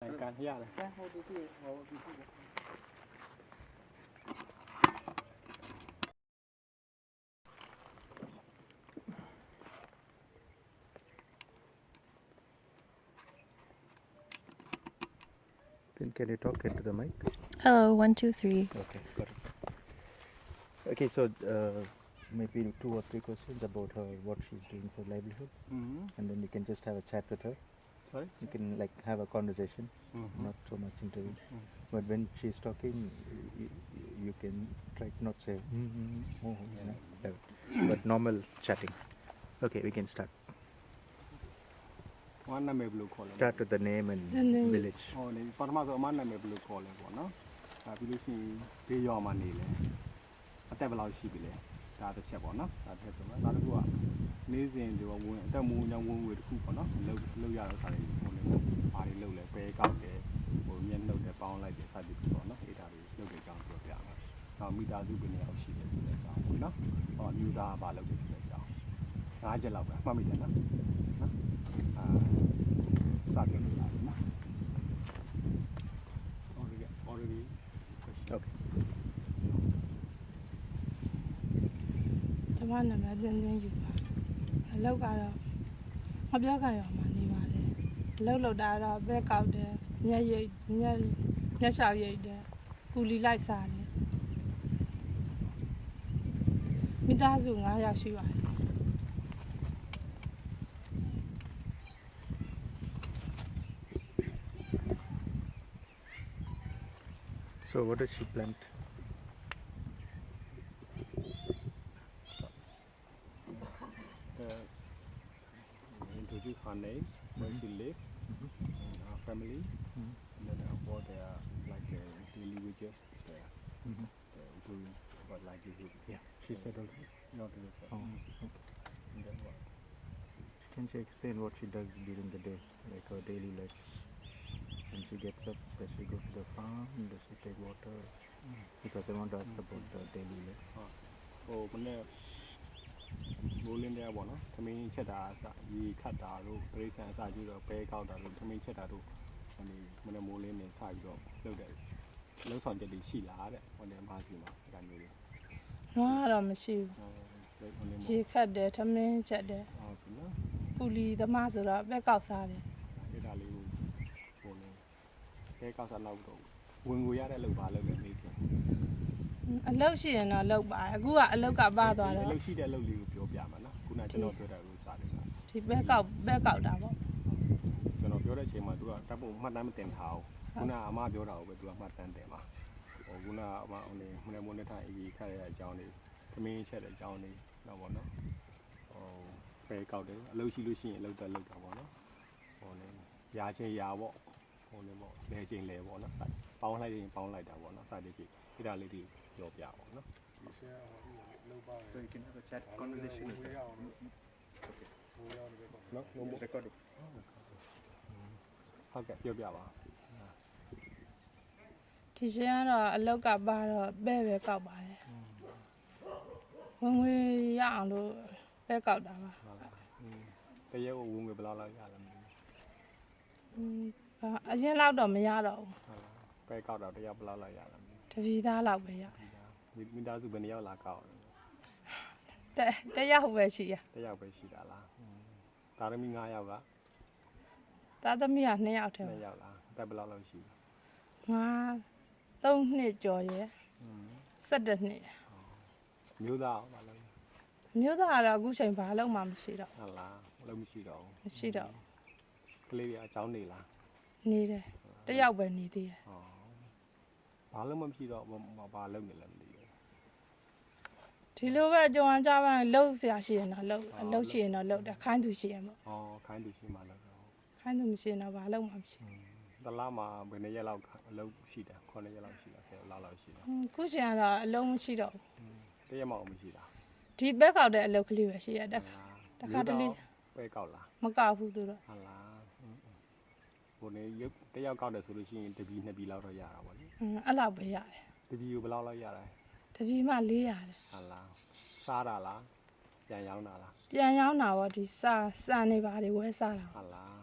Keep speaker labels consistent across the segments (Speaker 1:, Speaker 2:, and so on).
Speaker 1: การที่ยากเลย
Speaker 2: แค่โฮดูที่โฮดูที่
Speaker 3: Can you talk into the mic?
Speaker 4: Hello, 1, 2, 3.
Speaker 3: Okay, got it. Okay, so maybe 2 or 3 questions about her, what she's doing for livelihood, and then you can just have a chat with her.
Speaker 1: Sorry?
Speaker 3: You can like have a conversation, not so much interview. But when she's talking, you can try to not say, but normal chatting. Okay, we can start.
Speaker 1: One name blue color.
Speaker 3: Start with the name and village.
Speaker 1: Oh, the Parma one name blue color. No, I believe in pay your money. A table of sheep. That is a bonus. That has a lot of amazing. The moon young woman with coupon. Low yard salary. Only low pay out there. Or men know the pound like the side corner. It is look at down to a piano. Now, me that do be now she is no, or you da about look at down. I just love Mammy. Already
Speaker 3: Okay.
Speaker 2: ကျမနာမည်တင်းတင်းယူပါအလောက်ကတော့မပြောကြရမှာနေပါလေအလောက်လောက်တာတော့ဘက်ကောက်တယ်မျက်ရိပ်မျက်လျှောက်ရိပ်တယ်ကူလီလိုက်စားတယ်မိသားစု9ယောက်ရှိပါတယ်
Speaker 3: So what does she plant?
Speaker 1: Introduce her name, where she lives, her family, and then what they are like the daily wages, doing what livelihood.
Speaker 3: Yeah, she said also.
Speaker 1: Not really.
Speaker 3: Oh, okay.
Speaker 1: And then what?
Speaker 3: Can she explain what she does during the day, like her daily life? When she gets up, does she go to the farm? Does she take water? Because I want to ask about the daily life.
Speaker 1: Oh, when they rolling there, one, I mean, cheddar, ye cut out, brace and side, you pay out, I mean, cheddar, when the rolling inside, look at it. Looks on the she lad, when they're passing up, than really.
Speaker 2: နွားတော့မရှိဘူးရေခတ်တယ်ထမင်းချက်တယ်ပူလီသမားဆိုတော့ဘက်ကောက်စားတယ်
Speaker 1: အဲ့ဒါလေးကိုဟိုလေခဲကောက်စားလောက်တော့ဝင်ကိုရတဲ့လောက်ပါလောက်ပဲနေတယ်
Speaker 2: အလောက်ရှိရင်တော့လောက်ပါအခုကအလောက်ကပါသွားတော့
Speaker 1: လောက်ရှိတဲ့လောက်လေးကိုပြောပြမှာနော်ခုနကျွန်တော်ပြောတဲ့ဥစ္စာလေးက
Speaker 2: ဒီဘက်ကောက်တာပေါ့
Speaker 1: ကျွန်တော်ပြောတဲ့အချိန်မှာသူကတပ်ဖို့မှတ်တမ်းမတင်ထားဘူးခုနအမပြောတာကိုပဲသူကမှတ်တမ်းတင်ပါဟိုခုနအမဟိုနေမနေ့မိုးနေ့ထားအေးခက်ရတဲ့အကြောင်းလေးသမင်းချက်တဲ့အကြောင်းလေးတော့ဗောနော်ဟိုပဲကောက်တယ်အလုပ်ရှိလို့ရှိရင်အလုပ်တက်လုပ်တာဗောနော်ဟိုလေရာချင်းရာဗောဟိုလေဗောလဲချင်းလဲဗောနော်ပေါင်းလိုက်ရင်ပေါင်းလိုက်တာဗောနော်စတဲ့ကြည့်အဲ့ဒါလေးတွေပြောပြပါနော်
Speaker 3: So you can have a chat conversation with her. Okay.
Speaker 1: နော်
Speaker 3: Record.
Speaker 1: ဟုတ်ကဲ့ပြောပြပါ
Speaker 2: ဒီရှင်ကတော့အလောက်ကပါတော့ပဲကောက်ပါတယ်ဝင်ငွေရအောင်လို့ပဲကောက်တာပါ
Speaker 1: တရက်ကိုဝင်ငွေဘယ်လောက်လောက်ရလဲမသိ
Speaker 2: အရင်လောက်တော့မရတော့
Speaker 1: ဘူးဟုတ်လားပဲကောက်တော့တရက်ဘယ်လောက်လောက်ရလဲမသိ
Speaker 2: ဘူးတပီသားလောက်ပဲရ
Speaker 1: ဘူးမိသားစုဘယ်နှစ်ယောက်လာကောက်လဲ
Speaker 2: တယောက်ပဲရှိရ
Speaker 1: တယောက်ပဲရှိတာလားဒါရမီ9ယောက်က
Speaker 2: သားသမီးက2ယောက်ထဲ
Speaker 1: 2ယောက်လားအသက်ဘယ်လောက်လောက်ရှိလဲ
Speaker 2: ငါ3နှစ်ကျော်ရယ်17နှစ်
Speaker 1: မျိုးသားဘာလို့
Speaker 2: မျိုးသားကတော့အခုချိန်ဘာလုံးမှမရှိတော့
Speaker 1: ဟုတ်လားမလုပ်မရှိတော့
Speaker 2: မရှိတော့
Speaker 1: ကလေးတွေအကြောင်းနေလား
Speaker 2: နေတယ်တယောက်ပဲနေသေးတယ်
Speaker 1: ဟောဘာလို့မရှိတော့ဘာလုပ်နေလဲမသိဘူး
Speaker 2: ဒီလိုပဲအကြုံအကြမ်းလှုပ်เสียရှိရင်တော့လှုပ်အလုပ်ရှိရင်တော့လှုပ်တယ်ခိုင်းသူရှိရင်ပေါ့
Speaker 1: ဟောခိုင်းသူရှိမှလည်း
Speaker 2: ခိုင်းသူမရှိရင်တော့ဘာလုံးမှမရှိ
Speaker 1: တလားမှာဘယ်နှစ်ရက်လောက်အလုပ်ရှိတယ်9ရက်လောက်ရှိတာ10လောက်လောက်ရှိတယ်
Speaker 2: ခုချိန်ကတော့အလုံးမရှိတော့ဘူး
Speaker 1: တရက်မှမရှိတာ
Speaker 2: ဒီဘက်ကောက်တဲ့အလုပ်ကလေးပဲရှိရတဲ့တခါတလေ
Speaker 1: ပဲကောက်လား
Speaker 2: မကောက်ဘူးသူတော့
Speaker 1: ဟုတ်လားဟိုနေရုပ်တယောက်ကောက်တယ်ဆိုလို့ရှိရင်တပီ2ပီလောက်တော့ရတာပေါ့လေ
Speaker 2: အဲ့လောက်ပဲရတယ်
Speaker 1: တပီကိုဘယ်လောက်လောက်ရတာ
Speaker 2: တပီမှ400တယ်
Speaker 1: ဟုတ်လားစားတာလားပြန်ရောင်းတာလား
Speaker 2: ပြန်ရောက်တာပေါ့ဒီစံနေပါလေဝဲစားတာ
Speaker 1: ဟုတ်လား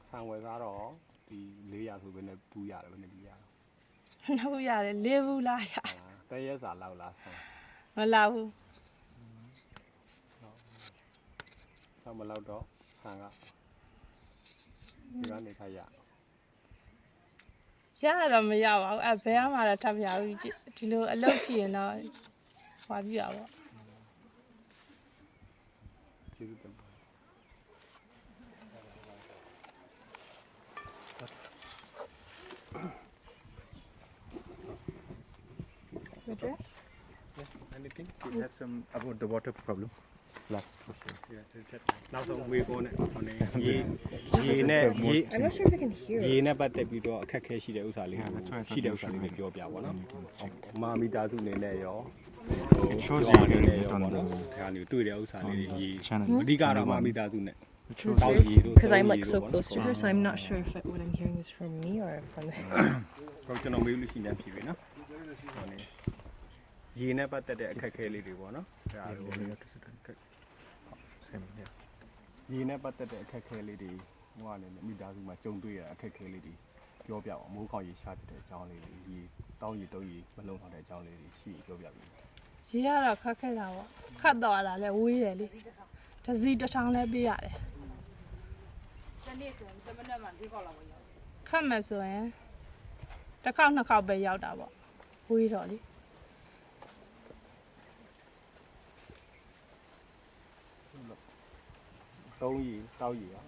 Speaker 1: ဆန်ဝယ်စားတော့ဒီ ဒီ400ဆိုဘယ်နဲ့200လဲဘယ်နဲ့200လဲ
Speaker 2: နှုတ်ရတယ်လေးဘူးလားရ
Speaker 1: တရက်စာလောက်လားဆောင်း
Speaker 2: မလောက်ဘူး
Speaker 1: ဆောင်းမလောက်တော့ဟန်ကဒီကနေခါရ
Speaker 2: ရတော့မရပါဘူးအဲဘယ်မှတော့ထပ်ပြဘူးဒီလိုအလုပ်ကြည့်ရင်တော့ဟွာပြရပါ
Speaker 1: ကျေးဇူးတင်ပါ anything
Speaker 3: You have some about the water problem. Last question.
Speaker 1: နောက်ဆုံးဝေပေါ်နဲ့ဟိုနေရေနဲ့ရေ
Speaker 4: I'm not sure if I can hear
Speaker 1: ရေ
Speaker 4: it.
Speaker 1: နဲ့ပတ်သက်ပြီးတော့အခက်အခဲရှိတဲ့ဥစ္စာလေးကိုရှိတဲ့ဥစ္စာလေးတွေပြောပြပါတော့မာမီတာစုအနေနဲ့ရော
Speaker 3: It shows
Speaker 1: ပြော
Speaker 3: you
Speaker 1: အနေနဲ့
Speaker 3: it
Speaker 1: ရော
Speaker 3: on
Speaker 1: ပေါ့
Speaker 3: the
Speaker 1: နော်ဒါကနေတွေ့တဲ့ဥစ္စာလေးတွေရေ
Speaker 3: channel.
Speaker 1: အဓိကတော့မာမီတာစုနဲ့
Speaker 3: It shows
Speaker 1: South
Speaker 3: you.
Speaker 1: East.
Speaker 4: Because I'm like so close to her, so I'm not sure if what I'm hearing is from me or from her.
Speaker 1: တော့ကျွန်တော်မေးလို့ရှိနေပြီနော်ဟိုနေရေနဲ့ပတ်သက်တဲ့အခက်အခဲလေးတွေပေါ့နော်ဒါ
Speaker 3: Yeah,
Speaker 1: လို
Speaker 3: you have to sit on it. Same, yeah.
Speaker 1: ရေနဲ့ပတ်သက်တဲ့အခက်အခဲလေးတွေဟိုကနေမိသားစုမှာကြုံတွေ့ရတဲ့အခက်အခဲလေးတွေပြောပြပါမိုးခေါင်ရေရှားပြတဲ့အကြောင်းလေးတွေရေတောင်းရေတုံးရေမလုံထောင်တဲ့အကြောင်းလေးတွေရှိပြောပြပြီ
Speaker 2: ရေကတော့ခက်ခဲတာပေါ့ခတ်တော့လာလဲဝေးတယ်လေတစ်စီတစ်ထောင်လဲပေးရတယ်ခတ်မယ်ဆိုရင်တစ်ခေါက်နှစ်ခေါက်ပဲရောက်တာပေါ့ဝေးတော့လေ
Speaker 1: တုံးရေတောက်ရေရော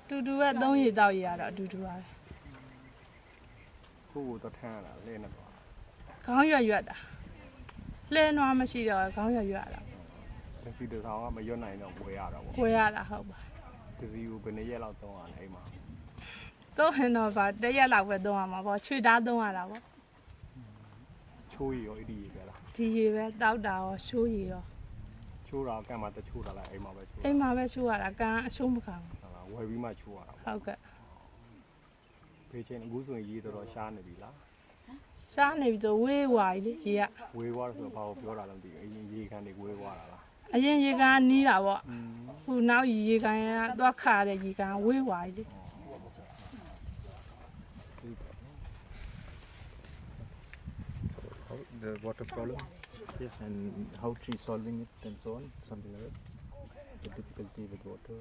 Speaker 2: တူတူပဲသုံးရေတောက်ရေရတော့အတူတူပါပဲ
Speaker 1: ကိုယ့်ကိုတော့ထမ်းရတာလဲနေတော့
Speaker 2: ခေါင်းရွက်တာလှဲနွားမရှိတော့ခေါင်းရွက်တာ
Speaker 1: တစီတဆောင်ကမရွတ်နိုင်တော့ဝယ်ရတာပေါ့
Speaker 2: ဝယ်ရတာဟုတ်ပါ
Speaker 1: တစီကိုဘယ်နှစ်ရက်လောက်သုံးရလဲအိမ်မှာ
Speaker 2: သုံးရင်တော့ဗာတစ်ရက်လောက်ပဲသုံးရမှာပေါ့ချွေသားသုံးရတာပေါ့
Speaker 1: ချိုးရေရောအဲ့ဒီရေပဲလား
Speaker 2: ဒီရေပဲတောက်တာရောရှိုးရေရော
Speaker 1: ချိုးတာကံမှာတချိုးတာလားအိမ်မှာပဲချိုး
Speaker 2: အိမ်မှာပဲရှိုးရတာကန်အရှုံးမခံဘူး
Speaker 1: ဟုတ်လားဝယ်ပြီးမှချိုးရတာပေါ့
Speaker 2: ဟုတ်ကဲ့
Speaker 1: ဖေးချင်းအခုဆိုရင်ရေတော်တော်ရှားနေပြီလား
Speaker 2: ရှားနေပြီဆိုဝေးဝါကြီးလေရေက
Speaker 1: ဝေးသွားတယ်ဆိုတော့ဘာကိုပြောတာလဲမသိဘူးအရင်ရေခံတွေဝေးသွားတာလား
Speaker 2: အရင်ရေကန်နီးတာပေါ့ခုနောက်ရေကန်ကသွားခါတဲ့ရေကန်ဝေးဝါကြီးလေ
Speaker 3: How the water problem? Yes. And how she's solving it and so on, something like that. The difficulty with water.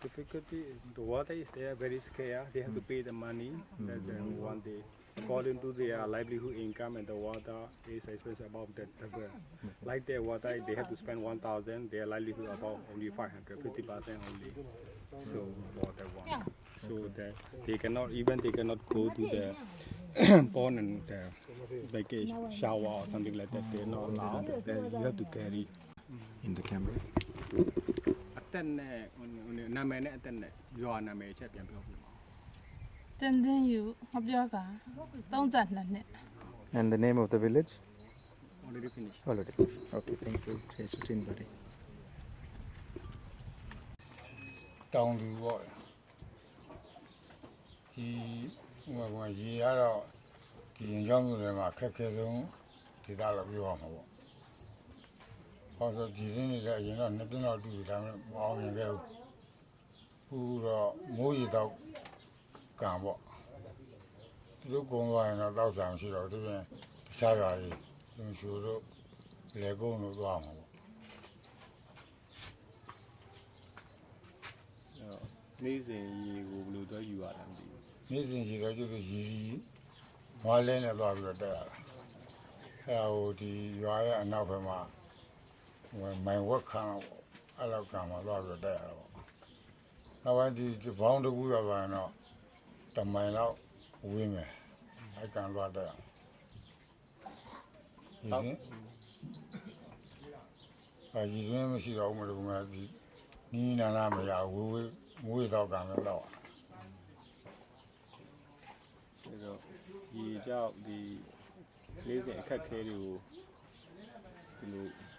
Speaker 1: difficulty is the water is there very scarce they have to pay the money that's one day according to their livelihood income and the water is expensive about that like their water they have to spend 1,000 their livelihood about only 550% only so for that one so that they cannot even they cannot go to the pond and like a shower or something like that they're not allowed then you have to carry
Speaker 3: In the camera.
Speaker 1: အတက်နဲ့နာမည်နဲ့အတက်နဲ့ရွာနာမည်ချက်ပြန်ပြောပြပါ
Speaker 2: တင်းတင်းယူမပြောက32နှစ်
Speaker 3: And the name of the village?
Speaker 1: already finished
Speaker 3: Already. Okay, thank you. Say Sachin buddy.
Speaker 5: တောင်သူပေါ့ဒီဟိုကရေရတော့ဒီရင်ကြောင်းမျိုးတွေမှာခက်ခဲဆုံးဒေသလို့ပြောရမှာပေါ့ဟောဆိုဒီစင်းနေတဲ့အရင်တော့နှစ်ပြင်းတော့တူတယ်ဒါပေမဲ့မအောင်ရင်ခဲ့ဘူးပူတော့မိုးရေတော့ကံပေါ့သူတို့ကုန်းသွားရင်တော့တောက်ဆောင်ရှိတော့သူပြင်တခြားရွာတွေလုံရှိုးတို့လေကုန်းတို့သွားမှာပေါ့
Speaker 1: နေ့စဉ်ရေကိုဘယ်လိုတော့ယူရတာမသိဘူး
Speaker 5: နေ့စဉ်ရှိတော့ကျုပ်တို့ရည်စီမွားလဲနဲ့သွားပြီးတော့တက်ရတာအဲဟိုဒီရွာရဲ့အနောက်ဘက်မှာမိုင်ဝက်ခန်းတော့အဲ့လောက်ကံမှာသွားပြီးတော့တက်ရတာပေါ့နောက်ပိုင်းဒီဘောင်းတကူရောက်သွားရင်တော့တမိုင်လောက်ဝေးမယ်အဲ့ကံသွားတက်ရအောင်ရည်စင်းမရှိတော့ဘူးမလို့ကဒီနီးနာနာမရဝေးဝေးငွေတော့ကံလည်းတော့
Speaker 1: ဆိုတော့ရေကြောက်ဒီနေ့စဉ်အခက်အခဲတွေကို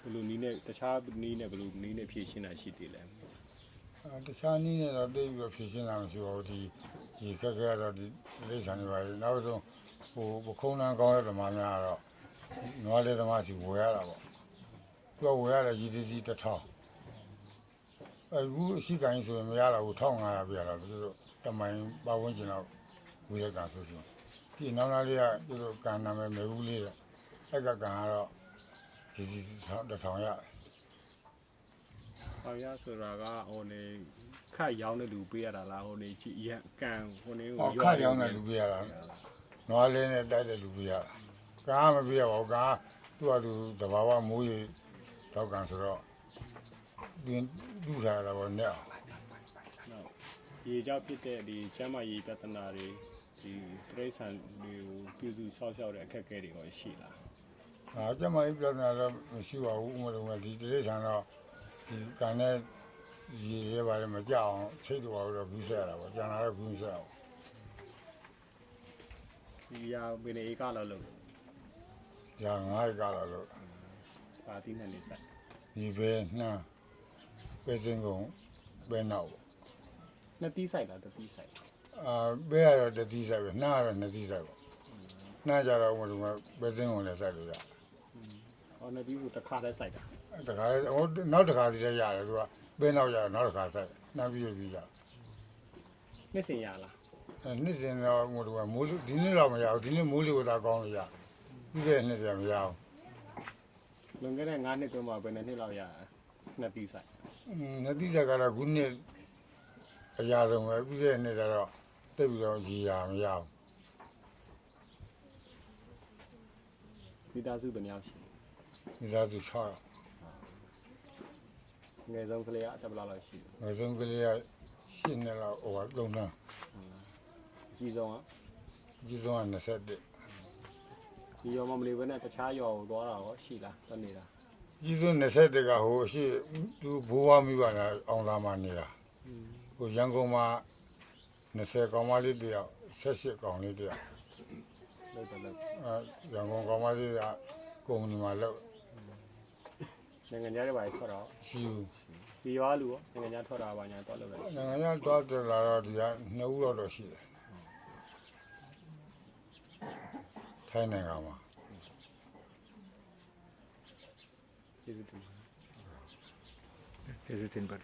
Speaker 1: ဘယ်လိုနီးနဲ့တခြားနီးနဲ့ဘယ်လိုနီးနဲ့ဖြည့်ရှင်းတာရှိသေးလဲ
Speaker 5: တခြားနည်းနဲ့တော့တိတ်ပြီးတော့ဖြည့်ရှင်းတာမရှိပါဘူးဒီရေခက်ခဲတော့ဒီလိမ့်ဆန်နေပါလေနောက်ဆုံးဟိုပခုံးလန်းကောင်းတဲ့ဓမ္မများတော့နွားလေးဓမ္မစီဝယ်ရတာပေါ့သူကဝယ်ရတဲ့ရည်စည်း1000အခုအရှိကိုင်းဆိုရင်မရတော့ဘူး1500ပြရတာသူတို့ တမိုင်ပါဝင်ကျင်တော့ဝေးရကန်ဆိုရှင်ဒီနောက်လာလေးကသူတို့ကန်နာမယ်မဲဘူးလေးတဲ့အဲ့ကကန်ကတော့ဒီတစ်ဆောင်ရတယ်
Speaker 1: ဟောရဆိုတာကဟိုနေခတ်ရောင်းတဲ့လူပေးရတာလားဟိုနေချီရကန်ဟိုနေ
Speaker 5: ဟောခါရောင်းတဲ့လူပြရတာနွားလေးနဲ့တိုက်တဲ့လူပြရတာကားမပြရပါဘူးကားသူ့ဟာသူတဘာဝမိုးရီတောက်ကန်ဆိုတော့ဒီဒူးထားတာပေါ့နဲ့
Speaker 1: ရေကြောက်ဖြစ်တဲ့ဒီကျမ်းမာရေးပြဿနာတွေဒီတရိษံတွေကိုပြုစုဆောက်ရှောက်တဲ့အခက်အခဲတွေရောရှိလား
Speaker 5: ကျမကြီးပြောနေတာတော့မရှိပါဘူးဥမလုံးကဒီတိရစ္ဆာန်တော့ဒီကန်နဲ့ရေရဲပါလေမကြအောင်စိတ်တော်တော့ပြီးဆက်ရတာပေါ့ကျန်တာတော့ပြီးဆက်အောင်
Speaker 1: ဒီရာဘယ်နေကလောက်လို့
Speaker 5: ညာငါးကလာလို့
Speaker 1: ပါတိနဲ့နေဆိုင်
Speaker 5: ဒီပဲနှမ်းပဲစင်းကုန်ပဲနောက်
Speaker 1: နှစ်တီးဆိုင်လားတစ်တီးဆိုင်
Speaker 5: ပဲရတော့တတိဆိုင်ပဲနှားရတော့နှစ်တိဆိုင်ပေါ့နှားကြတော့ဥမလုံးကပဲစင်းကုန်လည်းဆိုင်လို့ရ
Speaker 1: ဟောနှစ်တီးကိုတစ်ခါတည်းဆိုင်တာ
Speaker 5: တခါလေဟိုနောက်တစ်ခါစီလည်းရတယ်သူကပဲနောက်ကြတော့နောက်တစ်ခါဆိုင်နှမ်းပြီးပြီးကြ
Speaker 1: နှစ်စင်ရလား
Speaker 5: နှစ်စဉ်တော့ဟိုကမိုးဒီနေ့တော့မရဘူးဒီနေ့မိုးလေးကိုသာကောင်းလို့ရပြီးတဲ့နှစ်ကျမရဘူး
Speaker 1: လွန်ခဲ့တဲ့9နှစ်တွင်းမှာဘယ်နှစ်လောက်ရနှစ်တီးဆိုင်
Speaker 5: နတိစကတော့ခုနှစ်အရာဆုံးပဲပြီးတဲ့နှစ်ကျတော့တိတ်ပြီးတော့ရည်ရမရဘူး
Speaker 1: မိသားစုဘယ်နှယောက်ရှိ
Speaker 5: ဒီသားစု6ရောက်
Speaker 1: ငယ်ဆုံးကလေးကအသက်ဘယ်လောက်ရှိ
Speaker 5: ငယ်ဆုံးကလေးက10နှစ်လောက်ဟိုက3နှစ်
Speaker 1: အကြီးဆုံးက
Speaker 5: ကြီးဆုံးက21
Speaker 1: ဒီရောမမလေးဘဲနဲ့တခြားရောသွားတာရောရှိလားတနေတာ
Speaker 5: ကြီးဆုံး21ကဟိုအရှိသူဘိုးဘွားမိပါလားအောင်လာမှနေတာဟိုရန်ကုန်မှာ20ကောင်မလေးတယောက်18ကောင်လေးတယောက်
Speaker 1: လောက်တော့လောက်
Speaker 5: ရန်ကုန်ကောင်မလေးကကုမ္ပဏီမှာလုပ်
Speaker 1: နိုင်ငံခြားတွေပါထွက်တော့
Speaker 5: ရှိဘူး
Speaker 1: ဒီရွာလူရောနိုင်ငံခြားထွက်တာပါညာတော့လောက်တယ်
Speaker 5: နိုင်ငံခြားသွားတယ်လာတော့ဒီက2ဦးတော့ရှိတယ်ထိုင်းနိုင်ငံမှာ
Speaker 1: ကျေးဇူးတင်
Speaker 3: Is it in but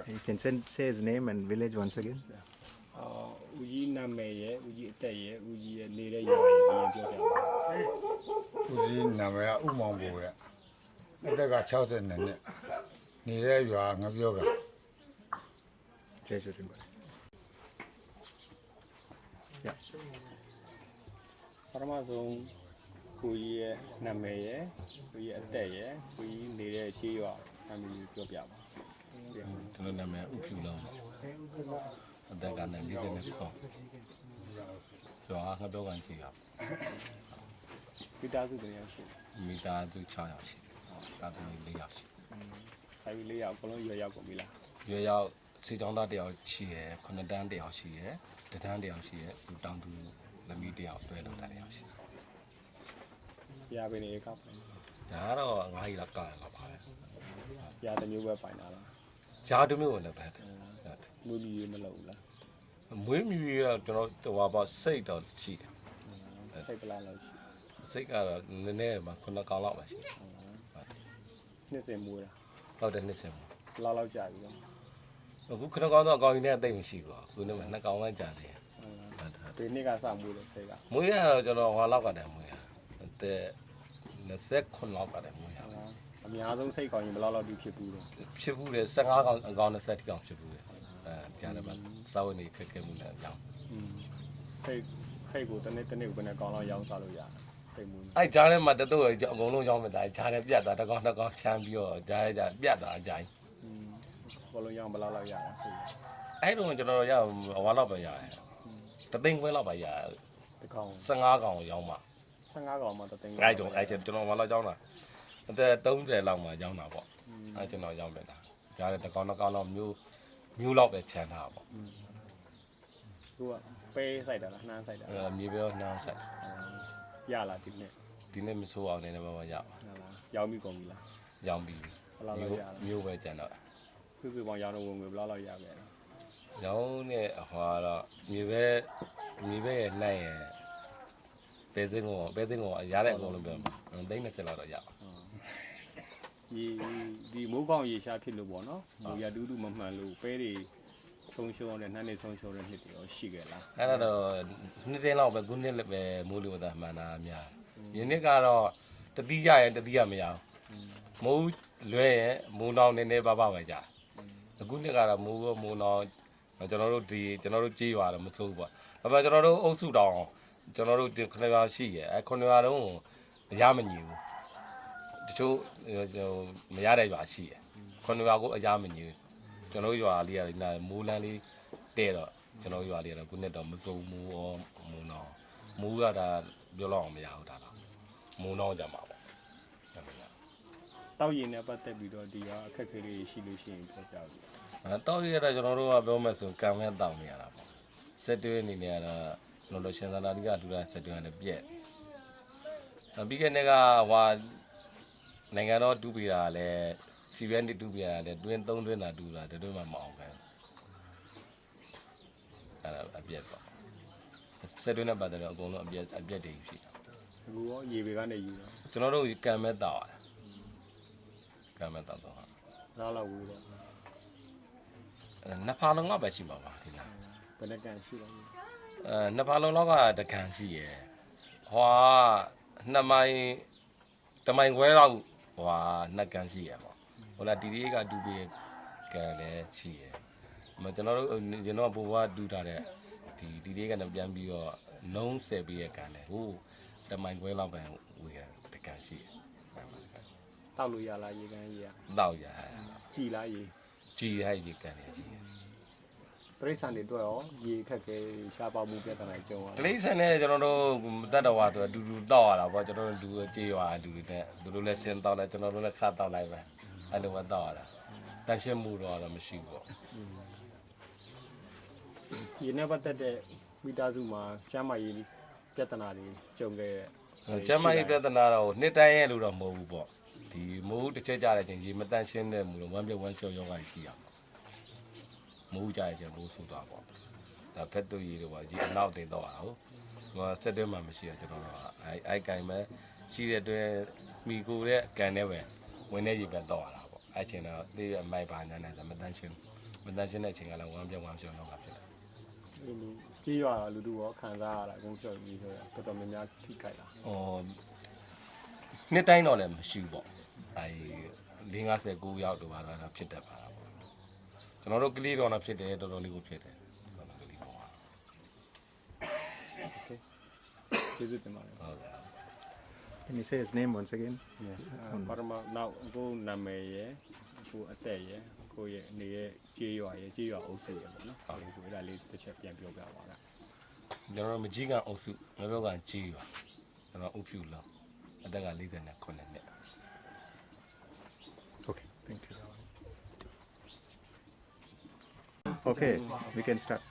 Speaker 3: you can say his name and village once again.
Speaker 1: ဦးကြီးနာမည်ရဲ့ဦးကြီးအသက်ရဲ့ဦးကြီးရဲ့နေတဲ့ရွာရဲ့အရင်ပြောပြပါ
Speaker 5: ဦးစီးနာမည်ကဥမောင်ဘိုရဲ့အသက်က62နှစ်နေတဲ့ရွာငပြောက
Speaker 3: Jesuit in but. Yeah.
Speaker 1: ပထမဆုံးကိုကြီးရဲ့နာမည်ရဲ့ကိုကြီးအသက်ရဲ့ကိုကြီးနေတဲ့ခြေရွာအမည်ပြောပြပါ
Speaker 6: ကျွန်တော်နာမည်ဥဖြူလုံးအသက်ကလည်း40ခေါ်ကျော်ငါတော့ကန်ကြည့်ရ
Speaker 1: မိသားစုတွေရရှိ
Speaker 6: မိသားစု6ယောက်ရှိတာသမီး4ယောက်ရှိ
Speaker 1: ဆိုင်ပြီး4ယောက်အကုန်လုံးရွယ်ရောက်ကုန်ပြီလား
Speaker 6: ရွေရောက်စီချောင်းသား1ယောက်ရှိရယ်9တန်း1ယောက်ရှိရယ်တတန်း1ယောက်ရှိရယ်လူတောင်သူသမီး1ယောက်တွဲလောက်တာ1ယောက်ရှိ
Speaker 1: ရပင်နေကောက်ပဲ
Speaker 6: ဒါကတော့ငါးကြီးလောက်ကားလောက်ပါပဲ
Speaker 1: ရတဲ့မျိုးပဲပိုင်တာလား
Speaker 6: ဂျားတမျိုးလည်းပဲ
Speaker 1: မွေးမြူရေးမလုပ်ဘူးလား
Speaker 6: မွေးမြူရေးတော့ကျွန်တော်ဟိုပါစိတ်တော့ရှိတယ်
Speaker 1: စိတ်ပလားလို့ရှိ
Speaker 6: စိတ်ကတော့နည်းနည်းမှ9ကောင်လောက်ပါရှိ
Speaker 1: နှစ်စင်မွေးတာ
Speaker 6: ဟုတ်တယ်နှစ်စင်
Speaker 1: ဘလောက်လောက်ကြာပြီလဲ
Speaker 6: အခု9ကောင်တော့အကောင်ကြီးနဲ့အသိမရှိဘူးအခုနေ့မှ2ကောင်လိုက်ကြာတယ်
Speaker 1: ဒီနှစ်ကစမွေးလို့စိတ်က
Speaker 6: မွေးရတော့ကျွန်တော်ဟွာလောက်ကတည်းမွေးရတဲ့29လောက်ကတည်းမွေးရ
Speaker 1: အများဆုံးစိတ်ကောင်းရင်ဘလောက်လောက်ဒီဖြစ်ဘူးတော့
Speaker 6: ဖြစ်ဘူးလေ15ကောင်အကောင်20ကောင်ဖြစ်ဘူးလေကြားတယ်မှာစာဝင်နေခက်ခဲမှုနဲ့အကြောင်း
Speaker 1: စိတ်ကိုတနေ့ကိုဘယ်နဲ့ကောင်းလောက်ရောင်းစားလို့ရစိတ်မွေး
Speaker 6: အဲ့ကြားထဲမှာတတော့အကုန်လုံးရောင်းမယ်ဒါကြားထဲပြတ်တာတစ်ကောင်2ကောင်ချမ်းပြီးတော့ကြားထဲပြတ်တာအကြိုင်
Speaker 1: ဘလုံးရောင်းဘလောက်လောက်ရတာစိတ်
Speaker 6: အဲ့တော့ကျွန်တော်ရဟွာလောက်ပဲရတယ်တသိန်းခွဲလောက်ပဲရတယ်
Speaker 1: တကောင်
Speaker 6: 15ကောင်ရောင်းမှာ
Speaker 1: 15ကောင်မှတသိန်း
Speaker 6: အဲ့ကျွန်တော်ဟွာလောက်ကြောင်းတာအသက်30လောက်မှရောင်းတာပေါ့အဲ့ကျွန်တော်ရောင်းမယ်လားကြားထဲတစ်ကောင်2ကောင်လောက်မျိုးလောက်ပဲချမ်းတာပေါ့
Speaker 1: သူကပေးဆိုင်တာလားနှမ်းဆိုင်တာလား
Speaker 6: မြေပြောနှမ်းဆက်
Speaker 1: ရလားဒီနေ့
Speaker 6: ဒီနေ့မဆိုးအောင်နေနေပါပါရပါ
Speaker 1: ဟုတ်လားရောင်းပြီးကုန်ပြီလား
Speaker 6: ရောင်းပြီး
Speaker 1: ဘလောက်လောက်ရလဲ
Speaker 6: မျိုးပဲကျန်တော့
Speaker 1: စုစုပေါင်းရောင်းတော့ဝင်ငွေဘလောက်လောက်ရခဲ့လဲ
Speaker 6: ရောင်းတဲ့ဟွာတော့မြေပဲရဲ့နှိုက်ရဲ့ပဲစင်းကိုရတဲ့အကုန်လုံးပြောမှာ30လောက်တော့ရပါ
Speaker 1: ဒီမိုးကောင်းရေရှားဖြစ်လို့ပေါ့နော်မိုးရတူးတူမမှန်လို့ပဲတွေ ဆုံးရှုံးရတဲ့နှစ်နှစ်ဆုံးရှုံးတဲ့နှစ်တွေရောရှိခဲ့လား
Speaker 6: အဲ့ဒါတော့နှစ်တင်းလောက်ပဲခုနှစ်လည်းပဲမိုးလေဝသမှန်တာများယနေ့ကတော့တတိယရဲ့တတိယမရဘူးမိုးလွဲရဲ့မိုးနောင်နည်းနည်းပါးပါးပဲကြာအခုနှစ်ကတော့မိုးနောင်ကျွန်တော်တို့ကြေးရွာတော့မစိုးဘူးပေါ့ဒါပေမဲ့ကျွန်တော်တို့အုပ်စုတောင်ကျွန်တော်တို့9ရွာရှိရဲ့အဲ9ရွာလုံးအရမညီဘူးတချို့မရတဲ့ရွာရှိရဲ့9ရွာကိုအရမညီဘူးကျွန်တော်ရွာလေးကမိုးလန်းလေးတဲ့တော့ကျွန်တော်ရွာလေးကတော့ခုနှစ်တော့မစိုးမိုးရောမိုးနောင်မိုးကဒါပြောလို့အောင်မရဘူးဒါတော့မိုးနောင်ကြမှာပေါ့
Speaker 1: တောက်ရင်နဲ့ပတ်သက်ပြီးတော့ဒီကအခက်အခဲလေးရှိလို့ရှိရင်ပြောပြပြီ
Speaker 6: တောက်ရတော့ကျွန်တော်တို့ကပြောမယ်ဆိုကံမဲ့တောက်နေရတာပေါ့ဆက်တွဲအနေနဲ့ကတော့ကျွန်တော်တို့ရှင်သာနာတိကထူတာဆက်တွဲနဲ့ပြက်ပြီးခဲ့တဲ့ကဟိုနိုင်ငံတော်တူပေးတာလည်းစီပြန်တူပေးတာလည်းတွင်း3တွင်းတာတူတာတွင်းမှမအောင်ပဲအဲ့ဒါအပြက်ပေါ့ဆက်တွဲနဲ့ပတ်သက်တော့အကုန်လုံးအပြက်တွေဖြစ်တာ
Speaker 1: အခုရောရေပေကနေယူတော့
Speaker 6: ကျွန်တော်တို့ကံမဲ့တောက်ကံမဲ့တောက်တော့
Speaker 1: လားလောက်ဝေးတော့
Speaker 6: နှစ်ဖာလုံးလောက်ပဲရှိမှာပါဒီလား
Speaker 1: ဘယ်နဲ့ကန်ရှိတော့
Speaker 6: နှစ်ဖာလုံးလောက်ကတကန်ရှိရယ်ဟွာ2မိုင်တမိုင်ခွဲလောက်ဟွာနှစ်ကန်ရှိရယ်ပေါ့ဟိုလာဒီလေးကဒူပေးကန်လည်းရှိရယ်ကျွန်တော်တို့ကျွန်တော်ဘိုးဘွားဒူထားတဲ့ဒီလေးကလည်းပြန်ပြီးတော့နှုံးဆယ်ပေးရကန်လည်းဟိုတမိုင်ခွဲလောက်ပဲဝေးရတကန်ရှိရယ်
Speaker 1: တောက်လို့ရလားရေကန်ရေရ
Speaker 6: တော့ရ
Speaker 1: ကြည်လားရေ
Speaker 6: ကြည်ရရေကန်လည်းကြည်ရ
Speaker 1: ပြိဿန်တွေတွေ့ရောရေခက်ခဲရှားပါမှုပြဿနာကြုံရ
Speaker 6: ကလေးဆန်နဲ့ကျွန်တော်တို့တတ်တော်ဝါဆိုအတူတူတောက်ရတာပေါ့ကျွန်တော်တို့လူကြေးရွာအတူတူနဲ့သူတို့လည်းဆင်းတောက်လိုက်ကျွန်တော်တို့လည်းခါတောက်လိုက်ပဲအဲ့လိုပဲတောက်ရတာတန်ရှင်းမှုတော့မရှိဘူးပေါ့
Speaker 1: ရေနဲ့ပတ်သက်တဲ့မိသားစုမှာကျမ်းမာရေးပြဿနာတွေကြုံခဲ့တဲ့
Speaker 6: ကျမကြီးပြဿနာတော့နှစ်တိုင်းရဲ့လို့တော့မဟုတ်ဘူးပေါ့ဒီမိုးတစ်ချက်ကြတဲ့ချင်းရေမတန့်ရှင်းတဲ့မူတော့ဝမ်းပြုတ်ဝမ်းလျှော့ယောဂရှိရမှာမိုးကြတဲ့ချင်းမိုးဆူသွားပေါ့ဒါဖက်တူရီတွေပေါ့ဒီအနောက်တင်တော့ရတာဟုတ်ဟိုစက်တွဲမှမရှိရကျွန်တော်တို့အိုက်ကန်ပဲရှိတဲ့အတွက်မိကိုတဲ့ကန်နဲ့ပဲဝင်နေရေပဲတော့ရတာပေါ့အဲ့ချင်းတော့သေးရမိုက်ပါညာနဲ့မတန့်ရှင်းတဲ့အချိန်ကလည်းဝမ်းပြုတ်ဝမ်းလျှော့ယောဂဖြစ်တယ်
Speaker 1: ကြေးရွာလူတို့ရောခံစားရတာအကုန်ပြောပြီးဆိုတော့တော်တော်များများထိခိုက်တာ
Speaker 6: ဟိုနှစ်တိုင်းတော့လည်းမရှိဘူးပေါ့အဲ59ရောက်တော့ပါတော့ဖြစ်တတ်ပါတော့ကျွန်တော်တို့ကလေးတော်တော့ဖြစ်တယ်တော်တော်လေးကိုဖြစ်တယ်ကျွန်တော်ကလေးတော်
Speaker 1: ကျေးဇူးတင်ပါတယ်
Speaker 6: ဟုတ်ကဲ့
Speaker 3: Can you say his name once again?
Speaker 1: yes ပါရမနောက်အခုနာမည်ရယ်အခုအသက်ရယ်အခုရဲ့နေရဲ့ကြေးရွာအုပ်စုရယ်ပေါ့နော်ဟုတ်ကဲ့အဲ့ဒါလေးတစ်ချက်ပြန်ပြောပြပါလား
Speaker 6: ကျွန်တော်မကြီးကန်အုပ်စုငါပြောကန်ကြီးရွာကျွန်တော်အုပ်ဖြူလောက်အသက်က49နှစ်
Speaker 3: Okay, thank you. Okay, we can start.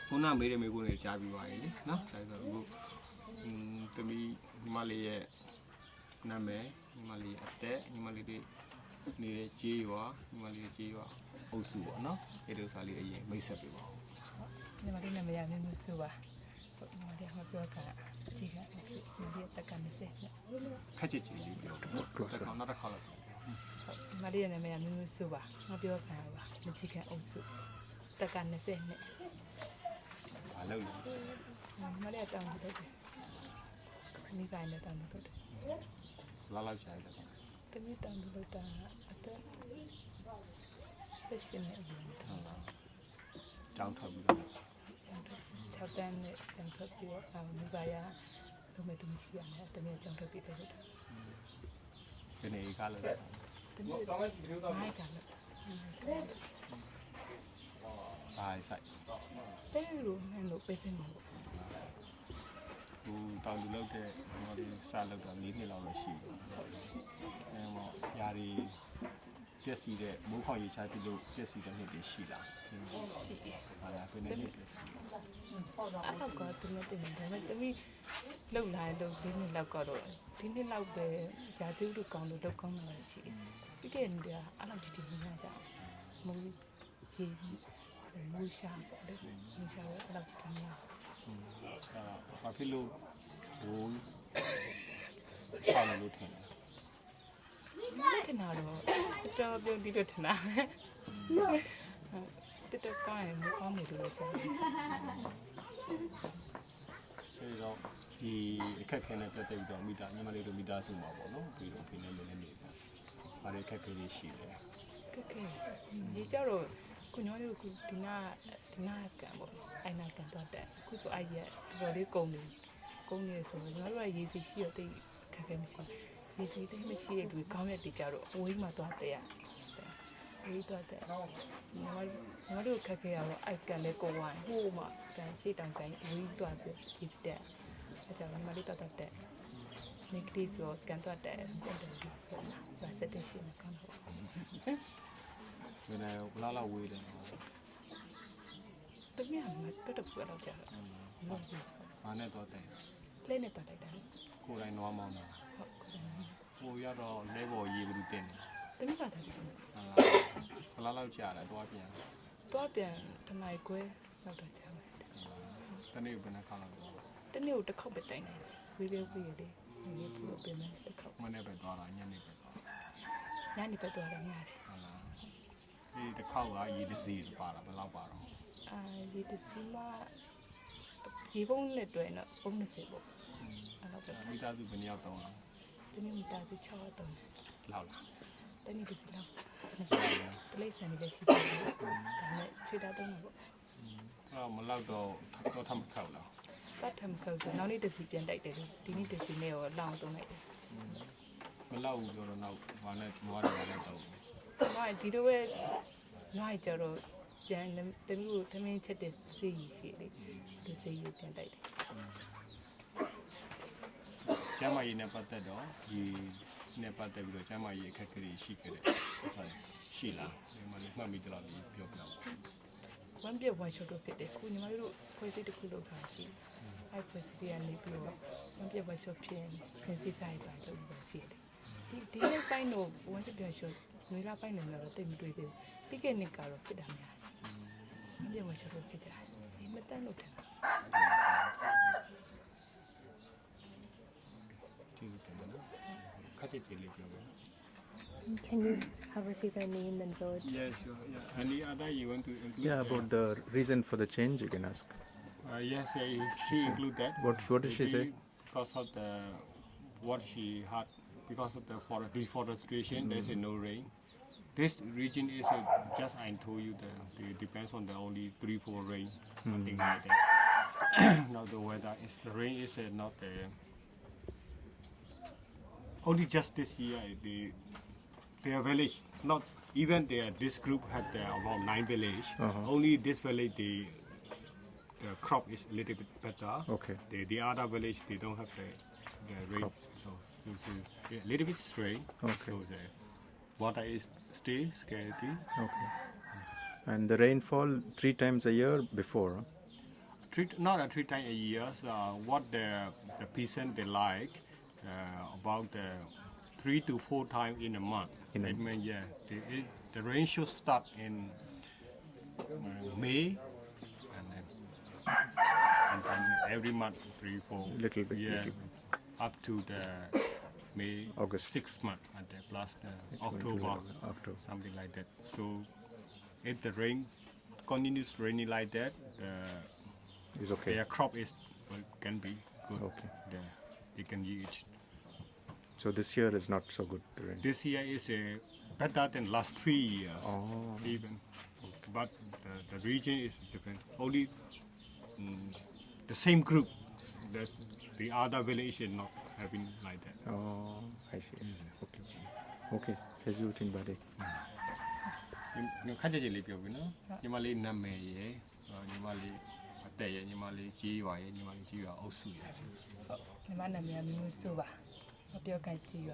Speaker 1: ခုနမေးတဲ့မေးခွန်းတွေကြားပြီးသွားပြီလေနော်ဒါဆိုအခုတမီညီမလေးရဲ့နာမည်ညီမလေးအသက်ညီမလေးတွေနေတဲ့ကြေးရွာညီမလေးကြေးရွာအုပ်စုပေါ့နော်အဲ့ဒီဥစ္စာလေးအရင်မိတ်ဆက်ပေးပါဦး
Speaker 7: ညီမလေးနာမည်ရမျိုးမျိုးဆိုပါဟုတ်ညီမလေးမပြောတာအကြီးကအစ်ညီမလေးတက္ကမစက်နဲ့
Speaker 1: ခက်ချစ်ချစ်လေးပြောနောက်တစ်ခါလောက်
Speaker 7: ညီမလေးနာမည်ရမျိုးမျိုးဆိုပါမပြောတာပါမကြီးကအုပ်စုတက္ကမစက်နဲ့
Speaker 1: ဘာလုပ်လဲ
Speaker 7: ညီမလေးတောင်းတယ်မိဘနဲ့တောင်းတယ်
Speaker 1: လာလောက်ရှာရတယ်
Speaker 7: တမီးတောင်းလို့တာအသက်ဆက်ရှင်နေတယ်
Speaker 1: ကြောင်းထွက်ပြီးတော့
Speaker 7: 6တန်းနဲ့ကျောင်းထွက်ပြီးတော့မိဘရလုံးမဲ့တမီးရှိရတယ်တမီးကျောင်းထွက်ပြီးတယ်
Speaker 1: ဒီနေ့ကလည်း
Speaker 7: တမီးမိုက်ကလည်း
Speaker 1: ဘာဆိုင်
Speaker 7: တဲလို့မင်းတို့ပေးစင်မှာ
Speaker 1: ဟိုတောင်သူလောက်တဲ့ဟိုဒီစားလောက်တော့၄နှစ်လောက်တော့ရှိတယ်အဲမော်ယာရီပြက်စီတဲ့မိုးခေါင်ရေချပြီးလို့ပြက်စီတဲ့နှစ်တွေရှိလား
Speaker 7: ရှိတယ်
Speaker 1: ဟာလားပြည့်နေပြက်စီ
Speaker 7: အဲ့တော့ကတမီးတင်တယ်ဒါပေမဲ့တမီးလှုပ်လာလို့ဒီနေ့လောက်ကတော့ဒီနေ့လောက်ပဲရာသီဥတုကောင်းလို့လောက်ကောင်းလာရှိတယ်ပြီးခဲ့တဲ့နေ့ကအဲ့လောက်တီတီနေကြမူရေမူရှာပေါ့လေမူရှာတော့အဲ့လောက်တီတီနေ
Speaker 1: ဘာဖြစ်လို့ဟိုဆောင်းလို့ထင်လဲ
Speaker 7: လက်ထနာတော့တော်ပြုံးဒီလိုထနာ တက်တက်ကောင်းရင်မကောင်းနေလို့ကြားတယ်
Speaker 1: အဲဒီတော့ဒီအခက်ခဲနဲ့ပတ်သက်ပြီးတော့မိသားညီမလေးတို့မိသားစုမှာပေါ့နော်ပြီးတော့ဖိနေမနေနေတာဘာတွေအခက်ခဲတွေရှိလဲ
Speaker 7: ကဲဒီကြတော့ကိုညောလေးကဒီနာကံပေါ့အိုင်နာကံတော့တဲ့အခုဆိုအဲ့ရက်တော်လေးကုန်နေဆိုတော့ကျွန်တော်တို့ကရေးစီရှိတော့တိတ်ခက်ခဲမရှိရေးစီတိတ်မရှိတဲ့လူကောင်းတဲ့တေကြတော့အဝေးမှာသွားတဲ့ရဝေးသွားတဲ့ညီမတို့ခက်ခဲရတော့အိုက်ကံလေးကုန်သွားဟိုးမှာကံရှိတောင်ကံအဝေးသွားပြီးဒီတဲ့အဲ့ကြောင့်ညီမလေးတော့တဲ့နေကလေးဆိုကံတော့တဲ့ပေါ့ဒါစတဲ့ရှိနေကောင်းတော့
Speaker 1: ဘယ်နဲ့ဘလားလောက်ဝေးတယ်
Speaker 7: တမန်မတက်တော့တော့ကြာတော့
Speaker 1: ဘာနဲ့တော့တယ်
Speaker 7: လဲနေတော့တိုက်တယ်
Speaker 1: ကိုယ်တိုင်နွားမောင်းတာ
Speaker 7: ဟုတ်ကဲ့
Speaker 1: ကိုရတော့လဲပေါ်ရေးဘူးတင်တယ်
Speaker 7: တမန်ပါတယ်
Speaker 1: ဘလားလောက်ကြာတယ်တော့ပြန်
Speaker 7: တော့ပြန်တနိုင်ခွဲလောက်တော့ကြာတယ်
Speaker 1: တနေ့ဘယ်နှခါလောက်တော့
Speaker 7: တနေ့ကိုတစ်ခေါက်ပဲတိုင်တယ်ဝေးလေးလေးလေးပြီးတော့ပြင်မယ်တစ်ခေါက်
Speaker 1: မနေ့ပဲသွားတာညနေပဲသွား
Speaker 7: ညနေပဲတော့ရတယ်
Speaker 1: ဟုတ်လားဒီတစ်ခေါက်ကရေတစီပါတာဘယ်လောက်ပါတော့
Speaker 7: အာဒီတစီမဒီဘုံနဲ့တွေ့တော့ဘုံ20ပေါ့အဲ့တော့ပဲ
Speaker 1: မိသားစုဘယ်နှစ်ယောက်တောင်းလား
Speaker 7: တနေ့မိသားစု6တော့
Speaker 1: လောက်လား
Speaker 7: တနေ့ဒီစီလောက်တလေးစံနေပဲရှိတယ်ဒါနဲ့ချွေတာတော့ပေါ့
Speaker 1: အဲ့မလောက်တော့ထမခောက်လား
Speaker 7: ပတ်ထမခောက်ဆိုနောက်နေ့တစီပြန်တိုက်တယ်ဒီနေ့တစီနဲ့ရောလောင်းတုံးလိုက်တယ်
Speaker 1: မလောက်ဘူးပြောတော့နောက်ဘာနဲ့နွားတယ်လည်းတော့
Speaker 7: ။ဘာဒီလိုပဲနိုင်ကြတော့ပြန်တမီးကိုသမင်းချက်တဲ့စေးကြီးရှိလေ။ဒီစေးကြီးပြန်တိုက်တယ်
Speaker 1: ကျမ်းမာရေးနဲ့ပတ်သက်တော့ဒီနဲ့ပတ်သက်ပြီးတော့ကျမ်းမာရေးအခက်အခဲတွေရှိခဲ့တယ်ဆိုရှိလားဒီမှာလည်းမှတ်မိကြတော့ပြောပြတော့
Speaker 7: ။ဝမ်းပြက်ဝမ်းရှုပ်တော့ဖြစ်တယ်။ခုညီမတို့ဖွဲ့စည်းတစ်ခုလောက်ထားရှိ။အဲ့ဖွဲ့စည်းကနေပြီးတော့ဝမ်းပြက်ဝမ်းရှုပ်ဖြစ်စင်စစ်ဆိုင်ပါတော့ရှိတယ်။ဒီနေ့ပိုင်းတော့ဝမ်းပြက်ဝမ်းရှုပ်နွေလာပိုင်းနေတော့တိတ်မတွေ့သေးဘူး။ပြီးခဲ့နှစ်ကတော့ဖြစ်တာများတယ်။ဝမ်းပြက်ဝမ်းရှုပ်တော့ဖြစ်ကြတယ်။ဒီမတန်းလို့တယ်
Speaker 1: ကျေးဇူးတင်ပါတယ်ခက်ချစ်ချစ်လေးပြောပါ
Speaker 4: Can you have a say their name and word?
Speaker 1: Yes, sure. Yeah. Any other you want to include?
Speaker 3: Yeah, about the reason for the change, you can ask.
Speaker 1: Yes, she include that.
Speaker 3: What did she say?
Speaker 1: Because of the what she had, because of the deforestation, there's no rain. This region is just I told you the depends on the only 3-4 rain, something like that. Now the weather is the rain is not only just this year their village not even this group had about 9 village. Only this village the crop is a little bit better.
Speaker 3: Okay.
Speaker 1: The other village they don't have the rain, so it's a little bit strain.
Speaker 3: Okay.
Speaker 1: So the water is still scarcity.
Speaker 3: Okay. And the rainfall 3 times a year before. Huh?
Speaker 1: Not 3 times a year. What the peasant they like about 3 to 4 times in a month.
Speaker 3: In a
Speaker 1: It means the rain should start in May and then every month 3, 4.
Speaker 3: Little bit,
Speaker 1: Yeah,
Speaker 3: little bit.
Speaker 1: up to the May
Speaker 3: August.
Speaker 1: 6 month and then plus October,
Speaker 3: October.
Speaker 1: something like that. So if the rain continues raining like that,
Speaker 3: Is okay.
Speaker 1: their crop can be good.
Speaker 3: Okay.
Speaker 1: They can use.
Speaker 3: So this year is not so good. The rain.
Speaker 1: This year is better than last 3 years,
Speaker 3: Oh.
Speaker 1: even. But the region is different. Only the same group. The other village is not having like that.
Speaker 3: Oh, I see. Okay. Okay. Here's you in body.
Speaker 1: ခက်ကြကြလေးပြောပြီနော်ညီမလေးနာမည်ရယ်ညီမလေးအသက်ရယ်ညီမလေးကြီးရွာရယ်ညီမလေးကြီးရွာအုပ်စုရယ်
Speaker 7: ဟုတ်ညီမနာမည်မျိုးဆိုပါမပြောကန်ကြည့်ရ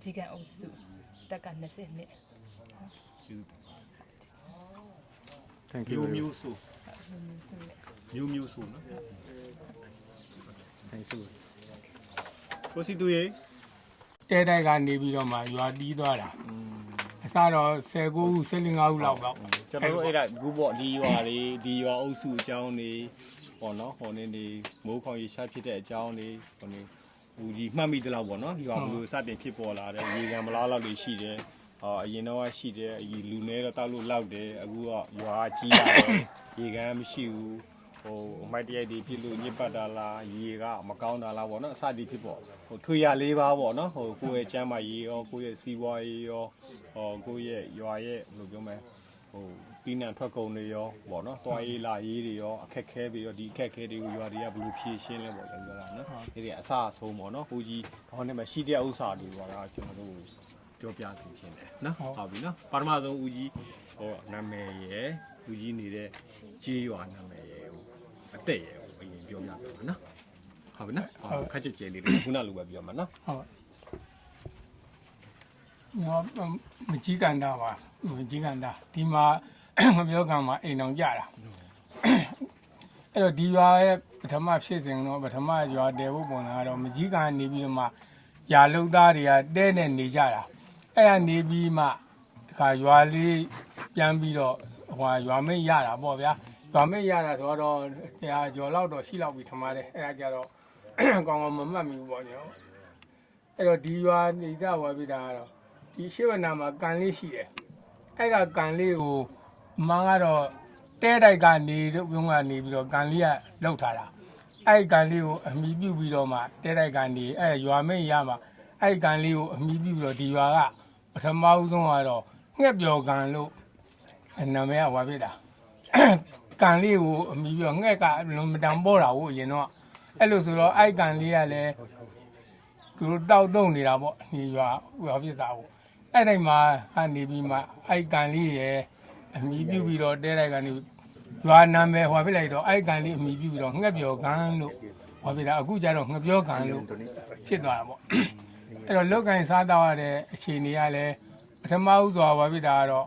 Speaker 7: ကြီးကန်အုပ်စုတက်က20နှစ်
Speaker 1: ကျေးဇူးတင်ပါ
Speaker 3: Thank you.
Speaker 1: မျိုးဆို
Speaker 7: မျိုးဆိုနဲ့
Speaker 1: မျိုးဆိုနော်
Speaker 3: Thank you.
Speaker 1: ကိုစီတူရေ
Speaker 8: တဲတိုက်ကနေပြီးတော့မှရွာတီးသွားတာအစတော့19ခု15ခုလောက်ပေါ့
Speaker 1: ကျွန်တော်တို့အဲ့ဒါအခုပေါ့ဒီရွာတွေဒီရွာအုပ်စုအကြောင်းတွေဟောနော်ဟိုနေနေမိုးခေါင်ရေရှားဖြစ်တဲ့အကြောင်းတွေဟိုနေဦးကြီးမှတ်မိသလောက်ပေါ့နော်ရွာဘယ်လိုစတင်ဖြစ်ပေါ်လာတယ်ရေကံမလားလောက်တွေရှိတယ် အရင်တော့ရှိတယ်အရင်လူနေတော့တောက်လို့လောက်တယ်အခုကရွာကြီးရတယ်ရေကမ်းမရှိဘူးဟိုအမိုက်တရိုက်တွေဖြစ်လို့ညစ်ပတ်တာလားရေကမကောင်းတာလားပေါ့နော်အစသည်ဖြစ်ပေါ့ဟိုထွေရ၄ပါးပေါ့နော်ဟိုကိုယ့်ရဲ့ကျမ်းမာရေးရောကိုယ့်ရဲ့စီးပွားရေးရောကိုယ့်ရဲ့ရွာရဲ့ဘယ်လိုပြောမလဲဟိုပြီးနံထွက်ကုန်တွေရောပေါ့နော်တွားရေးလာရေးတွေရောအခက်ခဲပြီးတော့ဒီအခက်ခဲတွေကိုရွာတွေကဘယ်လိုဖြေရှင်းလဲပေါ့ပြောတာနော်ဒီအစအဆုံးပေါ့နော်ဟိုကြီးခေါင်းထဲမှာရှိတဲ့ဥစ္စာတွေပေါ့ကကျွန်တော်တို့ပြောပြသိချင်းတယ်နော်ဟုတ်ပြီနော်ပထမဆုံးဦးကြီးဟိုနာမည်ရယ်ဦးကြီးနေတဲ့ကြေးရွာနာမည်ရယ်ဟိုအသက်ရယ်ဟိုအရင်ပြောပြပါနော်ဟုတ်ပြီနော်ခက်ကြဲကြဲလေးတွေခုနလိုပဲပြောမှာနော်
Speaker 8: ဟုတ်နော်မကြီးကန်တာပါမကြီးကန်တာဒီမှာမပြောကံမှာအိမ်အောင်ကြတာအဲ့တော့ဒီရွာရဲ့ပထမဖြစ်စဉ်တော့ပထမရွာတဲဖို့ပုံလာတော့မကြီးကန်နေပြီးတော့မှယာလုတ်သားတွေကတဲနဲ့နေကြတာအဲ့ဒါနေပြီးမှဒီခါရွာလေးပြန်ပြီးတော့ဟိုရွာမိတ်ရတာပေါ့ဗျာရွာမိတ်ရတာဆိုတော့တရားကျော်လောက်တော့ရှိလောက်ပြီးထမတယ်အဲ့ဒါကြတော့ကောင်းကောင်းမမှတ်မိဘူးပေါ့ညောအဲ့တော့ဒီရွာနေကြဝါပြတာကတော့ဒီရှေ့ဝနာမှာကန်လေးရှိတယ်အဲ့ကကန်လေးကိုအမှန်ကတော့တဲတိုက်ကနေတော့ဘုံကနေပြီးတော့ကန်လေးကလောက်ထားတာအဲ့ကန်လေးကိုအမိပြုတ်ပြီးတော့မှတဲတိုက်ကနေအဲ့ရွာမိတ်ရမှာအဲ့ကန်လေးကိုအမိပြုတ်ပြီးတော့ဒီရွာကပထမဦးဆုံးကတော့ငှက်ပျော်ကန်လို့နာမည်ကဝါပြတာကန်လေးကိုအမိပြီးတော့ငှက်ကမတန်ပေါ်တာဟုတ်အရင်တော့အဲ့လိုဆိုတော့အဲ့ကန်လေးကလည်းသူတို့တောက်တုံနေတာပေါ့ဒီရွာပြတာကိုအဲ့တိုင်းမှာကနေပြီးမှအဲ့ကန်လေးရဲ့အမိပြုတ်ပြီးတော့တဲတိုက်ကနေရွာနာမည်ဟောပြလိုက်တော့အဲ့ကန်လေးအမိပြုတ်ပြီးတော့ငှက်ပျော်ကန်လို့ဟောပြတာအခုကျတော့ငှက်ပျော်ကန်လို့ဖြစ်သွားတာပေါ့အဲ့တော့လောက်ကင်စားတော့ရတဲ့အခြေအနေကလည်းပထမဦးစွာဟောပြတာကတော့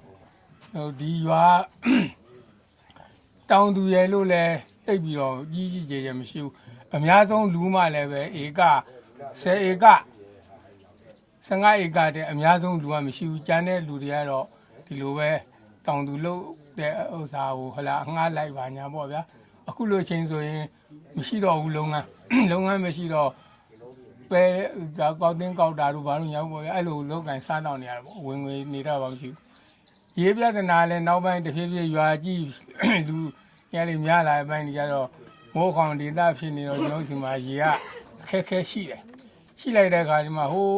Speaker 8: ဟိုဒီရွာတောင်သူရဲလို့လဲတိတ်ပြီးတော့ကြီးကြီးကျယ်ကျယ်မရှိဘူးအများဆုံးလူမှလည်းပဲဧက10ဧက15ဧကတဲ့အများဆုံးလူကမရှိဘူးကျန်တဲ့လူတွေကတော့ဒီလိုပဲတောင်သူလို့တဲ့ဥစ္စာကိုဟလာအငှားလိုက်ပါညာပေါ့ဗျာအခုလိုချင်းဆိုရင်မရှိတော့ဘူးလုပ်ငန်းမရှိတော့ပဲကောက်တင်းကောက်တာတို့ဘာလို့ညာပေါ့ဗျာအဲ့လိုလောက်ကင်စားတော့နေရတာပေါ့ဝင်ငွေနေတော့ဘာမရှိဘူးရေးပြဿနာလည်းနောက်ပိုင်းတစ်ဖြည်းဖြည်းရွာကြီးလူရလေးများလာတဲ့အပိုင်းတွေကျတော့မိုးခေါင်ဒေသဖြစ်နေတော့ကျွန်တော်ဒီမှာရေကအခက်ခဲရှိတယ်ရှိလိုက်တဲ့အခါဒီမှာဟို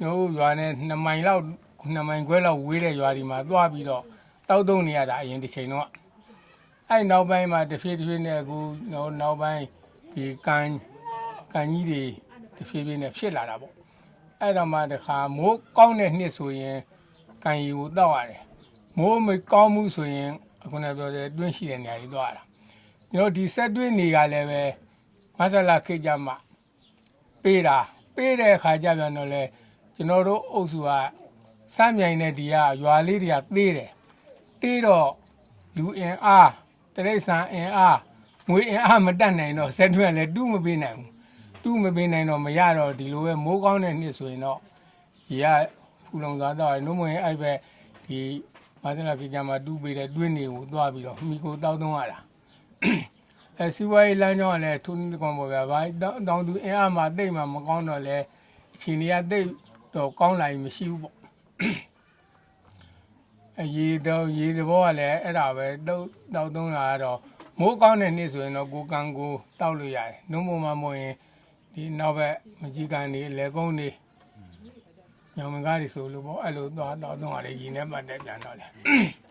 Speaker 8: ကျွန်တော်ရွာနဲ့2မိုင်လောက်2မိုင်ခွဲလောက်ဝေးတဲ့ရွာဒီမှာသွားပြီးတော့တောက်တုံးနေရတာအရင်တစ်ချိန်တော့အဲ့နောက်ပိုင်းမှာတစ်ဖြည်းဖြည်းနဲ့အခုနောက်ပိုင်းဒီကန်ကြီးတွေတစ်ဖြည်းဖြည်းနဲ့ဖြစ်လာတာပေါ့အဲ့တော့မှတခါမိုးကောင်းတဲ့နှစ်ဆိုရင်ကန်ရီကိုတောက်ရတယ်မိုးမကောင်းမှုဆိုရင်အခုနပြောတဲ့တွင်းရှိတဲ့နေရာကြီးသွားတာကျွန်တော်ဒီဆက်တွင်းနေကလည်းပဲမဆလာခေကြမှာပေးတဲ့အခါကျပြန်တော့လေကျွန်တော်တို့အုပ်စုကစမ်းမြိုင်တဲ့ဒီကရွာလေးတွေကသေးတော့လူအင်အားတရိတ်ဆန်အင်အားငွေအင်အားမတတ်နိုင်တော့ဆက်တွင်းလည်းတူးမပေးနိုင်ဘူးတူးမပေးနိုင်တော့မရတော့ဒီလိုပဲမိုးကောင်းတဲ့နှစ်ဆိုရင်တော့ဒီကဖူလုံသွားတော့နှုတ်မရင်အဲ့ပဲဒီမဆလာခေကြမှာတူးပေးတဲ့တွင်းတွေကိုသွားပြီးတော့မိကိုတောက်သုံးရတာအဲစီဝိုင်းလမ်းကြောင်းကလည်းထုံးကောင်းပေါ်ဗျာဘာတောင်သူအင်အားမှာတိတ်မှမကောင်းတော့လဲအချိန်တွေကတိတ်တော့ကောင်းလာရင်မရှိဘူးပေါ့အရေးသဘောကလည်းအဲ့ဒါပဲတောက်သုံးတာကတော့မိုးကောင်းတဲ့နေ့ဆိုရင်တော့ကိုကန်ကိုတောက်လို့ရတယ်နှုံးပေါ်မှာမဟုတ်ရင်ဒီနောက်ဘက်မကြီးကန်နေလေကုန်းနေညောင်မကားတွေဆိုလို့ပေါ့အဲ့လိုသွားတောက်သုံးရတယ်ရင်းနဲ့ပတ်သက်ပြန်တော့လေ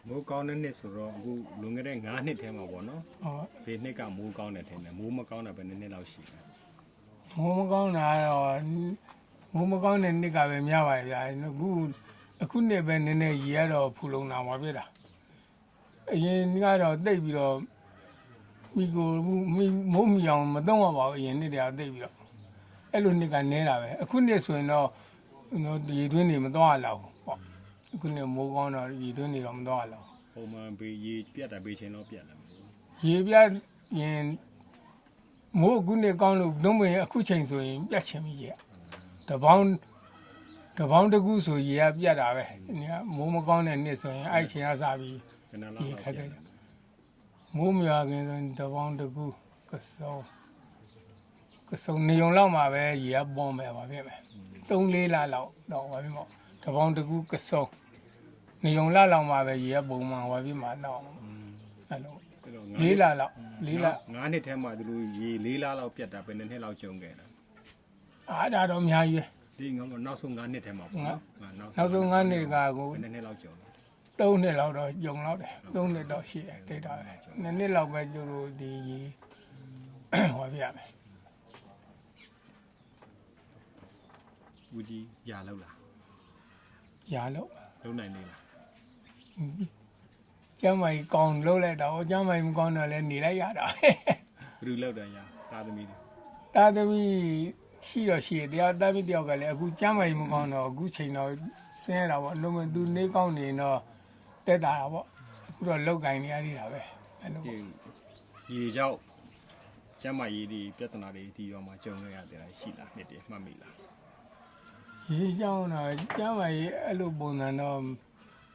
Speaker 1: မိုးကောင်းတဲ့နှစ်ဆိုတော့အခုလွန်ခဲ့တဲ့9နှစ်ထဲမှာပေါ့နော်
Speaker 8: ဟုတ်
Speaker 1: ဒီနှစ်ကမိုးကောင်းတယ်ထင်တယ်မိုးမကောင်းတာပဲနည်းနည်းလောက်ရှိတယ်
Speaker 8: မိုးမကောင်းတာတော့မိုးမကောင်းတဲ့နှစ်ကပဲများပါရဲ့ဗျာအခုနှစ်ပဲနည်းနည်းရေရတော့ဖူလုံလာပါပြတာအရင်ကတော့တိတ်ပြီးတော့မိကိုမိုးမီအောင်မတော့ပါဘူးအရင်နှစ်တည်းကတိတ်ပြီးတော့အဲ့လိုနှစ်ကနဲတာပဲအခုနှစ်ဆိုရင်တော့ရေသွင်းနေမတော့လောက်ဘူးပေါ့အခုနှစ်မိုးကောင်းတော့ရေသွင်းနေတော့မတော့လောက်
Speaker 1: ပုံမှန်ပေးရေပြတ်တာပေးချင်းတော့ပြတ်တယ်
Speaker 8: ရေပြရင်မိုးအခုနှစ်ကောင်းလို့လုံးမရင်အခုချိန်ဆိုရင်ပြတ်ချင်ပြီရေတပေါင်းတကူဆိုရေကပြတ်တာပဲမိုးမကောင်းတဲ့နှစ်ဆိုရင်အဲ့ချိန်ကစားပြီးရေခက်တယ်မိုးမရခင်ဆိုရင်တပေါင်းတကူကစုံနေုံလောက်မှာပဲရေကပေါ်မယ်ပါဖြစ်မယ်3-4လလောက်တော့ပါပြီပေါ့တ တပေါင်းတစ်ခုကစုံနေုံလာလောက်မှာပဲရေကပုံမှန်ဟောပြီးမှတော့အဲ့လိုလေးလာလောက်လေးလာ
Speaker 1: 9နှစ်ထဲမှာသူတို့ရေ4လလောက်ပြတ်တာဘယ်နှစ်နှစ်လောက်ကျုံခဲ့တာ
Speaker 8: အားဒါတော့အများကြီး
Speaker 1: ဒီငါနောက်ဆုံး9နှစ်ထဲမှာပေါ့နော်
Speaker 8: နောက်ဆုံး9နှစ်ကကို
Speaker 1: ဘယ်နှစ်နှစ်လောက်ကျုံလဲ
Speaker 8: 3နှစ်လောက်တော့ယုံလောက်တယ်3နှစ်တော့ရှိတယ်တိတ်တာပဲ2နှစ်လောက်ပဲကျတို့ဒီရေဟောပြရမယ်
Speaker 1: ဦးကြီးရလောက်လား
Speaker 8: ရလို့
Speaker 1: လုံနိုင်နေလား
Speaker 8: ကျမ်းမကြီးကောင်းလို့လိုက်တော့ကျမ်းမကြီးမကောင်းတော့လည်းနေလိုက်ရတာ
Speaker 1: ဘယ်လိုလောက်တယ်ရတာသမီးတွေ
Speaker 8: တာသမီးရှိတော့ရှိတယ်တရားတာသမီးတယောက်ကလည်းအခုကျမ်းမကြီးမကောင်းတော့အခုချိန်တော့ဆင်းရတာပေါ့လုံးဝသူနေကောင်းနေတော့တက်တာပေါ့အခုတော့လောက်ကင်နေရသေးတာပဲအဲ့လို
Speaker 1: ဒီရေကြောက်ကျမ်းမာရေးဒီပြဿနာတွေဒီရောမှာကျုံခဲ့ရတယ်ရှိလားနှစ်တည်းမှတ်မိလား
Speaker 8: ရေကြောင်းတော့ကျမ်းမကြီးအဲ့လိုပုံစံတော့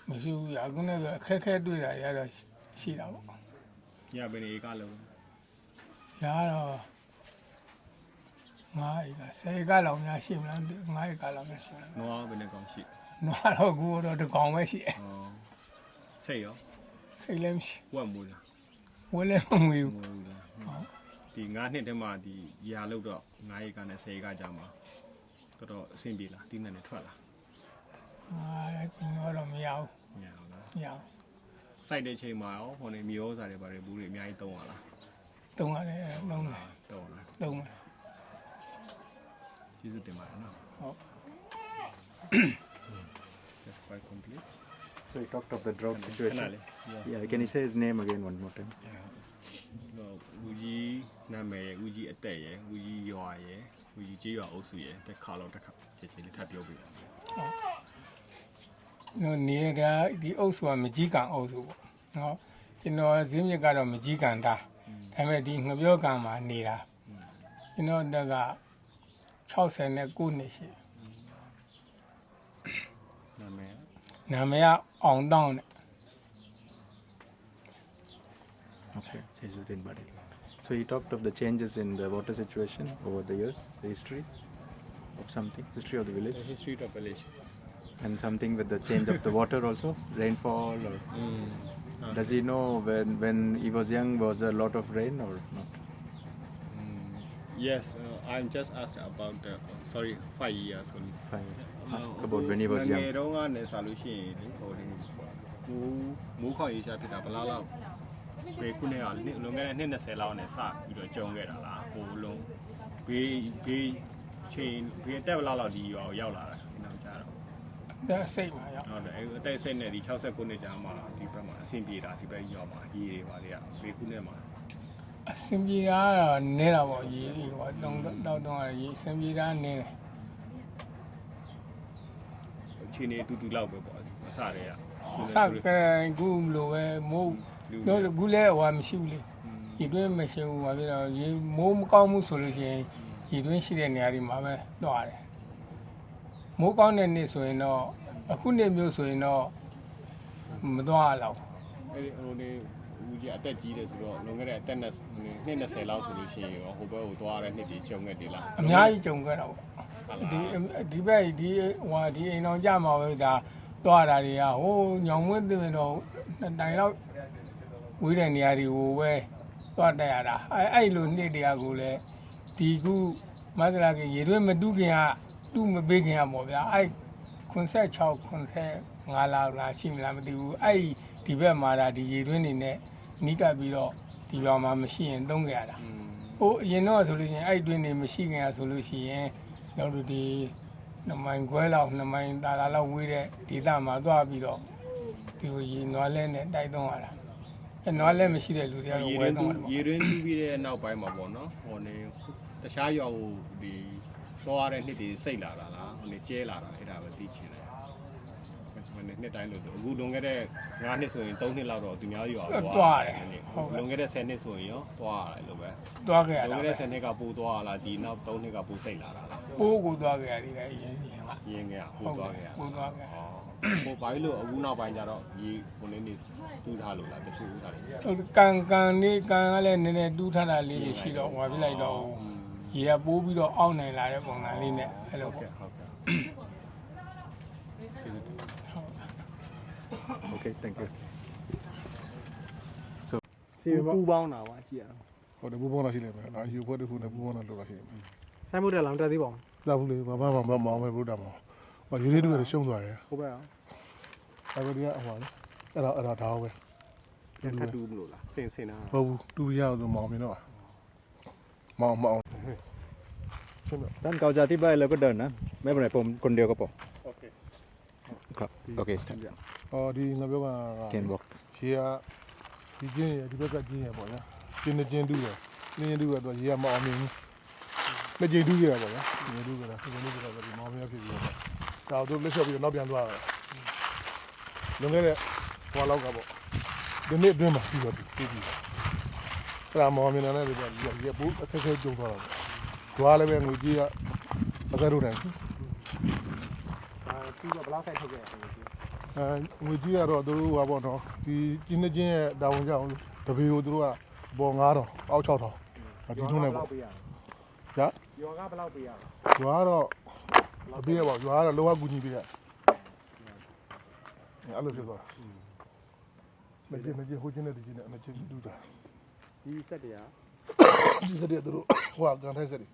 Speaker 8: မရှိဘူးအခုလည်းအခက်ခဲတွေ့တာရတော့ရှိတာပေါ့
Speaker 1: ညဘယ်နေကလုံး
Speaker 8: ရတော့ငါးက10ကလောက်များရှိမလား9ကလောက်များရှိမလား
Speaker 1: နွားဘယ်နေကောင်ရှိ
Speaker 8: တော့တော့ကူတော့တကောင်ပဲရှိတယ်
Speaker 1: ဟောစိတ်ရော
Speaker 8: စိတ်လည်းမရှိ
Speaker 1: ဝတ်မူလား
Speaker 8: ဝယ်လည်းမငွေ
Speaker 1: မ
Speaker 8: ဘူး
Speaker 1: ဝတ်ဘူးလားဒီ9နှစ်ထဲမှာဒီရာလို့တော့9ရေကနဲ့10ရေကကြာမှာတော်တော်အဆင်ပြေလားဒီနဲ့ထွက်လား
Speaker 8: ဒီတော့မရဘူး
Speaker 1: မရဘူးလား
Speaker 8: မရဘူး
Speaker 1: စိုက်တဲ့ချိန်မှာရောဟိုနေမျိုးစားတွေဘာတွေဘူးတွေအများကြီးတုံးရလား
Speaker 8: တုံးရတယ်တုံးတယ်
Speaker 1: တုံးလား
Speaker 8: တုံးတယ်
Speaker 1: ကျေးဇူးတင်ပါတယ်နော်
Speaker 8: ဟုတ်
Speaker 1: That's quite complete
Speaker 3: So he talked of the drought
Speaker 1: ခဏ
Speaker 3: situation.
Speaker 1: လေး
Speaker 3: Yeah, can you say his name again one more time?
Speaker 1: ဦးကြီးနာမည်ရဦးကြီးအတက်ရဦးကြီးရွာရဦးကြီးကျေးရွာအုပ်စုရတက်ခါလောက်တက်ခါဖြစ်ချင်းလေးထပ်ပြောပြပါ
Speaker 8: နော်နေတာဒီအုပ်စုကမကြီးကန်အုပ်စုပေါ့နော်ကျွန်တော်ဇင်းမြစ်ကတော့မကြီးကန်သားဒါပေမဲ့ဒီငပြောကန်မှာနေတာကျွန်တော်တက်က69နှစ်ရှိ
Speaker 1: နာမည်
Speaker 8: နာမည်ကအောင်တောင်းတဲ့
Speaker 3: Okay, Jesus in body. So he talked of the changes in the water situation over the years, the history of something, history of the village,
Speaker 1: The history of village
Speaker 3: and something with the change of the water also, rainfall or does he know when he was young was a lot of rain or not?
Speaker 1: Yes I'm just asked about the sorry 5 years only
Speaker 3: Fine. Ask about when he was
Speaker 1: ငယ်
Speaker 3: young.
Speaker 1: တုန်းကနေဆိုလို့ရှိရင်ဒီဟိုဒီမိုးခေါင်ရေးချဖြစ်တာဘလားလောက်ဘယ်ခုနှစ်ကလွန်ခဲ့တဲ့နှစ်20လောက်နဲ့စပြီးတော့ကြုံခဲ့တာလားဟိုလုံးဘေးချိန်ဘေးတက်ဘလားလောက်ဒီရွာကိုရောက်လာတာနောက်ကြတော့
Speaker 8: ဒါစိတ်မှာရောက်
Speaker 1: ဟုတ်တယ်အသက်စိတ်နဲ့ဒီ69နှစ်ကြာမှဒီဘက်မှာအဆင်ပြေတာဒီဘက်ရွာမှာရေးတွေပါလေဘေးခုနှစ်မှာ
Speaker 8: အစင်ပြေတာကတော့နေတာပေါ့ရေဟိုတော့ရေစင်ပြေတာနေတယ်
Speaker 1: အခြေအနေတူတူလောက်ပဲပေါ့အစတွေက
Speaker 8: စကကူလိုပဲမိုးတော့ကူလဲဟိုမရှိဘူးလေရေတွင်းမရှိဘူးဘာဖြစ်တော့ရေမိုးမကောင်းဘူးဆိုလို့ရှိရင်ရေတွင်းရှိတဲ့နေရာတွေမှာပဲတော့ရတယ်မိုးကောင်းတဲ့နေ့ဆိုရင်တော့အခုနေ့မျိုးဆိုရင်တော့မသွားတော့
Speaker 1: အဲ့ဒီဟိုနေဦးကြီးအသက်ကြီးတယ်ဆိုတော့လွန်ခဲ့တဲ့အသက်နဲ့နှစ်20လောက်ဆိုလို့ရှိရင်ဟိုဘက်ကိုသွားရတဲ့နှစ်တွေကြုံခဲ့တယ်လား
Speaker 8: အများကြီးကြုံခဲ့တော့ဒီဘက်ဒီဟိုဒီအိမ်တော်ကြမှာပဲဒါသွားတာတွေကဟိုညောင်မွေးတင်တော့2တိုင်လောက်ဝေးတဲ့နေရာတွေကိုပဲသွားတက်ရတာအဲ့လိုနှစ်တရားကိုလည်းဒီခုမန္တလာကရေတွင်းမတူးခင်ကတူးမပေးခင်ကပေါ့ဗျာအဲ့96 95လောက်ရှိမလားမသိဘူးအဲ့ဒီဘက်မှာဒါဒီရေတွင်းနေနဲ့နီးကပ်ပြီးတော့ဒီဘက်မှာမရှိရင်သုံးကြရတာဟိုအရင်တော့ဆိုလို့ရှိရင်အဲ့တွင်းနေမရှိခင်ကဆိုလို့ရှိရင်တို့ဒီ2မိုင်ခွဲလောက်2မိုင်တာလာလောက်ဝေးတဲ့ဒေသမှာသွားပြီးတော့ဒီရေနွားလဲနဲ့တိုက်သုံးရတာအဲ့နွားလဲမရှိတဲ့လူတွေကတော့ဝဲသုံးရတယ်ပေါ့
Speaker 1: ရေတွင်းတူးပြီးတဲ့နောက်ပိုင်းမှာပေါ့နော်ဟိုနေတခြားရွာကိုဒီသွားရတဲ့နှစ်တွေစိတ်လာတာလားဟိုနေကျဲလာတာအဲ့ဒါပဲသိချင်တယ်နှစ်တိုင်းလို့အခုလွန်ခဲ့တဲ့9နှစ်ဆိုရင်3နှစ်လောက်တော့သူများရွာသွားတယ်လွန်ခဲ့တဲ့10နှစ်ဆိုရင်ရောသွားရတယ်လို့ပဲ
Speaker 8: သွားခဲ့ရ
Speaker 1: လွန်
Speaker 8: တာ
Speaker 1: ခဲ့တဲ့10နှစ်ကပို့သွားရလားဒီနောက်3နှစ်ကပို့စိတ်လာတာလား
Speaker 8: ပိုးကိုသွားခဲ့ရသေးတယ်အရင်က
Speaker 1: ရင်းငယ်ပို့သွားခဲ့ရ
Speaker 8: ပိုးသွားခဲ့
Speaker 1: ဟိုဘာလို့အခုနောက်ပိုင်းကျတော့ဒီဟိုနေနေတူးထားလို့လားတချို့ဥစ္စာတွေ
Speaker 8: ကန်နေကန်ကလည်းနည်းနည်းတူးထတာလေးတွေရှိတော့ဟွာပြလိုက်တော့ရေကပိုးပြီးတော့အောက်နိုင်လာတဲ့ပုံစံလေးနဲ့အဲ့လိုပေါ့
Speaker 1: ဟုတ်ကဲ့
Speaker 3: Okay, thank you.
Speaker 1: ပူပေါင်းတာပါကြည့်ရအောင်
Speaker 9: ဟုတ်တယ်ဘူးပေါင်းလာရှိလိမ့်မယ်အာယူဖွဲ့တစ်ခုနဲ့ဘူးပေါင်းလာလောက်လာရှိလိမ့်မယ်
Speaker 1: ဆိုင်ဖို့တယ်လောင်တက်သေးပါအောင်
Speaker 9: လာဘူးလေဘာမှမမောင်းမယ်ဘုရားမောင်းဟောယူလေးတူရရှုံးသွားရဲ့
Speaker 1: ဟုတ်ပဲအောင်
Speaker 9: အဲ့ဒီကအဟောလေအဲ့ဒါဒါပဲ
Speaker 1: ပြန်ထပ်တူးမလို့လားစင်တာ
Speaker 9: ဟုတ်ဘူးတူရအောင်ဆိုမောင်းမြင်တော့မောင်းရှင်းမ
Speaker 3: Dan kau jadi baik lagu dan na. Mai benar pom kondio ko po.
Speaker 1: โอเค
Speaker 3: Okay, start.
Speaker 9: ဟောဒီငါပြောက
Speaker 3: Can walk.
Speaker 9: ရေကဒီကျင်းရဒီဘက်ကကျင်းရပေါ့ဗျာကျင်းနဲ့ကျင်းတူးတယ်ကျင်းတူးရတော့ရေကမအောင်မြင်ဘူးလက်ကျင်းတူးရပါဗျာကျင်းတူးရတာဒီနေ့ကတော့ဒီမောင်းမြဖြစ်ပြီးတော့ဒါတို့လက်လျှော့ပြီးတော့နောက်ပြန်သွားတယ်လွန်ခဲ့တဲ့ဘွာလောက်ကပေါ့ဒီနေ့အတွင်းမှာပြီးတော့ပြီးအဲ့ဒါမောင်းမြင်နေတဲ့ဒီကရေပိုးအခက်အခဲကြုံသွားတာပေါ့ဘွာလည်းပဲငွေကြီးကအကဲတို့တယ်
Speaker 1: ဒါပြီးတော့ဘလောက်ဆိုင်ထုတ်ခဲ့ရလဲ
Speaker 9: ငွေကြီးကတော့သူတို့ဟာပေါ့နော်ဒီကျင်းနေချင်းရဲ့တာဝန်ကြောင့်တပေကိုသူတို့ကပေါ်9000အောက်6000ဒီထုံးနေပေါ့
Speaker 1: ပေးရ
Speaker 9: ညာ
Speaker 1: ရောကဘလောက်ပေးရ
Speaker 9: ရွာကတော့အပြည့်ရပါရွာကတော့လောကကူညီပေးရအဲ့လိုဖြစ်သွားမကြည့်ဟိုချင်းနဲ့ဒီချင်းနဲ့မကြည့်တူတာ
Speaker 1: ဒီဆက်တရား
Speaker 9: ဒီစတဲ့သူတို့ဟိုကန်ထိုက်စက်တွေ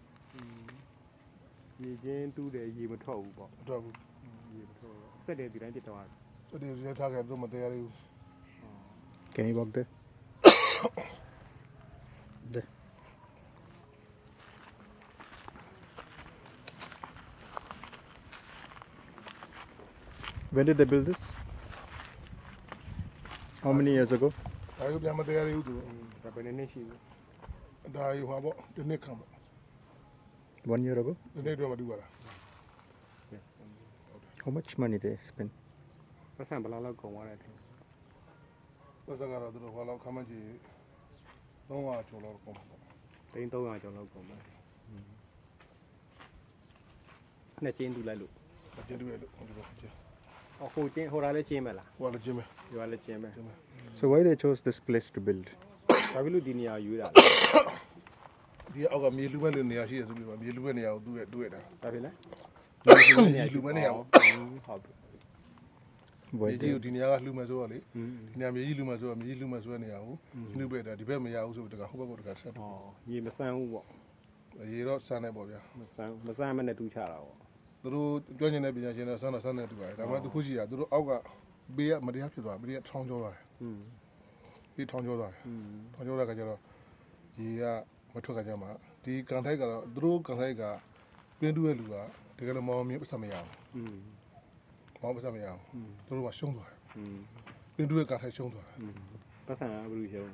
Speaker 1: ရေချင်းတူးတယ်ရေမထွက်ဘူးပေါ့
Speaker 9: တော့ဘူး
Speaker 1: ရေမထွက်ဆက်တယ်ဒီတိုင်းပြတ်သွား
Speaker 9: စက်တွေရထားခဲ့တော့မတရားဘူး
Speaker 3: Can you walk there? There. When did they build this? How many years ago?
Speaker 9: ဒါရုပ်ပြန်မတရားဘူးသူ
Speaker 1: ဒါပဲနည်းရှိဘူး
Speaker 9: ဒါယူဟာပေါ့ဒီနေ့ခံပေါ့
Speaker 3: 1 year ago?
Speaker 9: ဒီနေ့တော့မတူပါလား
Speaker 3: How much money they spent?
Speaker 1: ပတ်စံဘလောက်လောက်ကုန်သွားတယ်ထင်
Speaker 9: ပတ်စံကတော့သူတို့ဟောလောက်ခမကြီး300ကျော်လောက်ကုန်ပါပေါ့
Speaker 1: သိန်း300ကျော်လောက်ကုန်ပါနှစ်ချင်းတူလိုက်လို့
Speaker 9: ကျင်းတူရလို့ဒီလိုကျင်း
Speaker 1: ဟိုချင်းဟိုတာလည်းချင်းပဲလား
Speaker 9: ဟောလည်းကျင်းမယ်
Speaker 1: ဒီကလည်းချင်းပဲ
Speaker 3: So why they chose this place to build?
Speaker 1: ဘာဖြစ်လို့ဒီနေရာရွေးတာ
Speaker 9: ဒီအောက်ကမြေလူမဲ့လို့နေရာရှိရဆိုပြီးတော့မြေလူမဲ့နေရာကိုတူရတာ
Speaker 1: ဘာဖြစ်လဲ
Speaker 9: မြေလူမဲ့နေရာ
Speaker 1: ဟုတ်ပြီ
Speaker 3: Why
Speaker 9: မြေကြီး
Speaker 3: they,
Speaker 9: ကိုဒီနေရာကလှူမဲ့ဆိုတော့လေဒီနေရာမြေကြီးလှူမဲ့ဆိုတော့မြေကြီးလှူမဲ့ဆိုတဲ့နေရာကိုညှိပဲတာဒီဘက်မရဘူးဆိုပြီးတော့ဟိုဘက်ကိုတကဆက်
Speaker 1: ဟောရေမဆန်းဘူးပေါ့
Speaker 9: ရေတော့စမ်းနေပေါ့ဗျာ
Speaker 1: မဆန်းမနဲ့တူးချတာပေါ့
Speaker 9: သူတို့ကျွမ်းကျင်တဲ့ပညာရှင်တွေစမ်းနေတူပါတယ်ဒါမှသူခုရှိတာသူတို့အောက်ကဘေးကမတရားဖြစ်သွားဘေးကထောင်းကျော်သွားတယ်
Speaker 1: อืม
Speaker 9: ဒီထောင်းကျော်သွားတယ်ထောင်းကျော်တဲ့ခါကျတော့ရေကမထွက်ခါကျမှဒီကန်ထိုက်ကတော့သူတို့ကန်ထိုက်ကပြင်းတူးရဲ့လူကတကယ်လို့မောင်းမြပတ်စံမရဘူး
Speaker 1: อืม
Speaker 9: မောင်းပတ်စံမရဘူးသူတို့ကရှုံးသွားတယ်
Speaker 1: อืม
Speaker 9: ပြင်းတူးရဲ့ကန်ထိုက်ရှုံးသွားတယ်
Speaker 1: ပတ်စံကဘယ်လိုရှုံး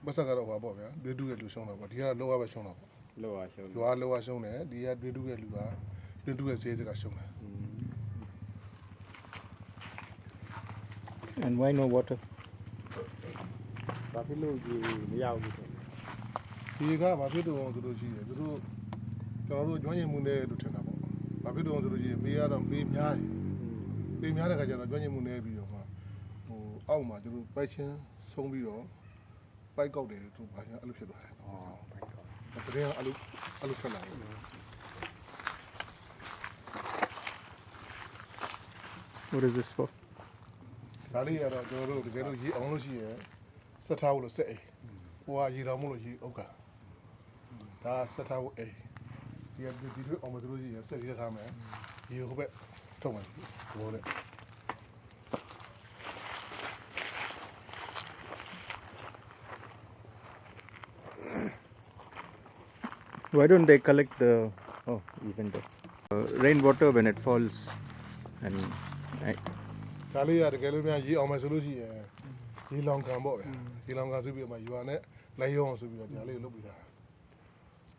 Speaker 9: ပတ်စံကတော့ဟောပေါ့ဗျာပြင်းတူးရဲ့လူရှုံးတာပေါ့ဒီကလောကပဲရှုံးတာပေါ့
Speaker 1: လောက်ရရှုံး
Speaker 9: ရွာလောကရှုံးတယ်ဒီကပြင်းတူးရဲ့လူကပြင်းတူးရဲ့ဈေးစကရှုံးတယ်
Speaker 3: and why no water?
Speaker 1: ဘာဖြစ်လို့ရေမရဘူးဆို
Speaker 9: ဒီကဘာဖြစ်တော့သူတို့ရှိတယ်သူတို့ကျွန်တော်တို့ကျွမ်းကျင်မှုနဲ့လို့ထင်တာပေါ့ဘာဖြစ်တော့သူတို့ရှိရင်ပေးရတော့ပေးများတယ်ပေးများတဲ့ခါကျတော့ကျွမ်းကျင်မှုနဲ့ပြီးတော့မှဟိုအောက်မှာသူတို့ပိုက်ချင်းဆုံးပြီးတော့ပိုက်ကောက်တယ်သူဘာညာအဲ့လိုဖြစ်သွားတယ်
Speaker 1: အော်ဘိုက်တော့
Speaker 9: တကယ်အဲ့လိုထွက်လာတယ်
Speaker 3: What is this for?
Speaker 9: ဒါလေးရတော့ကျွန်တော်တို့တကယ်လို့ရေအောင်လို့ရှိရင်ဆက်ထားဖို့လို့ဆက်အိမ်ဟိုကရေတော်မို့လို့ရေဥက္ကဒါဆက်ထားဖို့အိမ်ဒီလိုအောင်မသူတို့ရှိရင်ဆက်ရထားမယ်ရေဟိုဘက်ထုတ်မယ်ဘောလေ
Speaker 3: Why don't they collect the even the rainwater when it falls and I,
Speaker 9: ဒါလေးရတကယ်လို့များရေအောင်မယ်ဆိုလို့ရှိရင်ရေလောင်ကန်ပေါ့ဗျာရေလောင်ကန်ဆိုပြီးတော့မှရွာနဲ့လိုက်ရောအောင်ဆိုပြီးတော့ဒါလေးကိုလုပ်ပြီးတာ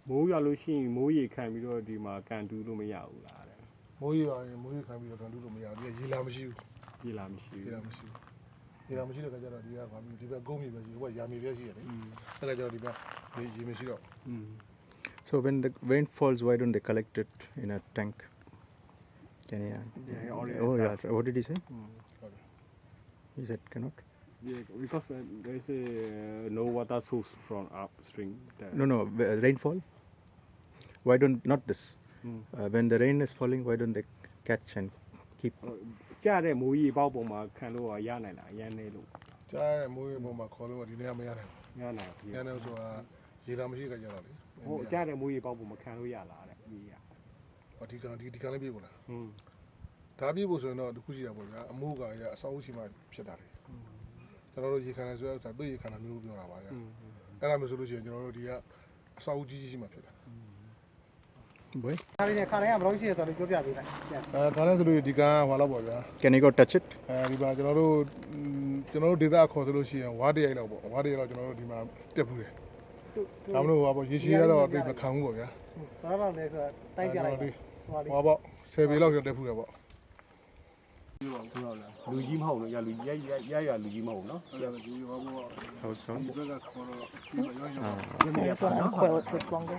Speaker 1: မိုးရလို့ရှိရင်မိုးရေခံပြီးတော့ဒီမှာကန်တူးလို့မရဘူးလားတဲ့
Speaker 9: မိုးရေပါရင်မိုးရေခံပြီးတော့ကန်တူးလို့မရဘူးဒီရေလာမရှိဘူး
Speaker 1: ရေလာမရှိ
Speaker 9: ရေ
Speaker 1: ဘူး
Speaker 9: လာမရှိဘူးရေလာမရှိတဲ့ခါကျတော့ဒီကဘာမျိုးဒီဘက်ကုန်းမြေပဲရှိဟိုကရာမြေပဲရှိရတယ်အဲ့ဒါကျတော့ဒီဘက်ရေမရှိတော့
Speaker 1: อืม
Speaker 3: so when the rain falls, why don't they collect it in a tank? Can you?
Speaker 1: Yeah,
Speaker 3: Oh yeah. What did he say?
Speaker 9: ဟုတ်တယ်
Speaker 3: He said cannot.
Speaker 1: Yeah, because there is no water source from upstream there.
Speaker 3: No. Rainfall. Why don't not this?
Speaker 1: Mm.
Speaker 3: When the rain is falling, why don't they catch and keep?
Speaker 1: ကြားတဲ့မိုးကြီးပေါက်ပုံမှာခံလို့ရနိုင်လားအရန်နေလို့
Speaker 9: ကြားရမိုးရေပေါ်မှာခေါ်လို့ဒီနေ့မရနိုင်
Speaker 1: ရနိုင်ဘူး
Speaker 9: ဘူးရနိုင်ဆိုတာရေလာမရှိကြကြတော့လေ
Speaker 1: ဟိုကြားတဲ့မိုးကြီးပေါက်ပုံမခံလို့ရလားတဲ့ကြီးက
Speaker 9: ဒီကလေးပြေးကုန်လား
Speaker 1: ဟွန်း
Speaker 9: ဒါပြေးဖို့ဆိုရင်တော့တခုရှိရပါဗျာအမိုးကအဆောက်အဦရှိမှဖြစ်တာလေကျွန်တော်တို့ရေခန္ဓာဆိုတော့သူ့ရေခန္ဓာမျိုးပြောတာပါဗျာအဲ့ဒါမျိုးဆိုလို့ရှိရင်ကျွန်တော်တို့ဒီကအဆောက်အဦကြီးရှိမှဖြစ်တာ
Speaker 3: Boy,
Speaker 1: ဒါလေးနဲ့ခါတိုင်းကဘယ်လိုရှိရဆိုတော့ပြောပြပေးလိုက်
Speaker 9: ခါတိုင်းဆိုလို့ဒီကဟွာတော့ပေါ့ဗျာ
Speaker 3: can you go touch it?
Speaker 9: ဒီမှာကျွန်တော်တို့ဒေသခေါ်ဆိုလို့ရှိရင်ဝါးတရိုက်လောက်ပေါ့ဝါးတရိုက်လောက်ကျွန်တော်တို့ဒီမှာတက်ဘူးတယ်ဒါမလို့ဟွာပေါ့ရေရှည်ကတော့တိတ်မခံဘူးပေါ့ဗျာ
Speaker 1: ဘာလို့လဲဆိုတော့တိုင်းပြလိုက်
Speaker 9: ဟွာပေါ့10ပေလောက်တက်ဘူးတယ်ပေါ့
Speaker 1: လူကြီးမဟုတ်လို့ရလူရလူကြီးမဟုတ်နော်
Speaker 9: အဲ့ဒါကြီးဟွာပေါ့
Speaker 3: How soon?
Speaker 9: ဒီဘက်ကခေါ်တော့ဒီမှာရောရော
Speaker 4: This one uncoil it so it's longer.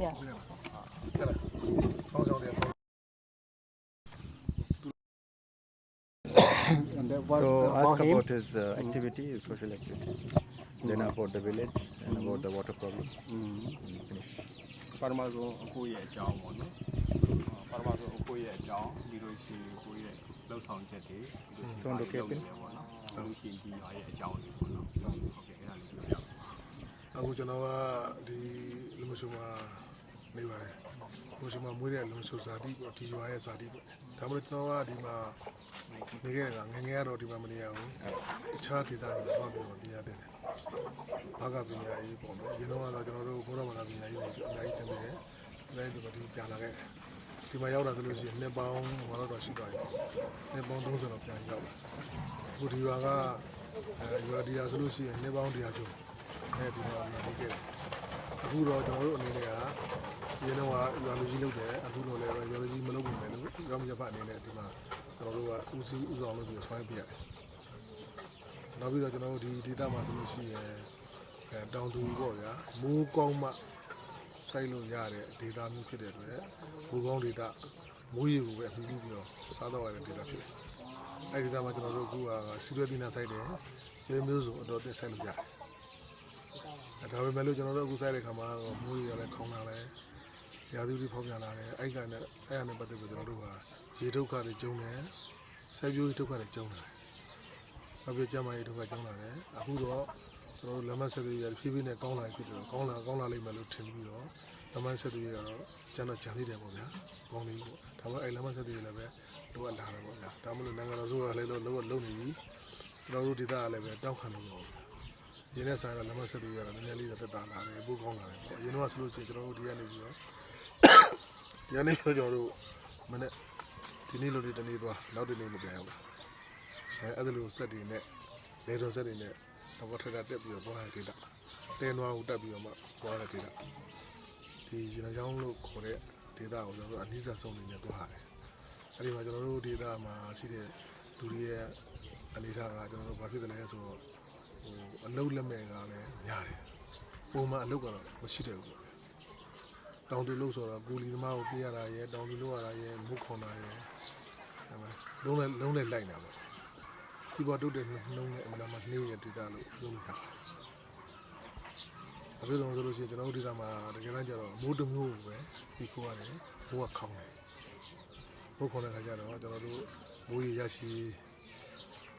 Speaker 4: Yeah.
Speaker 9: ကောင်းဆောင်တယ်
Speaker 1: and that was
Speaker 3: So ask
Speaker 1: about him
Speaker 3: about his activity, his social activity. Then about the village and about the water problem. Finish.
Speaker 1: ပထမဆုံးအကိုရဲ့အကြောင်းပေါ့နော်ပထမဆုံးအကိုရဲ့အကြောင်းပြီးလို့ရှိရင်ကိုရဲ့လှုပ်ဆောင်ချက်တွေပြီးလို့ရှိရင်ပေါ့နော်လို့ရှိရင်ဒီရွာရဲ့အကြောင်းတွေပေါ့နော်ဟုတ်ကဲ့အဲ့ဒါလေးပြောပြပါ
Speaker 9: အခုကျွန်တော်ကဒီလူမဆိုမှာနေပါတယ်လူမဆိုမှာမွေးတဲ့လူမဆိုဇာတိပေါ့ဒီရွာရဲ့ဇာတိပေါ့ဒါမှမဟုတ်ကျွန်တော်ကဒီမှာနေခဲ့တာငငယ်ကတော့ဒီမှာမနေရဘူးအခြားဒေသတွေမှာသွားပြီးတော့နေရတယ်ဘာကပညာရေးပေါ့နော်ဒီတော့ကတော့ကျွန်တော်တို့ဘုရားဘာသာပညာရေးကိုအများကြီးတင်နေတယ်အဲဒီမှာဒီပြန်လာခဲ့ဒီမှာရောက်တာဆိုလို့ရှိရင်နှစ်ပေါင်းဟောတော့ရှိသွားပြီနှစ်ပေါင်း30တော့ပြန်ရောက်လာအခုဒီရွာကရွာဒီယာဆိုလို့ရှိရင်နှစ်ပေါင်း100ကျော်အဲဒီမှာလာနေခဲ့တယ်အခုတော့ကျွန်တော်တို့အနေနဲ့ကရင်းတော့ရွာလူကြီးလုပ်တယ်အခုတော့လည်းရွာလူကြီးမလုပ်ဘူးမယ်လို့ရောမရဖအနေနဲ့ဒီမှာကျွန်တော်တို့ကဦးစီးဦးဆောင်လုပ်ပြီးဆောင်ရွက်ပြရတယ်နောက်ပြီးတော့ကျွန်တော်တို့ဒီဒေသမှာဆိုလို့ရှိရင်တောင်သူပေါ့ဗျာမိုးကောင်းမှစိုက်လို့ရတဲ့ဒေသမျိုးဖြစ်တဲ့အတွက်မိုးကောင်းဒေသမိုးရေကိုပဲအမှုပြုပြီးတော့စားတော့ရတဲ့ဒေသဖြစ်တယ်အဲဒီဒေသမှာကျွန်တော်တို့အခုကစီရွက်တင်နာစိုက်တယ်ဒီမျိုးစုံအတော်တက်စိုက်လို့ရတယ်ဒါပေမဲ့လို့ကျွန်တော်တို့အခုစိုက်တဲ့ခါမှာမိုးရေကလည်းခေါင်းလာတယ်ရာသီဥတုဖောက်ပြန်လာတယ်အဲ့ဒါနဲ့ပတ်သက်ပြီးကျွန်တော်တို့ကရေဒုက္ခတွေကျုံတယ်စိုက်ပျိုးရေးဒုက္ခတွေကျုံတယ်နောက်ပြီးကျန်းမာရေးဒုက္ခကျုံလာတယ်အခုတော့ကျွန်တော်တို့လက်မဆက်တွေရဖြည်းဖြည်းနဲ့ကောင်းလာဖြစ်တယ်ကောင်းလာလိမ့်မယ်လို့ထင်ပြီးတော့လက်မဆက်တွေကတော့ကျန်တော့ကြံသေးတယ်ပေါ့ဗျာကောင်းနေပြီပေါ့ဒါမှအဲ့လက်မဆက်တွေလည်းပဲလိုအပ်လာတယ်ပေါ့ဗျာဒါမှမဟုတ်နိုင်ငံတော်ဆိုရလည်းလုံးနေပြီကျွန်တော်တို့ဒေသကလည်းပဲတောက်ခံနေပေါ့ရင်းနဲ့ဆိုင်တော့လက်မဆက်တွေကတော့နည်းနည်းလေးတော့တက်တာလာတယ်ပိုကောင်းလာတယ်ပေါ့အရင်တော့ဆိုလို့ရှိရင်ကျွန်တော်တို့ဒီကနေပြီးတော့ဒီကနေကျွန်တော်တို့မနေ့ဒီနေ့လိုတနေ့သွားနောက်တနေ့မပြန်ဘူးအဲ့ဒါလိုဆက်တွေနဲ့လေတော်ဆက်တွေနဲ့တော့ထထတက်ပြီးတော့သွားတဲ့ဒေသတဲနွားကိုတက်ပြီးတော့မှသွားတဲ့ဒေသဒီရင်းချောင်းလို့ခေါ်တဲ့ဒေသကိုကျွန်တော်တို့အနည်းဆက်ဆုံးနေနဲ့သွားရတယ်အဲ့ဒီမှာကျွန်တော်တို့ဒေသမှာရှိတဲ့လူတွေရဲ့အနေထားကကျွန်တော်တို့ဘာဖြစ်တယ်လဲဆိုတော့အလုံးလက်မဲ့ကလည်းများတယ်ပုံမှန်အလုပ်ကတော့မရှိတဲ့ဘူးတောင်တူလို့ဆိုတော့ကိုလီသမားကိုပြရတာရဲ့တောင်တူလို့ရတာရဲ့မုတ်ခွန်တာရဲ့လုံးလဲလိုက်နေတာပေါ့ဒီပေါ်တုတ်တဲ့နှုံးနဲ့အမှန်မှနှေးတဲ့ဒေသလို့ပြောလို့ရတယ်။အခုတော့ဆိုလို့ရှိရင်ကျွန်တော်တို့ဒေသမှာတကယ်တမ်းကျတော့မိုးတစ်မျိုးပဲပြီးခိုးရတယ်မိုးကခေါင်းတယ်။မိုးခေါင်းတဲ့ခါကျတော့ကျွန်တော်တို့မိုးရရှိ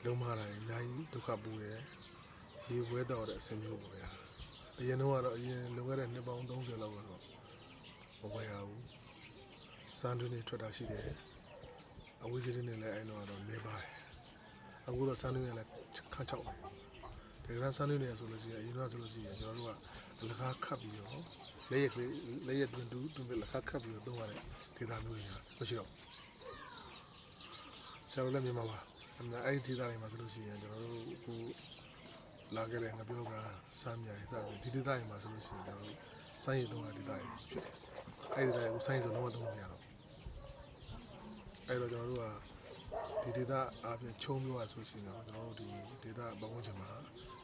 Speaker 9: လုံးမတိုင်းအများကြီးဒုက္ခပူတယ်။ရေဝဲတော့တဲ့အစင်မျိုးပေါ့ဗျာ။အရင်တော့ကတော့အရင်လွန်ခဲ့တဲ့နှစ်ပေါင်း30လောက်ကတော့မဝယ်ရဘူး။စမ်းတွင်းတွေထွက်တာရှိတယ်။အဝေးစီးတွေနဲ့လည်းအဲ့တော့နေပါတယ်။အခုတော့စမ်းတွင်းရလည်းခန့်ချောက်တယ်။ဒါကစမ်းတွင်းနေရဆိုလို့ရှိရင်အရင်တော့ဆိုလို့ရှိရင်ကျွန်တော်တို့ကလက်ကားခတ်ပြီးတော့လက်ရက်တွင်တူလက်ကားခတ်ပြီးတော့သုံးရတဲ့ဒေသမျိုးတွေမရှိတော့ဆရာတို့လည်းမြန်မာပါအဲ့ဒီဒေသတွေမှာဆိုလို့ရှိရင်ကျွန်တော်တို့အခုလာခဲ့တဲ့ငပြောကစမ်းမြိုင်စသည်ဒီဒေသတွေမှာဆိုလို့ရှိရင်ကျွန်တော်တို့စမ်းရည်သုံးရတဲ့ဒေသတွေဖြစ်တယ်အဲ့ဒီဒေသကိုစမ်းရည်ဆိုလုံးဝသုံးလို့မရတော့အဲ့တော့ကျွန်တော်တို့ကဒီဒေသအပြင်ချုံပြောရဆိုရှင်တော့ကျွန်တော်တို့ဒီဒေသပတ်ဝန်းကျင်မှာ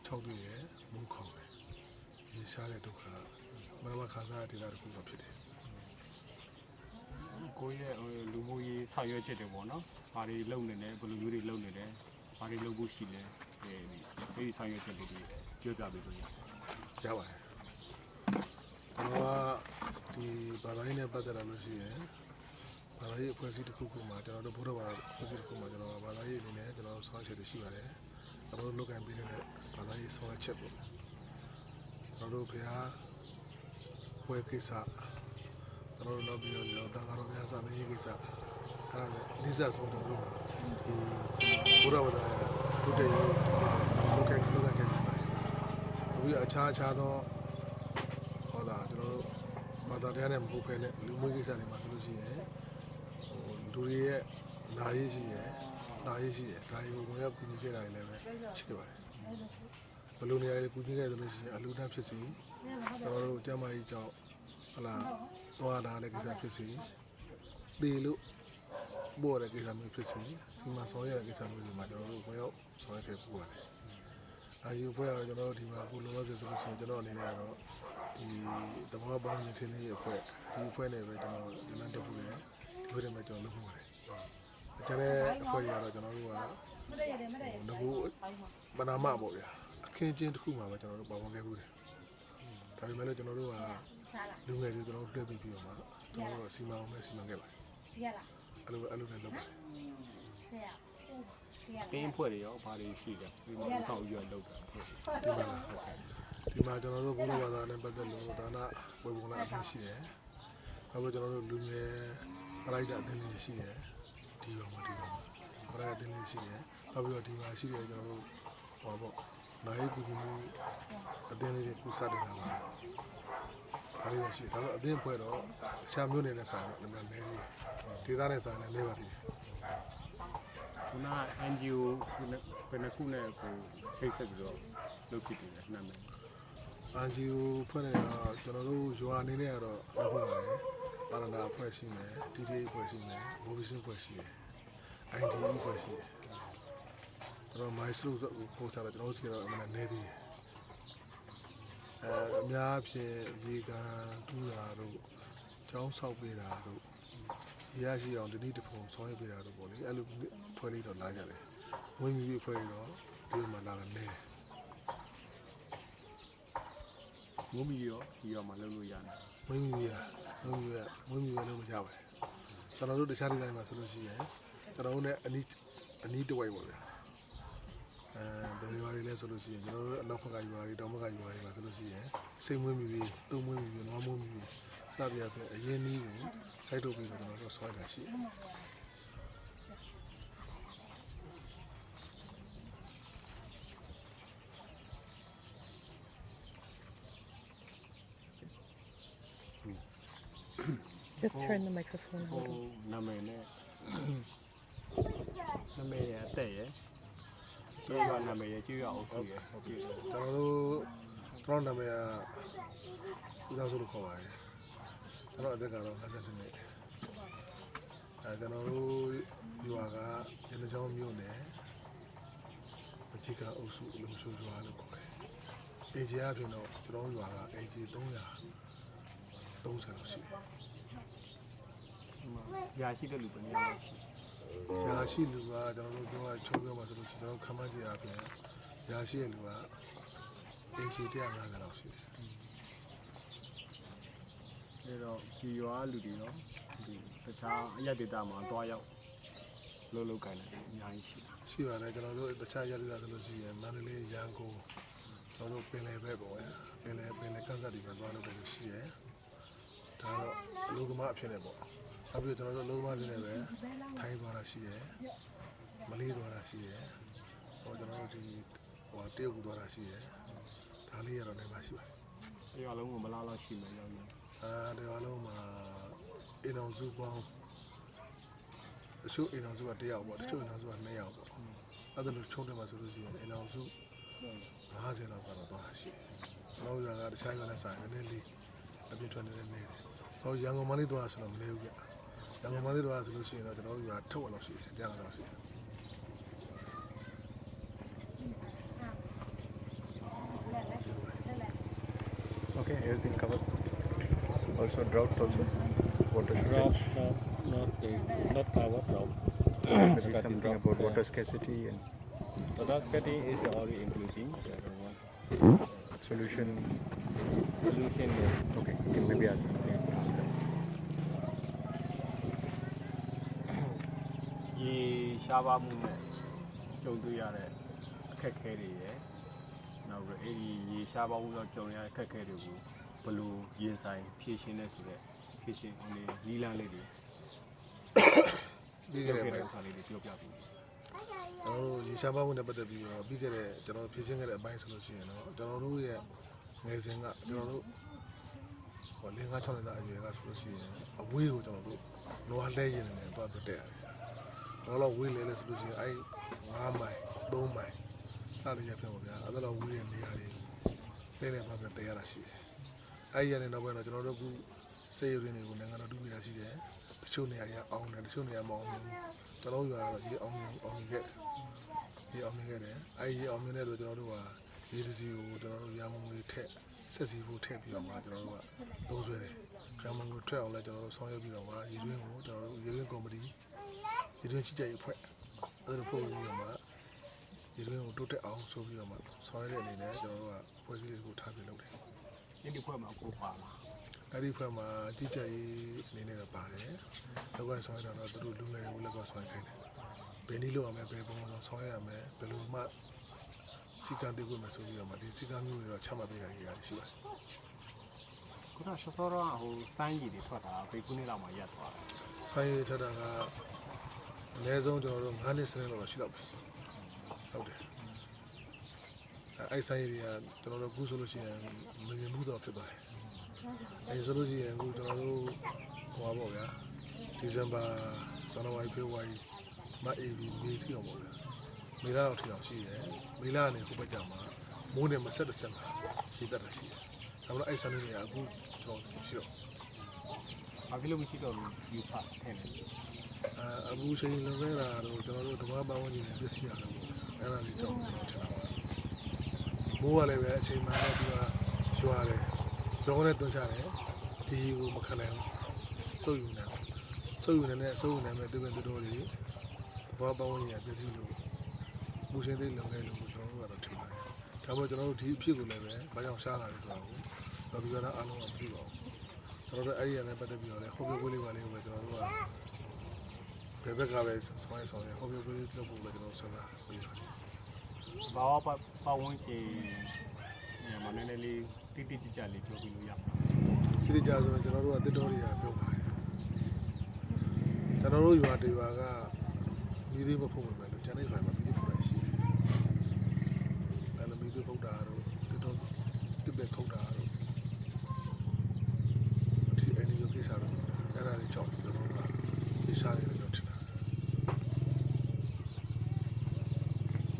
Speaker 9: 6တွေ့ရမုန်းခေါင်တယ်ရေရှားတဲ့ဒုက္ခမနမခါစားတဲ့ဒေသတစ်ခုတော့ဖြစ်တယ်
Speaker 1: ကိုရဲ့လူမှုရေးဆောင်ရွက်ချက်တွေပေါ့နော်။ဘာတွေလုပ်နေလဲဘယ်လိုမျိုးတွေလုပ်နေလဲဘာတွေလုပ်ဖို့ရှိလဲဒီဆောင်ရွက်ချက်တွေပြောပြပေးလို့ရပါတယ်
Speaker 9: ရပါတယ်ကျွန်တော်ကဒီဘာသာရေးနဲ့ပတ်သက်လာလို့ရှိရင် ဘာသာရေးအဖွဲ့အစည်းတစ်ခုခုမှာကျွန်တော်တို့ဘုရားဘာသာအဖွဲ့အစည်းတစ်ခုမှာကျွန်တော်ဘာသာရေးအနေနဲ့ကျွန်တော်ဆောင်ချက်တွေရှိပါတယ်ကျွန်တော်တို့လုပ်ကံပေးနေတဲ့ဘာသာရေးဆောင်ချက်ပေါ့ကျွန်တော်တို့ဘုရားဝယ်ကိစ္စကျွန်တော်တို့နောက်ပြီးတော့တန်ခါတော်များစာမင်းရေးကိစ္စအဲ့ဒါနဲ့လိစဆုံးကျွန်တော်တို့ဒီဘုရားဘာသာလူတွေလုပ်ကံခဲ့ပါတယ်အခုအခြားသောဟုတ်လားကျွန်တော်တို့ဘာသာတရားနဲ့မဟုတ်ဘဲနဲ့လူမျိုးကိစ္စတွေမှာဆိုလို့ရှိရင်လူတွေရဲ့နာရေးရှိရယ်ဒါတွေကိုဝင်ရောက်ကူညီခဲ့တာတွေလည်းပဲရှိခဲ့ပါတယ်ဘယ်လိုနေရာတွေကူညီခဲ့တယ်လို့ရှိရင်အလူတန်းဖြစ်စီကျွန်တော်တို့ကျမ်းမာရေးကြောင့်ဟလာသွားတာလည်းကိစ္စဖြစ်စီတေလို့ပို့ရတဲ့ကိစ္စမျိုးဖြစ်စီစီမံဆောင်ရွက်ရတဲ့ကိစ္စမျိုးတွေမှာကျွန်တော်တို့ဝင်ရောက်ဆောင်ရွက်ခဲ့ပူပါတယ်အာယူဖွဲ့ရတော့ကျွန်တော်တို့ဒီမှာအခုလောလောဆယ်ဆိုလို့ရှိရင်ကျွန်တော်အနေနဲ့ကတော့ဒီတဘောပေါင်းနေထင်းလေးအဖွဲ့ဒီအဖွဲ့နဲ့ပဲကျွန်တော်ဒီလမ်းတက်ဖို့ရယ်ဒီလိုတွေမှကျွန်တော်လုပ်ဖို့ပါတယ်ကျန်တဲ့အဖွဲ့တွေကတော့ကျွန်တော်တို့ကငကူပနာမပေါ့ဗျာအခင်းချင်းတစ်ခုမှပဲကျွန်တော်တို့ပါဝင်ခဲ့ဘူးတယ်ဒါပေမဲ့လည်းကျွန်တော်တို့ကလူငယ်တွေကျွန်တော်တို့လွှဲပြီးတော့မှကျွန်တော်တို့စီမံအောင်ပဲစီမံခဲ့ပါတယ်အဲ့လိုလည်းလုပ်ပါတယ်
Speaker 1: တင်းဖွဲ့တွေရောဘာတွေရှိတယ်ဒီမှာဆောက်ရွက်လောက်တာ
Speaker 9: ဒီမှာကျွန်တော်တို့ဘုရားဘာသာနဲ့ပတ်သက်လို့ဒါနဝေဘုံလာအသိရှိတယ်နောက်ပြီးကျွန်တော်တို့လူငယ်ပရိုက်တာအသိလေးရှိတယ်ဒီပါမပရိုက်တာအသိလေးရှိတယ်နောက်ပြီးတော့ဒီမှာရှိတယ်ကျွန်တော်တို့ဟောပေါ့နိုင်ကူကြီးမှုအသိလေးတွေကုသတယ်လာပါဒါလေးရှိတယ်ဒါတော့အသိဖွဲ့တော့အရှာမျိုးနေတဲ့ဆိုင်တော့လည်းနေနေဒေသနဲ့ဆိုင်လည်းနေပါသေးတယ်
Speaker 1: ခုန NGO ဘယ်နှခုနဲ့ကိုချိတ်ဆက်ပြီးတော့လုပ်ဖြစ်တယ်နာမည်
Speaker 9: NGO ဖွဲ့နေတာကျွန်တော်တို့ရွာအနေနဲ့ကတော့လုပ်ဖို့ပါတယ်ပါရဏအဖွဲ့ရှိမယ် DTA အဖွဲ့ရှိမယ် Mobilisation အဖွဲ့ရှိတယ် IDE အဖွဲ့ရှိတယ်ကျွန်တော် Maestro ကိုခေါ်ချတာကျွန်တော်စီကတော့အမှန်နဲ့နေသေးတယ်အများဖြင့်ရေကန်တူးတာတို့ကျောင်းဆောက်ပေးတာတို့ရရှိအောင်ဒီနေ့တပုံဆောင်းရပေးတာတို့ပေါ့လေအဲ့လိုဖွဲ့လေးတော့လာကြတယ်ဝင်းမြူဖွဲ့တော့ဒီမှာလာတယ်နေ
Speaker 1: မုံမီရောဒီရောမှာလုပ်လို့ရတယ်
Speaker 9: ဝင်းမြူရလုပ်မကြပါဘူးကျွန်တော်တို့တခြားဒီဇိုင်းမှာဆိုလို့ရှိရင်ကျွန်တော်တို့ ਨੇ အနီးတဝိုက်ပေါ့ဗျာဘယ်ရွာတွေလဲဆိုလို့ရှိရင်ကျွန်တော်တို့အနောက်ဘက်ကရွာတွေတောင်ဘက်ကရွာတွေမှာဆိုလို့ရှိရင်စိတ်မွေးမြူတွေတုံးမွေးမြူတွေနွားမွေးမြူတွေစသည်အပြင်အရင်နည်းကိုစိုက်ထုတ်ပြီးတော့ကျွန်တော်တို့ဆွဲတာရှိတယ်
Speaker 4: Just turn the microphone a little.
Speaker 1: နာမည်နဲ့နာမည်ရအသက်ရကျွန်တော်နာမည်ရကြည့်ရအောင်ရှိရ
Speaker 9: ဟုတ်ပြီကျွန်တော်နာမည်ကဦးသားဆိုလို့ခေါ်ပါတယ်ကျွန်တော်အသက်ကတော့52နှစ်ကျွန်တော်တို့ရွာကရန်ကြောင်းမြို့နယ်မချီကအုပ်စုလုံရှိုးရွာလို့ခေါ်တယ်အင်ဂျီအပြင်တော့ကျွန်တော်ရွာကအင်ဂျီ330လောက်ရှိတယ်
Speaker 1: ရာရှိတဲ့လူပဲများရှိ
Speaker 9: ရာရှိလူကကျွန်တော်တို့ပြောချုံပြောမှာဆိုလို့ရှိရင်ကျွန်တော်ခမန်းကြီးအပြင်ရာရှိရဲ့လူကအင်ဂျီ150လောက်ရှိ
Speaker 1: တယ်ဒါတော့ဒီရွာလူတွေရောဒီတခြားအရက်ဒေတာမှာတွားရောက်လုပ်ကိုင်တယ်အများကြီး
Speaker 9: ရှိပါတယ်ကျွန်တော်တို့တခြားရက်ဒေတာဆိုလို့ရှိရင်မန္တလေးရန်ကုန်ကျွန်တော်တို့ပင်လယ်ဘက်ပေါ့ဗျာပင်လယ်ကန်းစပ်တွေပဲတွားလုပ်တယ်လို့ရှိတယ်ဒါတော့အလုပ်သမားအဖြစ်နဲ့ပေါ့နောက်ပြီးကျွန်တော်တို့လုံးဝပြနေပဲထိုင်းသွားတာရှိတယ်မလေးသွားတာရှိတယ်ဟောကျွန်တော်တို့ဒီတရုတ်ကူသွားတာရှိတယ်ဒါလေးရတော့နေပါရှိပါတယ်
Speaker 1: အရွာလုံးကမလားလောက်ရှိမယ်ရောက်နေ
Speaker 9: ဒီရွာလုံးမှာအိမ်အောင်စုပေါင်းတချို့အိမ်အောင်စုက1ယောက်ပေါ့တချို့အိမ်အောင်စုက2ယောက်ပေါ့အဲ့ဒါလို့ချုံတယ်မှာဆိုလို့ရှိရင်အိမ်အောင်စု50လောက်ကတော့သွားတာရှိတယ်ကျွန်တော်တို့ကတခြားရွာနဲ့ဆိုင်နည်းနည်းလေးအပြည့်ထွက်နေနေတယ်ဟောရန်ကုန်မလေးသွားဆိုတော့မနေဘူးဗျရန်ကုန်မလေးသွားဆိုလို့ရှိရင်တော့ကျွန်တော်တို့ကထုတ်အောင်လုပ်ရှိတယ်တရားကတော့ရှိတယ်
Speaker 3: Okay, everything covered. Also droughts also. Water
Speaker 1: drought not our drought
Speaker 3: maybe something about water scarcity and
Speaker 1: water scarcity is already including
Speaker 3: solution.
Speaker 1: Yes.
Speaker 3: Okay, maybe ask something.
Speaker 1: ရေရှားပါမှုနဲ့ကြုံတွေ့ရတဲ့အခက်အခဲတွေရယ်နောက်ပြီးအဲ့ဒီရေရှားပါမှုတော့ကြုံရတဲ့အခက်အခဲတွေကိုဘယ်လိုရင်ဆိုင်ဖြေရှင်းလဲဆိုတဲ့ဖြေရှင်းနီလန်းလေးတွေ
Speaker 9: ပြီး
Speaker 1: ပြော
Speaker 9: ခဲ့
Speaker 1: ခဲ့
Speaker 9: တဲ့
Speaker 1: တဲ့ဥစ္စာလေးတွေပြောပြပြီး
Speaker 9: ကျွန်တော်တို့ရေရှားပါမှုနဲ့ပတ်သက်ပြီးတော့ပြီးခဲ့တဲ့ကျွန်တော်ဖြည့်ရှင်းခဲ့တဲ့အပိုင်းဆိုလို့ရှိရင်တော့ကျွန်တော်တို့ရဲ့ငယ်စဉ်ကကျွန်တော်တို့ဟို5-6နှစ်သားအရွယ်ကဆိုလို့ရှိရင်အဝေးကိုကျွန်တော်တို့လောလဲရင်နေတယ်သွားပြတက်ရတယ်ကျွန်တော်တို့ဝေးလဲလဲဆိုလို့ရှိရင်9မိုင်3မိုင်စသဖြင့်ပြောပါဗျာအဲ့ဒါတော့ဝေးတဲ့နေရာတွေလဲသွားပြတက်ရတာရှိတယ်အဲ့ဒီရတဲ့နောက်ပိုင်းတော့ကျွန်တော်တို့အခုစေရင်းတွေကိုနိုင်ငံတော်တူပြတာရှိတယ်တချို့နေရာရအောင်တယ်တချို့နေရာမအောင်ဘူးကျွန်တော်ရွာတော့ရေအောင်ခဲ့ရေအောင်ခဲ့တယ်အဲ့ဒီအောင်နေတဲ့လို့ကျွန်တော်တို့ကရေတစီကိုကျွန်တော်တို့ရမငွေထက်ဆက်စီဖို့ထည့်ပြီးတော့မှကျွန်တော်တို့ကသုံးဆွဲတယ်ရမငွေထွက်အောင်လဲကျွန်တော်တို့ဆောင်ရွက်ပြီးတော့မှရေတွင်းကိုကျွန်တော်တို့ရေတွင်းကော်မတီရေတွင်းချစ်ကြိုက်အဖွဲ့အဲ့ဒါဖို့ပြီးတော့မှရေတွင်းကိုတိုးတက်အောင်ဆိုပြီးတော့မှဆောင်ရွက်တဲ့အနေနဲ့ကျွန်တော်တို့ကဖွဲ့စည်းလေးကိုထားပြီးလုပ်တယ်
Speaker 1: အဲ့ဒီဖွဲ့မှာကိုပါလာ
Speaker 9: အဲ့ဒီဖွဲ့မှာကြည်ကြရေးအနေနဲ့တော့ပါတယ်။လောက်ကဆောင်ရတာတော့သူတို့လူငယ်တွေကိုလက်ကဆောင်ခိုင်းတယ်။ဘယ်နည်းလို့ရမလဲဘယ်ပုံစံဆောင်ရမလဲဘယ်လိုမှစီကံတည်ဖို့မဆိုပြီးတော့မှဒီစီကံမျိုးတွေတော့ချမှတ်ပေးတာကြီးရှိပါတယ်
Speaker 1: ခုနဆောစောတော့ဟိုစမ်းရည်တွေထွက်တာဘေကုနှစ်လောက်မှရပ်သွားတယ်
Speaker 9: ။ဆိုင်ရထက်တာကအနည်းဆုံးကျွန်တော်တို့9နှစ်စနေလောက်ရှိတော့ပြီ။ဟုတ်တယ်။အဲ့ဆိုင်ရတွေကကျွန်တော်တို့ကူးဆိုလို့ရှိရင်မမြင်ဘူးတော့ဖြစ်သွားတယ်။အဲ့ဆိုလို့ရှိရင်အခုကျွန်တော်တို့ဟိုပါပေါ့ဗျာဒီဇင်ဘာဇန်နဝါရီဖေဖော်ဝါရီမအေဘီမေထိအောင်ပေါ့ဗျာ မေလာတော့ထီအောင်ရှိတယ်မေလာကနေဟိုဘက်ကျမှာမိုးနဲ့မဆက်တစ်ဆက်မှာရှိတတ်တာရှိတယ်ဒါမှမဟုတ်အဲ့ဆန်နေရအခုကျွန်တော်ရှိတော့
Speaker 1: ဘာဖြစ်လို့မရှိတော့လို့ယူဆထဲနေ
Speaker 9: အဘူစိန်လည်းပဲလာတော့ကျွန်တော်တို့ဓမ္မပန်းဝင်နေပစ္စည်းရတယ်ပေါ့အဲ့ဒါလေးကြောင့်ကျွန်တော်ထင်တာပါမိုးကလည်းပဲအချိန်မှတော့သူကရွာတယ်ရောင်းနဲ့တွန်းချတယ်ဒီကိုမခံနိုင်ဘူးစုပ်ယူနေမဲ့သူပဲသူတို့တွေဓမ္မပန်းဝင်နေပစ္စည်းလို့ဘူစိန်သိလုံခဲ့လို့ကျွန်တော်တို့ကတော့ထင်ပါတယ်ဒါပေမဲ့ကျွန်တော်တို့ဒီအဖြစ်ကိုလည်းပဲဘာကြောင့်ရှားလာလဲဆိုတော့ဒီကနေ့အားလုံးကမသိပါဘူးကျွန်တော်တို့အဲ့ဒီရနဲ့ပတ်သက်ပြီးတော့လည်းဟောပြောပွဲလေးပါလေးကိုပဲကျွန်တော်တို့ကဘယ်ဘက်ကပဲဆောင်ရဟောပြောပွဲလေးလုပ်ဖို့ပဲကျွန်တော်စဉ်းစားပြီးပါတယ်
Speaker 1: ဘာဝပတ်ဝန်းကျင်ညမနည်းနည်းလေးတိတိကျကျလေးပြောပြလို့ရမှာ
Speaker 9: ဒီကြဆိုရင်ကျွန်တော်တို့ကတစ်တော်တွေကပြောပါတယ်ကျွန်တော်တို့ရွာတွေရွာကမိသေးမဖုတ်ဝင်မယ်လို့ကျန်တဲ့ဘက်မှာမိသေးဖုတ်ရရှိတယ်အဲ့လိုမိသေးဖုတ်တာတော့တစ်တော်တစ်ပဲခုတ်တာတော့ဒီအဲ့ဒီလိုကိစ္စတော့အဲ့ဒါလေးကြောင့်ကျွန်တော်ကဒီစားရတယ်လို့ထင်တာ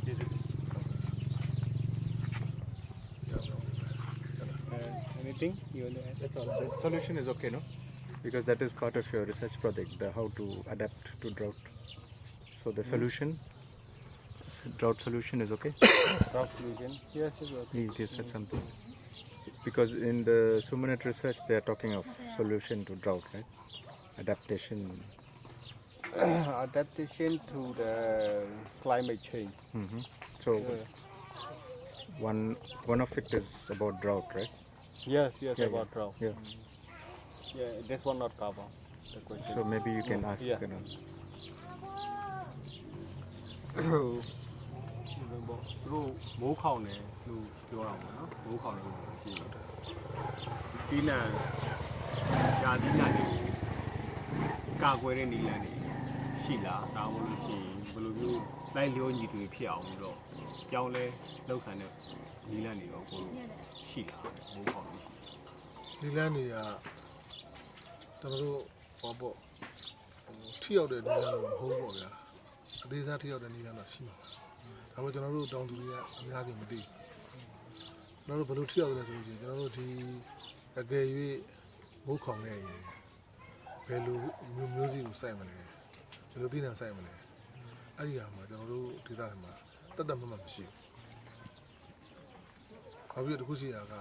Speaker 1: ကျေးဇူး anything you want to add
Speaker 3: That's all. The solution is okay, no? Because that is part of your research project, the how to adapt to drought. So the solution, drought solution is okay?
Speaker 1: drought solution yes yes okay.
Speaker 3: Please you said something. Because in the Sumanet research they are talking of solution to drought, right? Adaptation.
Speaker 1: Adaptation to the climate change
Speaker 3: So one of it is about drought, right?
Speaker 1: yes
Speaker 3: Yeah,
Speaker 1: about drought
Speaker 3: Yeah.
Speaker 1: yeah this one not cover the question
Speaker 3: So maybe you can ask.
Speaker 1: Yeah.
Speaker 3: You know.
Speaker 1: သူတို့မိုးခေါင်တယ်လို့ပြောတာပေါ့နော်မိုးခေါင်တယ်လို့ရှိတယ်တီးနံယာတီးနံတွေကာကွယ်တဲ့နီလန်းတွေရှိလားဒါမှမဟုတ်လို့ရှိရင်ဘယ်လိုမျိုးလိုက်လျောညီတွေဖြစ်အောင်လို့တော့ပြောင်းလဲလှုပ်ဆိုင်တဲ့နီလန်းတွေတော့ကိုရှိလားမိုးခေါင်လို့ရှိ
Speaker 9: ဒီလမ်းတွေကကျွန်တော်တို့ဟောပေါ့ထိရောက်တဲ့ဒီလမ်းတော့မဟုတ်ပေါ့ဗျာအသေးစားထိရောက်တဲ့ဒီလမ်းတော့ရှိမှာပါဒါပေမဲ့ကျွန်တော်တို့တောင်သူတွေကအများကြီးမသိဘူးကျွန်တော်တို့ဘယ်လိုထိရောက်လဲဆိုလို့ရှိရင်ကျွန်တော်တို့ဒီအကယ်၍မိုးခေါင်နေရင်ဘယ်လိုမျိုးစီကိုစိုက်မလဲဘယ်လိုသိနေစိုက်မလဲအဲ့ဒီဟာမှာကျွန်တော်တို့ဒေသတွေမှာတတ်တတ်မှတ်မှမရှိဘူးဘာဖြစ်လို့တခုရှိတာက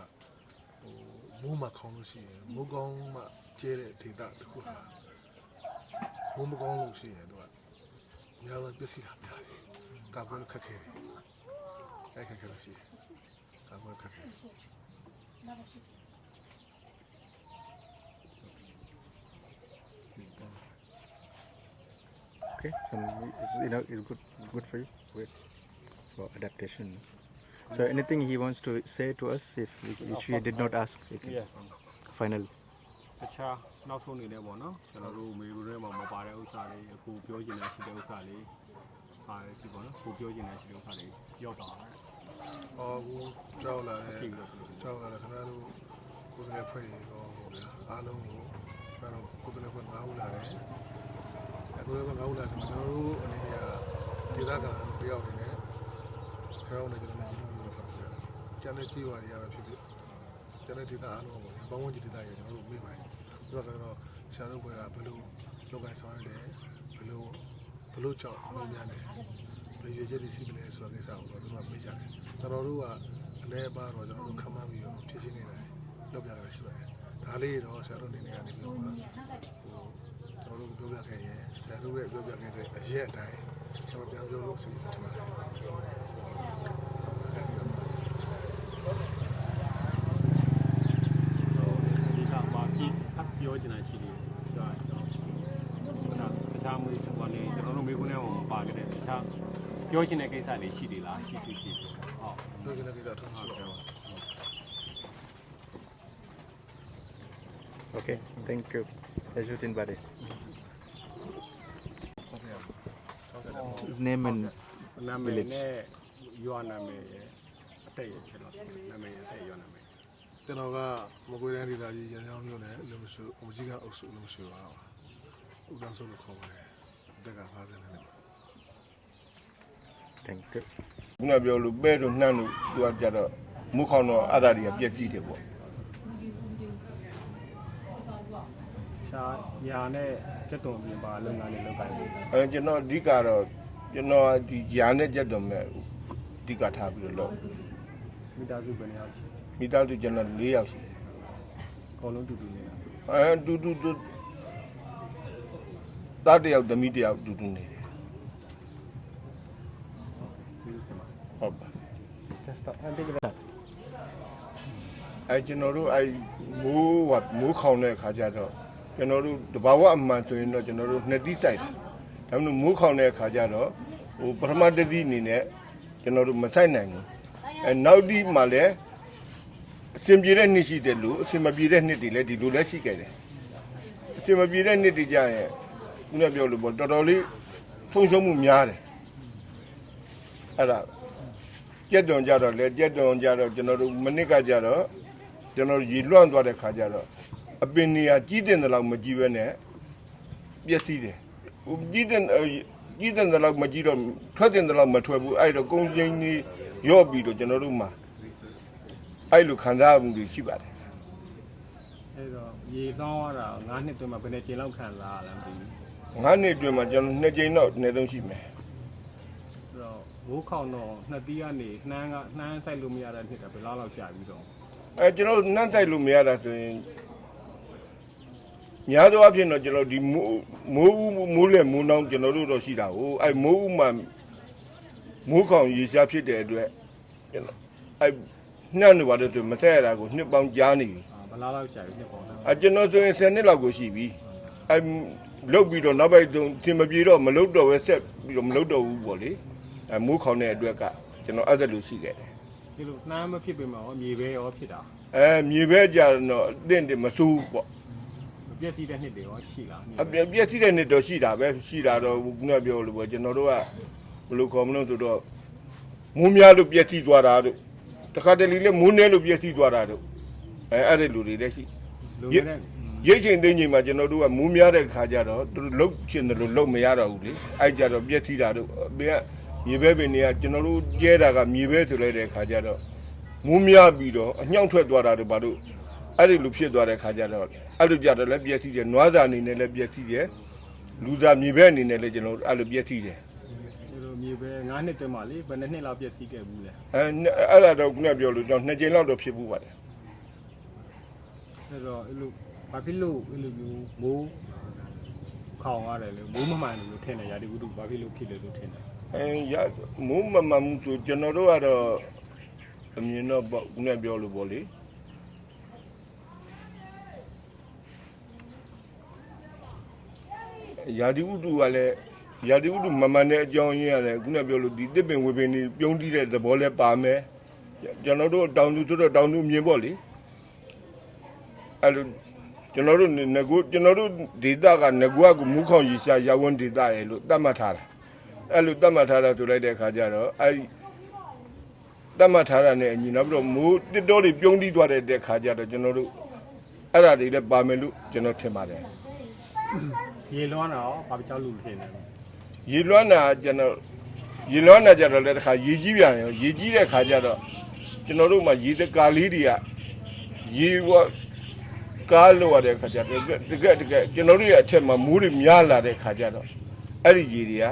Speaker 9: မိုးမခေါင်းလို့ရှိရင်မိုးကောင်းမှကျဲတဲ့ဒေသတစ်ခုဟာမိုးမကောင်းလို့ရှိရင်တော့အများဆုံးပျက်စီးတာများတယ်ကာကွယ်လို့ခက်ခဲတယ်အဲ့ခက်ခဲလို့ရှိရင်ကာကွယ်ခက်ခဲ
Speaker 3: Okay. okay. So it's good for you. Wait for adaptation. So anything he wants to say to us, if which we did not ask, you can.
Speaker 1: Yes.
Speaker 3: Final.
Speaker 1: တခြားနောက်ဆုံးနေတယ်ပေါ့နော်ကျွန်တော်တို့မေရိုထဲမှာမပါတဲ့ဥစ္စာတွေအခုပြောချင်တဲ့ရှိတဲ့ဥစ္စာတွေပါတယ်ဒီပေါ့နော်အခုပြောချင်တဲ့ရှိတဲ့ဥစ္စာတွေရောက်ပါတယ်
Speaker 9: အခုကြောက်လာတယ်ခင်ဗျားတို့ကိုယ်စလဲဖွဲ့နေတော့ပေါ့ဗျာအားလုံးကိုကျွန်တော်ကိုယ်စလဲဖွဲ့9ဦးလာတယ်အခုလည်း9ဦးလာတယ်ကျွန်တော်တို့အနေနဲ့ဒေသခံတယောက်နေနဲ့ကျွန်တော်လည်းကျွန်တော်လည်းဒီလိုမျိုးလုပ်ပါတယ်ကျန်တဲ့ကြေးဝါတွေရပဲဖြစ်ဖြစ်ကျန်တဲ့ဒေသအားလုံးပေါ့ဗျာဘောင်းဝန်းကျင်ဒေသရကျွန်တော်တို့မေးပါတယ်ပြောတော့ဆရာတို့ဘက်ကဘယ်လိုလုပ်ကိုင်ဆောင်ရတယ်ဘယ်လိုကြောက်မင်းများလဲဘယ်ရွေချက်တွေရှိတယ်လဲဆိုတော့ကိစ္စကိုတော့သူတို့ကမေးကြတယ်တော်တော်တို့ကအလဲပါတော့ကျွန်တော်တို့ခံမှန်းပြီးတော့ဖြစ်ရှင်းနေတယ်ပြောပြရတယ်ရှိပါတယ်ဒါလေးတော့ဆရာတို့အနေနဲ့ကနေပြီးတော့ကျွန်တော်တို့ပြောပြခဲ့ရင်ဆရာတို့ရဲ့ပြောပြခဲ့တဲ့အရက်အတိုင်းကျွန်တော်ပြန်ပြောလို့အစီအစဉ်ထင်ပါတယ်
Speaker 1: ဒီကမှာပြီးပြောချင်တာရှိတယ်တခြားမျိုးတွေပေါ့လေကျွန်တော်တို့မေးခွန်းထဲမှာပါခဲ့တဲ့တခြားပြောချင်တဲ့ကိစ္စတွေရှိသေးလားရှိတယ်ဟုတ်
Speaker 9: ပြောချင်တဲ့ကိစ္စအထူးရှိပါဘူး
Speaker 3: Okay, thank you. Ajutin Bade.
Speaker 9: ဟုတ်ကဲ့ဟုတ်ကဲ့
Speaker 3: His name and
Speaker 1: နာမည်နဲ့ရွာနာမည်အတိတ်ရချက်တော့နာမည်အတိတ်ရွာနာမည်
Speaker 9: ကျွန်တော်ကမကွေးတိုင်းဒေသကြီးရန်ကြောင်းမြို့နယ်လူမရှိအမကြီးကအုပ်စုလူမရှိပါဦးတောင်ဆုံးလို့ခေါ်ပါတယ်အသက်က50နဲ့
Speaker 3: thank you.
Speaker 10: ခုနပြောလို့ပဲတို့နှမ်းလို့သူကကြတော့မုခေါင်းတော့အဲ့ဒါတွေကပြက်ကြည့်တယ်ပေါ့
Speaker 1: ရှားညာနဲ့စက်တုံပြင်ပါလုပ်ငန်းတွေလုပ်ကိုင်တယ်
Speaker 10: ကျွန်တော်အဓိကတော့ကျွန်တော်ဒီညာနဲ့ကြက်တော်မဲ့အဓိကထားပြီးတော့
Speaker 1: မိသားစုဘယ်နှစ်ယောက်ရှိ
Speaker 10: မိသားစုကျွန်တော်4ယောက်ရှိတယ်
Speaker 1: အကုန်လုံးတူတူနေတာ
Speaker 10: တူသားတစ်ယောက်သမီးတစ်ယောက်တူတူနေတယ်ဟုတ်ပါ
Speaker 1: just stop and take it
Speaker 10: ကျွန်တော်တို့မိုးခေါင်တဲ့အခါကျတော့ကျွန်တော်တို့တဘာဝအမှန်ဆိုရင်တော့ကျွန်တော်တို့နှစ်သီးဆိုင်တယ်ဒါမှမဟုတ်မိုးခေါင်တဲ့အခါကျတော့ပထမတစ်သီးအနေနဲ့ကျွန်တော်တို့မဆိုင်နိုင်ဘူးနောက်သီးမှလည်းအစင်ပြေတဲ့နှစ်ရှိတယ်လို့အစင်မပြေတဲ့နှစ်တွေလည်းဒီလိုလည်းရှိခဲ့တယ်အစင်မပြေတဲ့နှစ်တွေကြရင်ခုနပြောလို့ပေါ့တော်တော်လေးဆုံးရှုံးမှုများတယ်အဲ့ဒါကြက်တုံကြတော့လေကြက်တုံကြတော့ကျွန်တော်တို့မနစ်ကကြတော့ကျွန်တော်ရေလွှမ်းသွားတဲ့ခါကျတော့အပင်နေရာကြီးတဲ့လောက်မကြီးပဲနဲ့ပျက်စီးတယ်ကြီးတဲ့လောက်မကြီးတော့ထွက်တဲ့လောက်မထွက်ဘူးအဲ့တော့ကုန်းချင်းကြီးရော့ပြီးတော့ကျွန်တော်တို့မှာအဲ့လိုခံစားမှုတွေရှိပါတယ်
Speaker 1: အဲ့တော့ရေကောင်းရတာ9နှစ်တွင်းမှာဘယ်နှစ်ကြိမ်လောက်ခံစားရလဲမသိဘူး
Speaker 10: 9နှစ်အတွင်းမှာကျွန်တော်2ကြိမ်တော့အနည်းဆုံးရှိမယ်
Speaker 1: အဲ့တော့မိုးခေါင်တော့နှစ်သီးကနေနှမ်းဆိုင်လို့မရတဲ့နှစ်ကဘယ်လောက်ကြာပြီးတော့
Speaker 10: ကျွန်တော်နှမ်းဆိုင်လို့မရတာဆိုရင်များသောအားဖြင့်တော့ကျွန်တော်ဒီမိုးလေမိုးနှောင်းကျွန်တော်တို့တော့ရှိတာဟိုအဲ့မိုးဥမှာမိုးခေါင်ရေရှားဖြစ်တဲ့အတွက်ကျွန်တော်အဲ့နှမ်းနေပါတယ်ဆိုမဆက်ရတာကိုနှစ်ပေါင်းကြားနေပြီ
Speaker 1: ဘယ်လောက်ကြာပြီးနှစ်ပေါင်းလဲ
Speaker 10: ကျွန်တော်ဆိုရင်10နှစ်လောက်ကိုရှိပြီအဲ့လုတ်ပြီးတော့နောက်ပိုင်းဆုံးသင်မပြေတော့မလုတ်တော့ပဲဆက်ပြီးတော့မလုတ်တော့ဘူးပေါ့လေအဲ့မိုးခေါင်တဲ့အတွက်ကကျွန်တော်အဲ့ဒါလိုရှိခဲ့တယ်
Speaker 1: ဒီလိုနှမ်းမဖြစ်ပေမဲ့ရောမြေပဲရောဖြစ်တာ
Speaker 10: မြေပဲကြတော့အသင့်တယ်မစိုးဘူးပေါ့
Speaker 1: ပျက်စီးတဲ့နှစ်တွေရောရှိလား
Speaker 10: အပြည့်စီးတဲ့နှစ်တော့ရှိတာပဲရှိတာတော့ခုနပြောလို့ပေါ့ကျွန်တော်တို့ကဘယ်လိုခေါ်မလို့ဆိုတော့မိုးများလို့ပြည့်စီးသွားတာတို့တခါတလေလည်းမိုးနဲလို့ပြည့်စီးသွားတာတို့အဲ့ဒီလူတွေလည်းရှိ
Speaker 1: လိုနေတဲ့
Speaker 10: ရိတ်ချိန်သိမ်းချိန်မှာကျွန်တော်တို့ကမိုးများတဲ့ခါကျတော့သူတို့လှုပ်ချင်တယ်လို့လှုပ်မရတော့ဘူးလေအဲ့ကြတော့ပြည့်စီးတာတို့အပြင်ကမြေပဲပင်တွေကကျွန်တော်တို့ကျဲတာကမြေပဲဆိုလိုက်တဲ့ခါကျတော့မိုးများပြီးတော့အညှောက်ထွက်သွားတာတို့ဘာလို့အဲ့ဒီလိုဖြစ်သွားတဲ့ခါကျတော့အဲ့လိုကြတော့လည်းပြည့်စည်တယ်နွားစာအနေနဲ့လည်းပြည့်စည်တယ်လူစားမြေပဲအနေနဲ့လည်းကျွန်တော်အဲ့လိုပြည့်စည်တယ်
Speaker 1: ဒီလိုမြေပဲ9နှစ်တွင်းမှာလေဘယ်နှစ်လောက်ပျက်စီးခဲ့ဘူးလဲ
Speaker 10: အဲ့ဒါတော့ခုနပြောလို့တော့2ကြိမ်လောက်တော့ဖြစ်ဘူးပါတယ်
Speaker 1: အဲ့တော့အဲ့လိုဘာဖြစ်လို့အဲ့လိုမျိုးမိုးခေါင်ရတယ်လေမိုးမမှန်လို့ထင်တယ်ရာဒီဝတ္ထုဘာဖြစ်လို့ဖြစ်လဲလို့ထင်တယ်
Speaker 10: မိုးမမှန်မှုဆိုကျွန်တော်တို့ကတော့အမြင်တော့ခုနပြောလို့ပေါ့လေရာဒီဥတုကလည်း ရာသီဥတုမမှန်တဲ့အကြောင်းရင်းရတယ်ခုနပြောလို့ဒီတစ်ပင်ဝေပင်တွေပြုံးတီးတဲ့သဘောလဲပါမယ်ကျွန်တော်တို့တောင်သူဆိုတော့တောင်သူမြင်ပေါ့လေအဲ့လိုကျွန်တော်တို့ဒေသကငကွာကမူးခေါင်ရီရှာရဝန်းဒေသရဲ့လို့သတ်မှတ်ထားတာအဲ့လိုသတ်မှတ်ထားတာဆိုလိုက်တဲ့အခါကျတော့အဲ့တတ်မှတ်ထားတာနဲ့အညီနောက်ပြီးတော့မိုးတစ်တော်တွေပြုံးတီးသွားတဲ့ခါကျတော့ကျွန်တော်တို့အဲ့ဒါတွေလည်းပါမယ်လို့ကျွန်တော်ထင်ပါတယ်
Speaker 1: ရေလွှမ်းတာရောဘာကြောက်လို့ဖြစ်နေလဲ
Speaker 10: ရေလွှမ်းတာကျွန်တော်ရေလွှမ်းတာကြတော့လည်းတစ်ခါရေကြီးပြန်ရောရေကြီးတဲ့ခါကျတော့ကျွန်တော်တို့မှာရေတကာလေးတွေကရေဝကားလို့ရတဲ့ခါကျတော့တကယ်ကျွန်တော်တို့ရဲ့အထက်မှာမိုးတွေများလာတဲ့ခါကျတော့အဲ့ဒီရေတွေက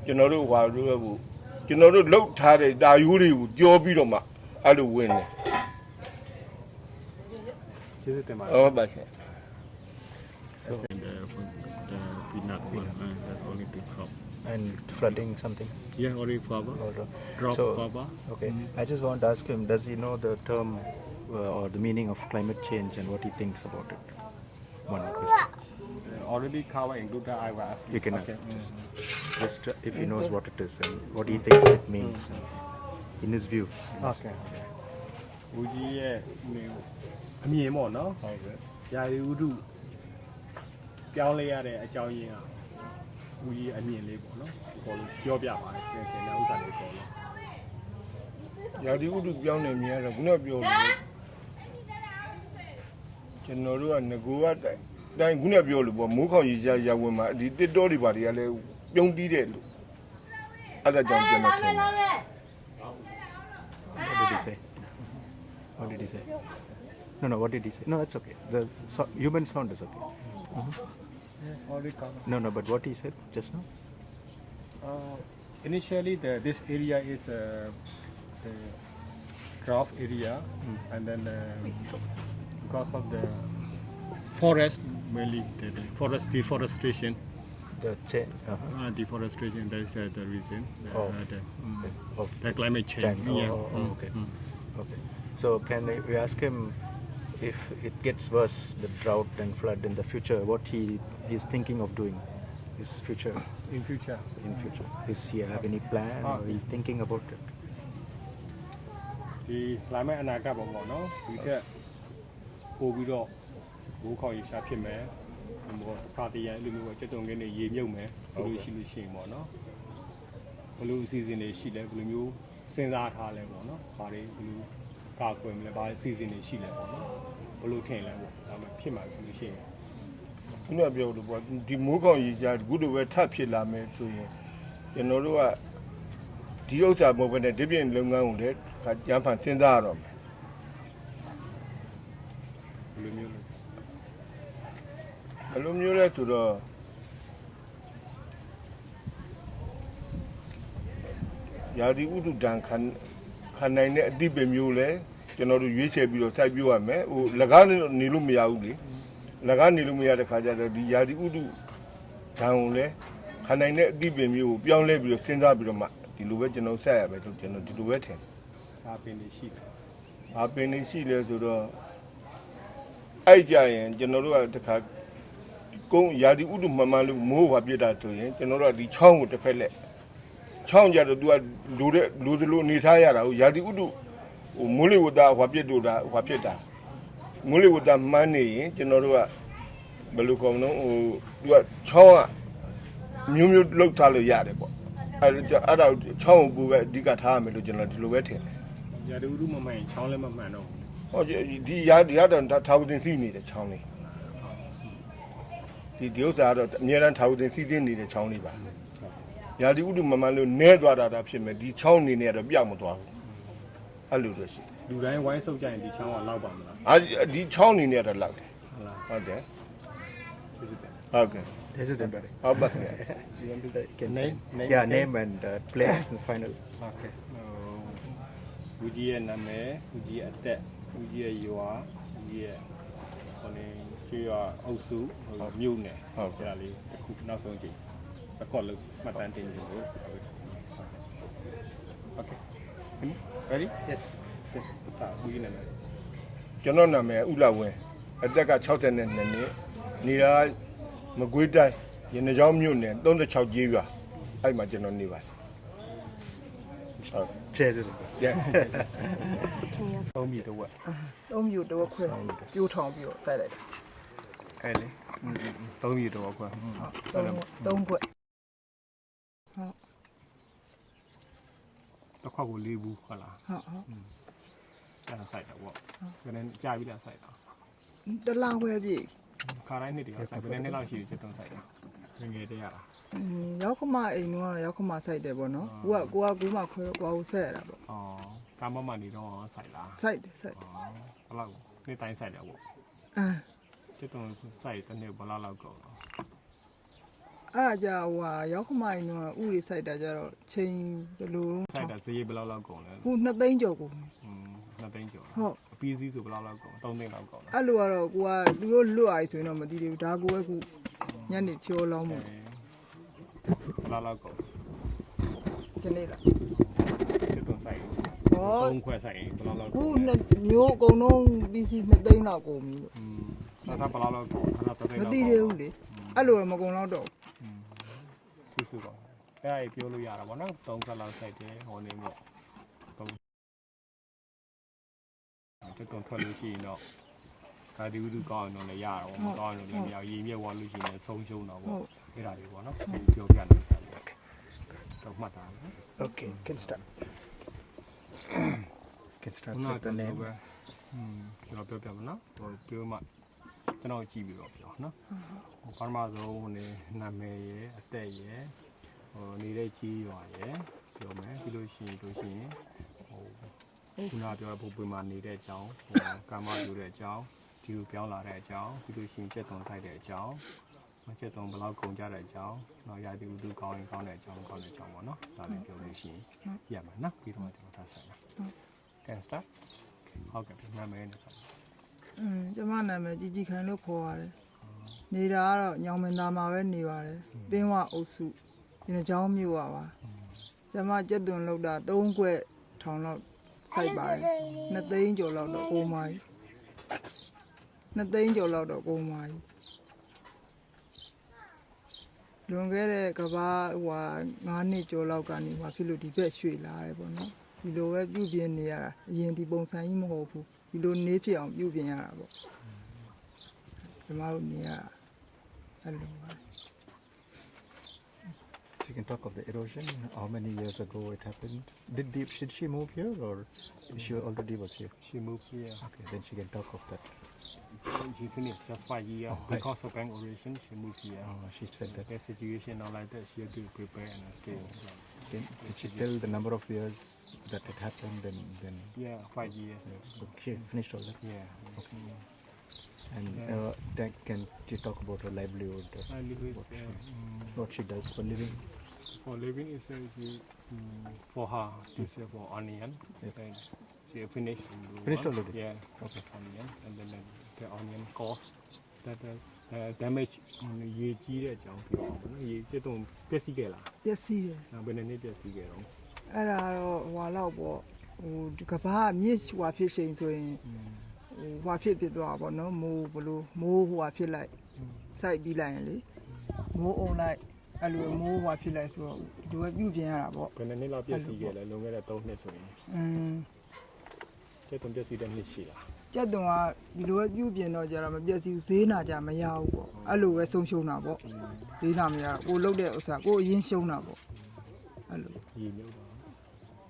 Speaker 10: ကျွန်တော်တို့ဟွာလို့ဘူးကျွန်တော်တို့လှုပ်ထားတဲ့တာယိုးတွေကိုကြောပြီးတော့မှအဲ့လိုဝင်တယ်
Speaker 1: ကျေးဇူးတင်ပါတ
Speaker 10: ဟုတ်ပါရှင်
Speaker 3: The peanut and that's only big crop. And flooding something.
Speaker 1: Yeah, already cover. Drop
Speaker 3: So,
Speaker 1: cover.
Speaker 3: okay. I just want to ask him, does he know the term or the meaning of climate change and what he thinks about it? One question.
Speaker 1: Already cover include the I will ask
Speaker 3: You can
Speaker 1: okay.
Speaker 3: just if he knows what it is and what he thinks it means in his view.
Speaker 1: Okay. ဦးကြီးရဲ့အမြင်ပေါ့နော်ဟုတ်ကဲ့ရာသီဥတုပြောင်းလဲရတဲ့အကြောင်းရင်းကဦးကြီးအမြင်လေးပေါ့နော်ခေါ်လို့ပြောပြပါတယ်ဆင်တဲ့ဥစ္စာလေးပေါ့နော်
Speaker 10: ရာသီဥတုပြောင်းနေမြဲတော့ခုနပြောလို့ကျွန်တော်တို့ကငကိုကတိုင်းခုနပြောလို့ပေါ့မိုးခေါင်ရီရှာရဝင်မှာဒီတစ်တော်တွေပါတွေကလည်းပြုံးတီးတယ်လို့အဲ့ဒါကြောင့်ကျွန်တော်ထင်တယ်
Speaker 3: What did he say? What did he say? No, what did he say? No, that's okay. The human sound is okay.
Speaker 1: Already cover.
Speaker 3: No, but what he said just now?
Speaker 1: Initially this area is a drought area and then because of the forest mainly the forest deforestation
Speaker 3: The
Speaker 1: deforestation that is the reason
Speaker 3: of
Speaker 1: the climate change
Speaker 3: okay. Okay. So can we ask him if it gets worse, the drought and flood in the future, what he is thinking of doing, his future?
Speaker 1: in future
Speaker 3: Does he have any plan or he's thinking about it?
Speaker 1: ဒီ climate အနာဂတ်ပေါ့နော်ဒီထက်ပို့ပြီးတော့မိုးခေါင်ရေရှားဖြစ်မယ်ဒီမောခါတရံအဲ့လိုမျိုးကျွတ်တုံကင်းနေရေမြုပ်မယ်ဆိုလို့ရှိရင်ပေါ့နော်ဘယ်လိုအစီအစဉ်တွေရှိလဲဘယ်လိုမျိုးစဉ်းစားထားလဲပေါ့နော်ဘာတွေဘယ်လိုကာကွယ်မလဲဘာအစီအစဉ်တွေရှိလဲပေါ့နော်ဘယ်လိုထင်လဲပေါ့ဒါမှဖြစ်မှာဆိုလို့ရှိရင်
Speaker 10: ခုနပြောလို့ပေါ့ဒီမိုးခေါင်ရီရှာခုလိုပဲထပ်ဖြစ်လာမယ်ဆိုရင်ကျွန်တော်တို့ကဒီဥစ္စာမဟုတ်ဘဲနဲ့ဒီပြင်လုပ်ငန်းကိုလည်းကျန်းဖန်စဉ်းစားရတော့မယ်
Speaker 1: ဘယ်လိုမျိုးလဲ
Speaker 10: ဘယ်လိုမျိုးလဲဆိုတော့ရာသီဥတုတန်ခံနိုင်တဲ့အတိပင်မျိုးလဲကျွန်တော်တို့ရွေးချယ်ပြီးတော့စိုက်ပျိုးရမယ်ဟိုလကားနေလို့မရဘူးလေလကားနေလို့မရတဲ့ခါကျတော့ဒီရာသီဥတုတန်ကိုလဲခံနိုင်တဲ့အတိပင်မျိုးကိုပြောင်းလဲပြီးတော့စဉ်းစားပြီးတော့မှဒီလိုပဲကျွန်တော်ဆက်ရပဲလို့ကျွန်တော်ဒီလိုပဲထင်တယ်
Speaker 1: ဒါပင်တွေရှိတယ်
Speaker 10: ။ဘာပင်နေရှိလဲဆိုတော့အဲ့ကြရင်ကျွန်တော်တို့ကတခါကုန်းရာသီဥတုမှန်မှန်လို့မိုးဘာပြစ်တာဆိုရင်ကျွန်တော်တို့ကဒီချောင်းကိုတစ်ဖက်လက်ချောင်းကြတော့ तू ကလူသလိုနေထားရတာဟိုရာသီဥတုဟိုမိုးလေဝသဘာပြစ်တို့တာဘာဖြစ်တာမိုးလေဝသမှန်းနေရင်ကျွန်တော်တို့ကဘယ်လိုကောင်းတော့ဟို तू ကချောင်းကမျိုးလောက်ထားလို့ရတယ်ပေါ့အဲ့ဒါချောင်းကိုပဲအဓိကထားရမယ်လို့ကျွန်တော်ဒီလိုပဲထင်တယ်
Speaker 1: ရာသီဥတုမမှန်ရင်ချောင်းလည်းမမှန်တော့
Speaker 10: ဟောဒီရတော့ထာဝတင်စီနေတဲ့ချောင်းလေးဒီဥစ္စာကတော့အများအားထာဝတင်စီတင်းနေတဲ့ချောင်းလေးပါရာသီဥတုမမှန်လို့နဲသွားတာဖြစ်မယ်ဒီချောင်းနေနေတော့ပြမသွားဘူးအဲ့လိုတော့ရှိ
Speaker 1: လူတိုင်းဝိုင်းဆုပ်ကြရင်ဒီချောင်းကလောက်ပါမလား
Speaker 10: ဒီချောင်းနေနေတော့လောက်တယ်
Speaker 1: ဟုတ်လား
Speaker 10: ဟုတ်တယ်
Speaker 1: ကျေးဇူးတင်
Speaker 10: ဟုတ်ကဲ့
Speaker 3: This is the
Speaker 10: ဟုတ်ပါခင်ဗျာ
Speaker 1: You want to
Speaker 3: can
Speaker 1: name
Speaker 3: yeah, name and place in final.
Speaker 1: Okay ဦးကြီးရဲ့နာမည်ဦးကြီးရဲ့အသက်ဦးကြီးရဲ့ရွာဦးကြီးရဲ့ဟိုနေကျွေးရွာအုပ်စုဟိုမြို့နယ်ဟုတ်ကဲ့လေးအခုနောက်ဆုံးကြည့်အကောက်လို့မှတ်တမ်းတင်လို့ Okay ready yes စာဦးကြီးနာမည်
Speaker 10: ကျွန်တော်နာမည်ဥလဝင်းအသက်က62နှစ်နေတာမကွေးတိုင်း ရင်နှကြောင်းမြို့နယ်36ကျေးရွာအဲ့မှာကျွန်တော်နေပါတယ်ဟုတ်
Speaker 3: ကျေးဇူးတင်
Speaker 10: ကျဲ
Speaker 1: သုံးပြီတော့ဝက်
Speaker 11: သုံးမျိုးတော့ခွဲပြိုးထောင်ပြီးတော့စိုက်လိုက်တယ်
Speaker 1: အဲ့လေသုံးပြီတော့ကွာ
Speaker 11: သုံးခွက်
Speaker 1: တစ်ခွက်ကို၄ဘူးဟုတ်လား
Speaker 11: ဟုတ်ဟုတ်
Speaker 1: အဲ့ဒါစိုက်တော့ဗောဘယ်နဲ့ကြာပြီလားစိုက်တာ
Speaker 11: တလားခွဲပြည့်
Speaker 1: ခါတိုင်းနှစ်တည်းကစိုက်ဘယ်နဲ့လောက်ရှိပြီချက်တုံးစိုက်တာငယ်တည်းရတာ
Speaker 11: ရောက်ခမအိမ်တော့ရောက်ခမစိုက်တယ်ပေါ့နော်ကိုကကူးမှခွဲတော့ကိုကိုဆက်ရတာပေါ့
Speaker 1: อ๋อကာမမနေတော့စိုက်လား
Speaker 11: စိုက်တယ်စိုက်
Speaker 1: อ๋อဘယ်လောက်နေ့တိုင်းစိုက်တယ်ဗော
Speaker 11: အဲ
Speaker 1: ချက်တုံးစိုက်တဲ့နေ့ဘယ်လောက်ကုန်လဲ
Speaker 11: အားကြဟိုရောက်ခမအိမ်တော့ဥရီစိုက်တာကြတော့ချိန်ဘယ်လို
Speaker 1: စိုက်တာဈေးဘယ်လောက်ကုန်လဲ
Speaker 11: ခု2သိန်းကျော်ကို
Speaker 1: 2သိန်းကျော်
Speaker 11: ဟုတ်
Speaker 1: အပီးစည်းဆိုဘယ်လောက်ကုန်3သိန်းလောက်ကုန်လား
Speaker 11: အဲ့လိုကတော့ကိုကသူတို့လွတ်အားဆိုရင်တော့မသိသေးဘူးဒါကိုပဲခုညနေချောလောင်းမှု
Speaker 1: ဘယ်လောက်ကုန်
Speaker 11: ဒီနေ့လား
Speaker 1: ချက်တုံးစိုက်
Speaker 11: ဟော
Speaker 1: 3ခွက်စိုက်ဘယ်လောက်
Speaker 11: ခုမျိုးအကုန်လုံးပြီးစီ2သိန်းလောက်ကုန်ပြီလို့
Speaker 1: ဒါကဘယ်လောက်ကုန်အဲ့ဒါ3သိန်း
Speaker 11: မ
Speaker 1: လောက်
Speaker 11: သိသေးဘူးလေအဲ့လိုတော့မကုန်တော့တော့
Speaker 1: သူစုတော့အဲ့ဒါပြောလို့ရတာဗောနော်3ခွက်လောက်စိုက်တယ်ဟိုနေပေါ့ချက်တုံးထွက်လို့ရှိရင်တော့ဒါဒီဥဒုကောင်းအောင်လည်းရတာဗောမကောင်းအောင်လည်းမရရေမြက်ဝါလို့ရှိရင်ဆုံးရှုံးတော့ဗောအဲ့ဒါတွေဗောနော်ပြောပြတယ်တော့မှတ်တာ
Speaker 3: Okay, can start. Can start
Speaker 1: ခုန
Speaker 3: with
Speaker 1: က
Speaker 3: the
Speaker 1: လည်း
Speaker 3: name.
Speaker 1: ပဲကျွန်တော်ပြောပြမယ်နော်ဟိုပြောမှကျွန်တော်ကြည့်ပြီးတော့ပြောနော်ဟိုပထမဆုံးဟိုနေနာမည်ရယ်အသက်ရယ်ဟိုနေတဲ့ကြီးရွာရယ်ပြောမယ်ပြီးလို့ရှိရင်ဟိုခုနပြောတဲ့ဘုပ္ပမှာနေတဲ့အကြောင်းဟိုကာမယူတဲ့အကြောင်းဒီလိုပြောင်းလာတဲ့အကြောင်းပြီးလို့ရှိရင်ကျက်သွန်ဆိုင်တဲ့အကြောင်းကျက်သွန်ဘယ်လောက်ကုန်ကြတဲ့အကြောင်းတော့ရာသီဥတုကောင်းရင်ကောင်းတဲ့အကြောင်းပေါ့နော်ဒါလည်းပြောလို့ရှိရင်ရမှာနော်ပြီးတော့ကျွန်တော်ထားဆိုင်Can start? ဟုတ်ကဲ့နာမည်နဲ့ဆက်
Speaker 11: ကျမနာမည်ជីជីခိုင်လို့ခေါ်ရတယ်နေတာကတော့ညောင်မင်းသားမှာပဲနေပါတယ်ပင်းဝအုပ်စုဒီနေ့ကျောင်းမြို့ပါကျမကျက်သွန်လောက်တာ3ခွက်ထောင်လောက်စိုက်ပါတယ်2သိန်းကျော်လောက်တော့ကုန်ပါပြီ2သိန်းကျော်လောက်တော့ကုန်ပါပြီလွန်ခဲ့တဲ့ကဘာဟို9နှစ်ကျော်လောက်ကနေဟိုဖြစ်လို့ဒီဘက်ရွှေ့လာတယ်ပေါ့နော်ဒီလိုပဲပြုပြင်နေရတာအရင်ဒီပုံစံကြီးမဟုတ်ဘူးဒီလိုနေဖြစ်အောင်ပြုပြင်ရတာပေါ့ကျမတို့နေရအဲ့လိုပါ
Speaker 3: You can talk of the erosion. How many years ago it happened? Did she move here or she already was here?
Speaker 1: She moved here.
Speaker 3: Okay, then she can talk of that.
Speaker 1: She finished just 5 years because of bank operation. She moved here.
Speaker 3: Oh, she said that.
Speaker 1: The situation now like that. She had to prepare and stay.
Speaker 3: Did she tell the number of years that it happened? Then
Speaker 1: Yeah, 5 years.
Speaker 3: she finished all that.
Speaker 1: Yeah.
Speaker 3: Okay. And then can she talk about her livelihood?
Speaker 1: I live with
Speaker 3: What she does for living?
Speaker 1: for living is for her to say for onion. And she finished.
Speaker 3: Finished already?
Speaker 1: Yeah. Okay. Onion and then the onion cost that damage ရေကြီးတဲ့အကြောင်းပြောပါမယ်။ရေကျတော့ပျက်စီးခဲ့လား
Speaker 11: ပျက်စီးတယ်
Speaker 1: ။ဘယ်နှစ်ပျက်စီးခဲ့တော့
Speaker 11: အဲ့ဒါတော့ဟွာလောက်ပေါ့ဟိုဒီကဘာမြစ်ဟွာဖြစ်ချိန်ဆိုရင်ဟွာဖြစ်သွားပါတော့မိုးဘလို့မိုးဟွာဖြစ်လိုက်စိုက်ပြီးလိုက်ရင်လေမိုးအုံလိုက်အဲ့လိုမိုးဟွာဖြစ်လိုက်ဆိုတော့ဒီဝဲပြုတ်ပြင်ရတာပေါ့
Speaker 1: ဘယ်နှစ်လောက်ပျက်စီးခဲ့လဲလွန်ခဲ့တဲ့3နှစ်ဆိုရင် ကျတော့ပျက်စီးတဲ့နှစ်ရှိလား
Speaker 11: ကျက်တုံကဒီလိုပဲပြုတ်ပြင်တော့ကြတော့မပျက်စီးဘူးဈေးနာကြမရဘူးပေါ့အဲ့လိုပဲဆုံးရှုံးတာပေါ့ဈေးနာမရကိုလုတ်တဲ့ဥစ္စာကိုအရင်ရှုံးတာပေါ့အဲ့လို
Speaker 1: ရေမြုပ်တာ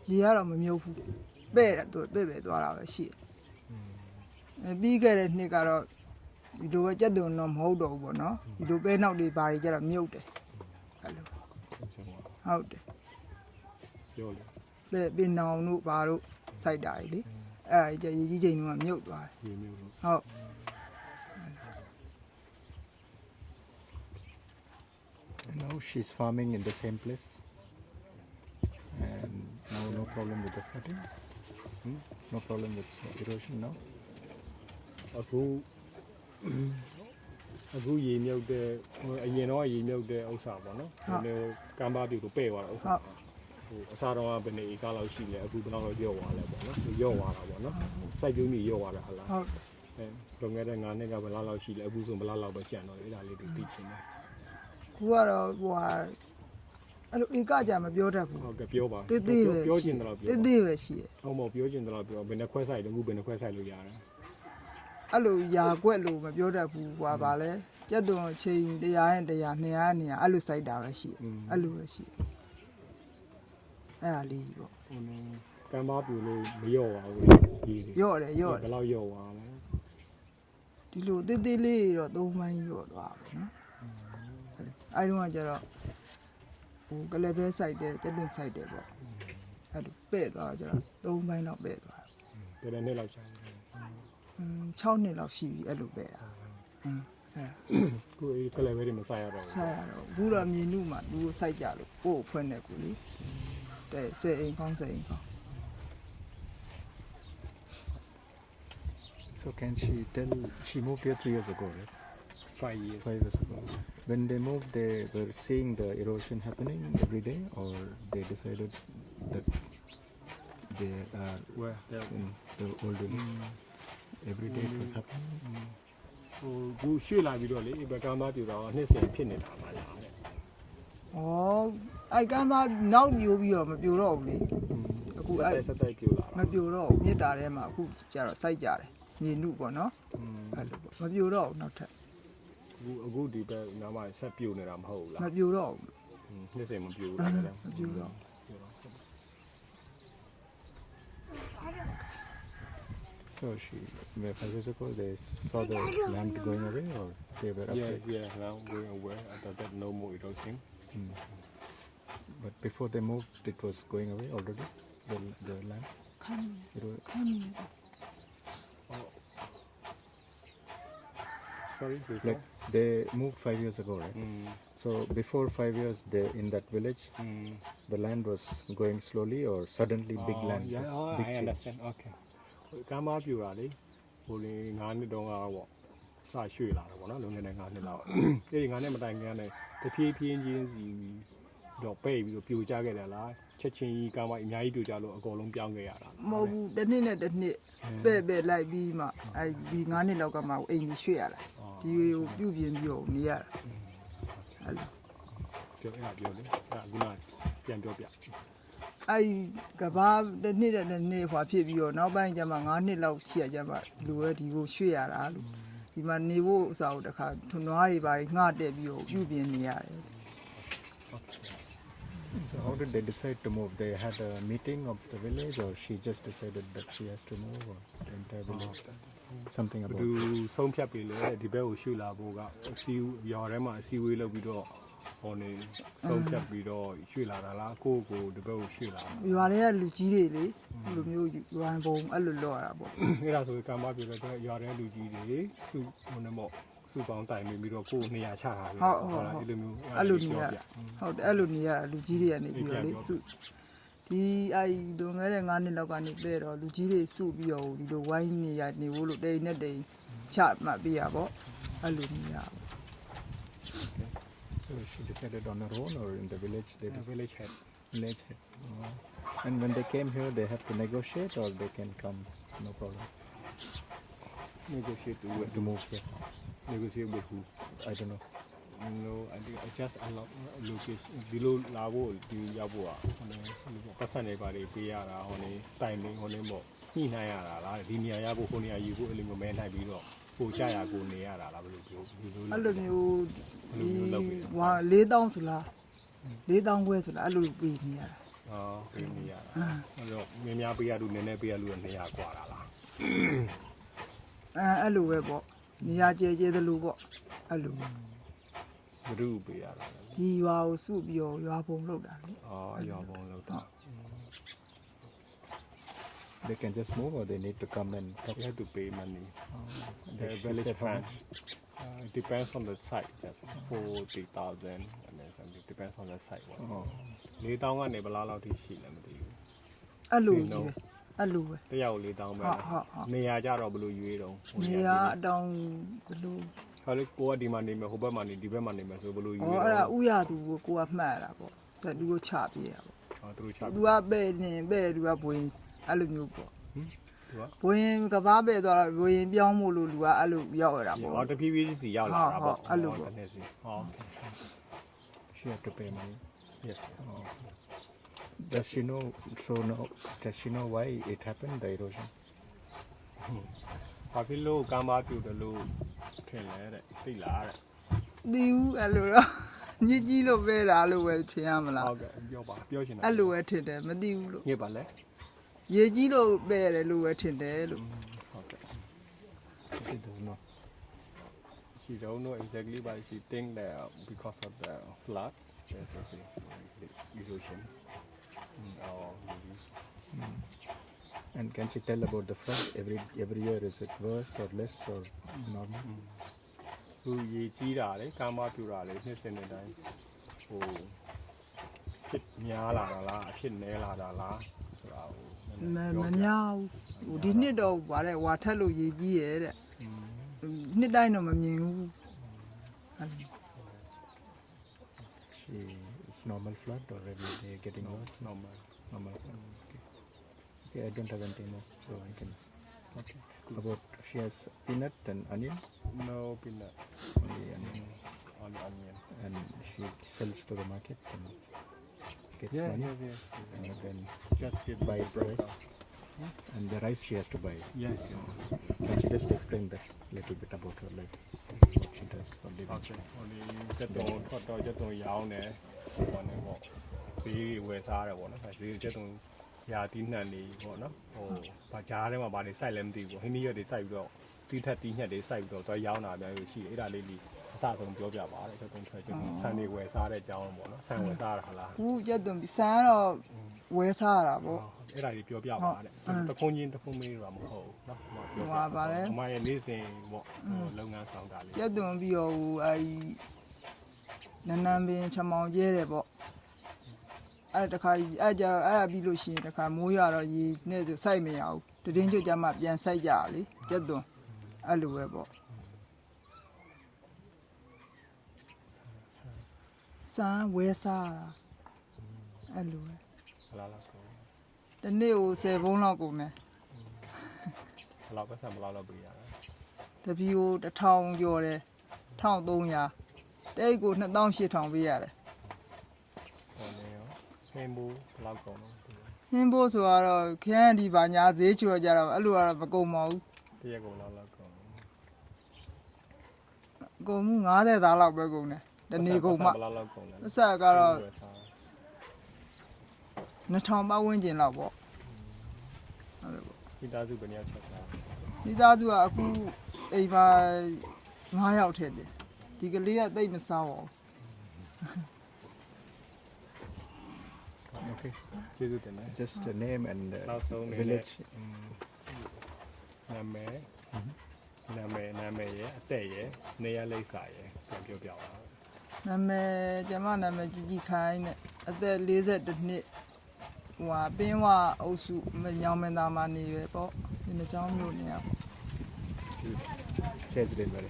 Speaker 11: ရေကတော့မမြုပ်ဘူးပဲ့ပဲသွားတာပဲရှိတယ်ပြီးခဲ့တဲ့နှစ်ကတော့ဒီလိုပဲကြက်တုံတော့မဟုတ်တော့ဘူးပေါ့နော်ဒီလိုပဲနောက်တွေဘာတွေကြတော့မြုပ်တယ်အဲ့လိုဟုတ်တယ်
Speaker 1: ပြောလေ
Speaker 11: ပဲပင်နောင်တို့ဘာတို့စိုက်တာလေအဲ့ဒါကြရေကြီးချိန်တုန်းကမြုပ်သွားတယ်
Speaker 1: ရေမြုပ်လို့
Speaker 11: ဟုတ်
Speaker 3: Now she's farming in the same place. And now no problem with the flooding. No problem with erosion now.
Speaker 1: အခုရေမြုပ်တဲ့အရင်တော့ရေမြုပ်တဲ့ဥစ္စာပေါ့နော်ဒီကမ်းပါးပြူကိုပဲ့သွားတာဥစ္စာဟိုအစားတော့ဘယ်နေကားလောက်ရှိလဲအခုဘယ်လောက်တော့ရော့သွားလဲပေါ့နော်ရော့သွားတာပေါ့နော်စိုက်ပျိုးမြေရော့သွားတာဟုတ်လား
Speaker 11: ဟုတ်
Speaker 1: လွန်ခဲ့တဲ့9နှစ်ကဘယ်လောက်ရှိလဲအခုဆိုဘယ်လောက်ပဲကျန်တော့လဲအဲ့ဒါလေးတွေသိချင်တယ်
Speaker 11: 9 ခုကတော့ဟိုဟာအဲ့လိုဧကကြမပြောတတ်ဘူး
Speaker 1: ဟုတ်ကဲ့ပြောပါ
Speaker 11: တေးသေးပဲ
Speaker 1: ပြောချင်တယ်လို့ပြော
Speaker 11: တေးသေးပဲရှိတယ်
Speaker 1: ဟုတ်မဟုတ်ပြောချင်တယ်လို့ပြောဘယ်နှခွဲဆိုင်လဲအခုဘယ်နှခွဲဆိုင်လို့ရတယ်
Speaker 11: အဲ့လိုယာကွက်လို့မပြောတတ်ဘူးဟွာပါလဲကြက်သွန်အချိန်100ရင်100 200နေရအဲ့လိုစိုက်တာပဲရှိတယ်အဲ့လိုပဲရှိတယ်အဲ့ဒါလေးပေါ့
Speaker 1: ဟိုနေကမ်းပါပြူလို့မလျော့ပါဘူးကြီး
Speaker 11: ရော့တယ်ရော့
Speaker 1: ဘ
Speaker 11: တယ်
Speaker 1: ယ်လောက်လျော့သွားလဲ
Speaker 11: ဒီလိုတေးသေးလေးတော့3ပိုင်းရော့သွားပါနော်အဲ့တုန်းကကျတော့ဟိုကလေးပဲစိုက်တယ်ကြက်သွန်စိုက်တယ်ပေါ့အဲ့လိုပဲ့သွားကြတော့3ပိုင်းတော့ပဲ့သွား
Speaker 1: ဘယ်နှစ်လောက်ရှာလဲ
Speaker 11: 6နှစ်လောက်ရှိပြီအဲ့လိုပဲ့တာအဲ့ဒါ
Speaker 1: ကိုယ်ကလည်းပဲမဆိုင်ရတော့ဘူး
Speaker 11: ဆိုင်ရတော့ဘူးတော့မြင်နုမှာလူကိုစိုက်ကြလို့ကိုယ့်ကိုဖွင့်နေကိုလေတဲ့10အိမ်ကောင်း10အိမ်ကောင်း
Speaker 3: So can she tell, she moved here 3 years ago, right?
Speaker 1: 5 years
Speaker 3: 5 years ago. When they moved, they were seeing the erosion happening every day, or they decided that they are
Speaker 1: where
Speaker 3: in the old village. Every day it was happening.
Speaker 1: ဟိုခုရွှေ့လာပြီးတော့လေဘက်ကမ်းပါပြူတော့နှစ်စဉ်ဖြစ်နေတာပါလားတဲ့
Speaker 11: ဩအဲ့ကမ်းမနောက်ပြိုးပြီးတော့မပြိုတော့ဘူးလေအခုအဲ့
Speaker 1: ဆက်တိုက်ပြူလာ
Speaker 11: မပြိုတော့ဘူးမြစ်တာထဲမှာအခုကျတော့စိုက်ကြတယ်မြင်နုပေါ့နော်အဲ့လိုပေါ့မပြိုတော့ဘူးနောက်ထပ်
Speaker 1: အခုဒီဘက်နားမှာဆက်ပြူနေတာမဟုတ်ဘူးလား
Speaker 11: မပြိုတော့ဘူး
Speaker 1: နှစ်စဉ်မပြူဘူးလားလည်း
Speaker 11: မပြိုတော့
Speaker 3: So she, 5 years ago, they saw the land going away, or they were afraid.
Speaker 1: yeah now going away after that no more erosion
Speaker 3: But before they moved, it was going away already. The land.
Speaker 7: ခမ်း
Speaker 3: It was,
Speaker 7: ခမ်းနေ
Speaker 1: sorry
Speaker 3: like they moved 5 years ago, right? So before 5 years, they in that village, the land was going slowly, or suddenly big land.
Speaker 1: yeah
Speaker 3: was big
Speaker 1: I
Speaker 3: change.
Speaker 1: understand okay ကမ်းပါပြူတာလေဟိုလေ9နှစ်တုန်းကတော့စရွှေ့လာတယ်ပေါ့နော်လုံနေတဲ့9နှစ်လောက်အဲ့ဒီ9နှစ်မတိုင်ခင်ကနေတဖြည်းဖြည်းချင်းစီတော့ပဲ့ပြီးတော့ပြူကြခဲ့တယ်လားချက်ချင်းကြီးကမ်းပါအများကြီးပြူကြလို့အကုန်လုံးပြောင်းခဲ့ရတာ
Speaker 11: မဟုတ်ဘူးတစ်နှစ်နဲ့တစ်နှစ်ပဲ့လိုက်ပြီးမှအဲ့ဒီ9နှစ်လောက်ကမှအိမ်ကြီးရွှေ့ရတာဒီကိုပြုတ်ပြင်းပြီးတော့နေရတာအဲ့လို
Speaker 1: ပြောအဲ့ဒါပြောလေအဲ့ဒါခုနပြန်ပြောပြ
Speaker 11: အဲ့ကဘာတစ်နှစ်နဲ့တစ်နှစ်ဟွာဖြစ်ပြီးတော့နောက်ပိုင်းကျမှ9နှစ်လောက်ရှိရကျမှလူပဲဒီကိုရွှေ့ရတာလို့ဒီမှာနေဖို့အစားတခါထွန်းနွားတွေပါငှတက်ပြီးတော့ပြုတ်ပြင်းနေရတယ်
Speaker 3: So how did they decide to move? They had a meeting of the village, or she just decided that she has to move, or the entire village? Something
Speaker 1: ဘ
Speaker 3: about
Speaker 1: သူဆုံးဖြတ်ပြီလေဒီဘက်ကိုရွှေ့လာဖို့ကအစီရော်ထဲမှာအစီဝေးလုပ်ပြီးတော့ဟိုနေဆုံးဖြတ်ပြီးတော့ရွှေ့လာတာလားကိုယ့်ကိုဒီဘက်ကိုရွှေ့လာတာ
Speaker 11: ရွာတွေကလူကြီးတွေလေဒီလိုမျိုးရွာဘုံအဲ့လိုလော့ရတာပေါ့
Speaker 1: အဲ့ဒါဆိုကံမပြောတော့ရွာထဲလူကြီးတွေစုဟိုနေမို့စုပေါင်းတိုင်ပြီးတော့ကိုယ်နေရာချတာလေအဲ့လိုမျိုး
Speaker 11: အဲ့လိုနေရဟုတ်တယ်အဲ့လိုနေရလူကြီးတွေကနေပြီးတော့လေသူဒီအဲ့ဒုံငယ်တဲ့9နှစ်လောက်ကနေပဲတော့လူကြီးတွေစုပြီးတော့ဒီလိုဝိုင်းနေရနေဖို့လို့တိန်နဲ့တိန်ချမှတ်ပေးရပေါ့အဲ့လိုနေရ
Speaker 3: So she decided on her own, or in the village? They
Speaker 1: The village head
Speaker 3: village head. And when they came here, they have to negotiate, or they can come, no problem,
Speaker 1: negotiate
Speaker 3: to move here.
Speaker 1: negotiate with who
Speaker 3: I don't know.
Speaker 1: no I think I just unlock location ဒီလိုလာဖို့ဒီရောက်ဖို့อ่ะဟိုနေပတ်စံနေပါလေပေးရတာဟိုနေတိုင်နေဟိုနေမို့ညှိနှိုင်းရတာလားဒီနေရာရဖို့ဟိုနေရာယူဖို့အဲ့လိုမျိုးမဲနိုင်ပြီးတော့ပို့ကြရကိုနေရတာလားဘယ်လိုပြောဒီလို
Speaker 11: အဲ့လိုမျိုးဒီဝါ4000ဆိုလား4000ခွဲဆိုလားအဲ့လိုပေးနေရတာ
Speaker 1: အော်ပေးနေရတာအဲ့တော့မင်းများပေးရလို့နည်းနည်းပေးရလို့200กว่าတာလား
Speaker 11: အဲ့လိုပဲပေါ့နေရာကျဲကျဲသလိုပေါ့အဲ့လို
Speaker 1: ဘယ်သူပေးရတာလဲ
Speaker 11: ဒီရွာကိုစုပြီးတော့ရွာဘုံလောက်တာလေ
Speaker 1: အော်ရွာပုံလောက်တာ
Speaker 3: They can just move, or they need to come and talk.
Speaker 1: you have to pay money the
Speaker 3: She
Speaker 1: village
Speaker 3: said how
Speaker 1: fund
Speaker 3: much?
Speaker 1: it depends on the site just 40,000 and then something depends on the site one
Speaker 3: Oh.
Speaker 1: 4000ကနေဘယ်လောက်ထိရှိလဲမသိဘူး
Speaker 11: အဲ့လိုကြီးပဲအဲ့လိုပဲ
Speaker 1: တယောက်4000ပဲ
Speaker 11: ဟုတ်
Speaker 1: နေရာကြတော့ဘယ်လိုရွေးတော့
Speaker 11: နေရာအတောင်ဘလို့
Speaker 1: ခါလေးကိုကဒီမှာနေမယ်ဟိုဘက်မှာနေဒီဘက်မှာနေမယ်ဆိုဘယ်လိုရွေး
Speaker 11: ဩ
Speaker 1: တော့
Speaker 11: အဲ့ဒါဥရသူကိုကမှတ်ရတာပေါ့ဒါသူကိုချပြရတာပေါ့
Speaker 1: အော်သူတို့ချ
Speaker 11: သူကပဲ့နေပဲ့သူကဘွင်အဲ့လိုမျိုးပေါ့
Speaker 1: သူက
Speaker 11: ဘွင်ကဘာပဲ့သွားတော့ဘွင်ပြောင်းမို့လို့လူကအဲ့လိုရောက်ရတာပေါ့
Speaker 1: အော်တဖြည်းဖြည်းစီရောက်လာတာပေါ့
Speaker 11: ဟုတ်အဲ့လိုပေါ့
Speaker 1: တနေ့စီဟော
Speaker 3: She had to pay money.
Speaker 1: Yes.
Speaker 3: Oh. Does she know? Does she know why it happened? The erosion.
Speaker 1: ဘာဖြစ်လို့ကမ်းပါပြူတယ်လို့ထင်လဲတဲ့သိလားတဲ့
Speaker 11: ဒီဦးအဲ့လိုတော့ညစ်ကြီးလို့ပဲတာလို့ပဲထင်ရမလား
Speaker 1: ဟုတ်ကဲ့ပြောပါပြောရှင်တာ
Speaker 11: အဲ့လိုပဲထင်တယ်မသိဘူးလို့
Speaker 1: ညစ်ပါလဲ
Speaker 11: ရေကြီးလို့ပဲရတယ်လို့ပဲထင်တယ်လို့
Speaker 1: ဟုတ်ကဲ့
Speaker 3: She does not.
Speaker 1: she don't know exactly but she think that because of the flood there's the erosion or maybe
Speaker 3: And can she tell about the flood? Every year is it worse or less or normal?
Speaker 1: သူရေကြီးတာလေကမ်းပါပြူတာလေနှစ်စင်တဲ့တိုင်းဟိုဖြစ်များလာတာလားအဖြစ်နည်းလာတာလားဆိုတာဟို
Speaker 11: မများဘူးဟိုဒီနှစ်တော့ဗါတဲ့ဝါထက်လို့ရေကြီးရဲ့တဲ့နှစ်တိုင်းတော့မမြင်ဘူး
Speaker 3: She is normal flood or every day getting worse?
Speaker 1: normal
Speaker 3: Normal. Okay, I don't have anything more, so I can. Okay. About she has peanut and onion.
Speaker 1: no peanut
Speaker 3: Only onion.
Speaker 1: on onion
Speaker 3: And she sells to the market and gets
Speaker 1: yeah
Speaker 3: money.
Speaker 1: yes
Speaker 3: And then
Speaker 1: just get
Speaker 3: buys
Speaker 1: the
Speaker 3: rice. And the rice she has to buy.
Speaker 1: yes
Speaker 3: Can she just explain that little bit about her life? What she does for living?
Speaker 1: okay ဟိုဒီကျက်တုံထွက်တော့ကျက်တုံရောင်းတယ်ဟိုနေပေါ့ဈေးဝယ်စားတယ်ပေါ့နော်ဈေးကျက်တုံရာတီးနှံနေပေါ့နော်ဟိုဘာကြားထဲမှာဘာတွေစိုက်လဲမသိဘူးဟင်းနီးရက်တွေစိုက်ပြီးတော့တီးထက်တီးညက်တွေစိုက်ပြီးတော့ရောင်းတာအများကြီးရှိတယ်အဲ့ဒါလေးကြီးအစဆုံးပြောပြပါတယ်ကျက်တုံထွက်ကျက်တုံဆန်တွေဝယ်စားတဲ့အကြောင်းပေါ့နော်ဆန်ဝယ်စားတာဟာလား
Speaker 11: ခုကျက်သွန်ပြီးစမ်းတော့ဝဲစားရတာပေါ့
Speaker 1: အဲ့ဒါကြီးပြောပြပါတဲ့တခုံးချင်းတခုံးမေးတော့မဟုတ်ဘူးเนาะပြောပြအမရဲ့နေ့စဉ်ပေါ့လုပ်ငန်းဆောင်တာလေး
Speaker 11: ကျက်သွန်ပြီးတော့ဟိုအဲဒီနန်းနန်းပင်ချမောင်ကျဲတယ်ပေါ့အဲ့တခါအဲ့ကြအဲ့ဒါပြီးလို့ရှိရင်တခါမိုးရတော့ရေနဲ့စိုက်မရဘူးတည်င်းကျွတ်ကြမှာပြန်စိုက်ကြလေကျက်သွန်အဲ့လိုပဲပေါ့စမ်းဝဲစားတာအဲ့လိုပဲ
Speaker 1: ဟလာလာကို
Speaker 11: တနေ့ကို10ဘုံလောက်ကုန်တယ်
Speaker 1: ဟလာပဲဆံဘလောက်လောက်ပေးရတာ
Speaker 11: တပီကို1000ကျော်တယ်1300တဲ့ကို2800ပေးရတယ်
Speaker 1: ဟောနေရောဟင်းဘူးဘလောက်ကုန်တော့
Speaker 11: ဟင်းဖို့ဆိုတော့ခရမ်းဒီပါညာဈေးချော်ကြတော့အဲ့လိုကတော့မကုန်ပါဘူး
Speaker 1: တရက်ကုန်လောက်ကုန်
Speaker 11: ကုန်မှု90သားလောက်ပဲကုန်တယ်တနေ့ကုန်မှ
Speaker 1: ဘလောက်လောက်ကုန်လဲ
Speaker 11: အဆက်ကတော့2000ပတ်ဝန်းကျင်လောက်ပေါ့အဲ့လိုပေါ့
Speaker 1: မိသားစုဘယ်နှစ်ယောက်ချက်စား
Speaker 11: မိသားစုကအခုအိမ်မှာ9ယောက်ထည့်တယ်ဒီကလေးကတိတ်မစားပါဘူး
Speaker 3: Okay.
Speaker 1: ကျေးဇူးတင်တယ်
Speaker 3: Just the name and
Speaker 1: နောက်ဆုံးနေ
Speaker 3: village.
Speaker 1: နာမည်ရဲ့အသက်ရဲ့နေရာလိပ်စာရဲ့ပြန်ပြောပြပါ
Speaker 11: နာမည်ကျမနာမည်ជីជីခိုင်းနဲ့အသက်42နှစ်ဟိုဟာပင်းဝအုပ်စုညောင်မင်းသားမနေရပေါ့ဒီနှစ်ချောင်းမျိုးနေရပေါ့
Speaker 3: Cheers, Denver.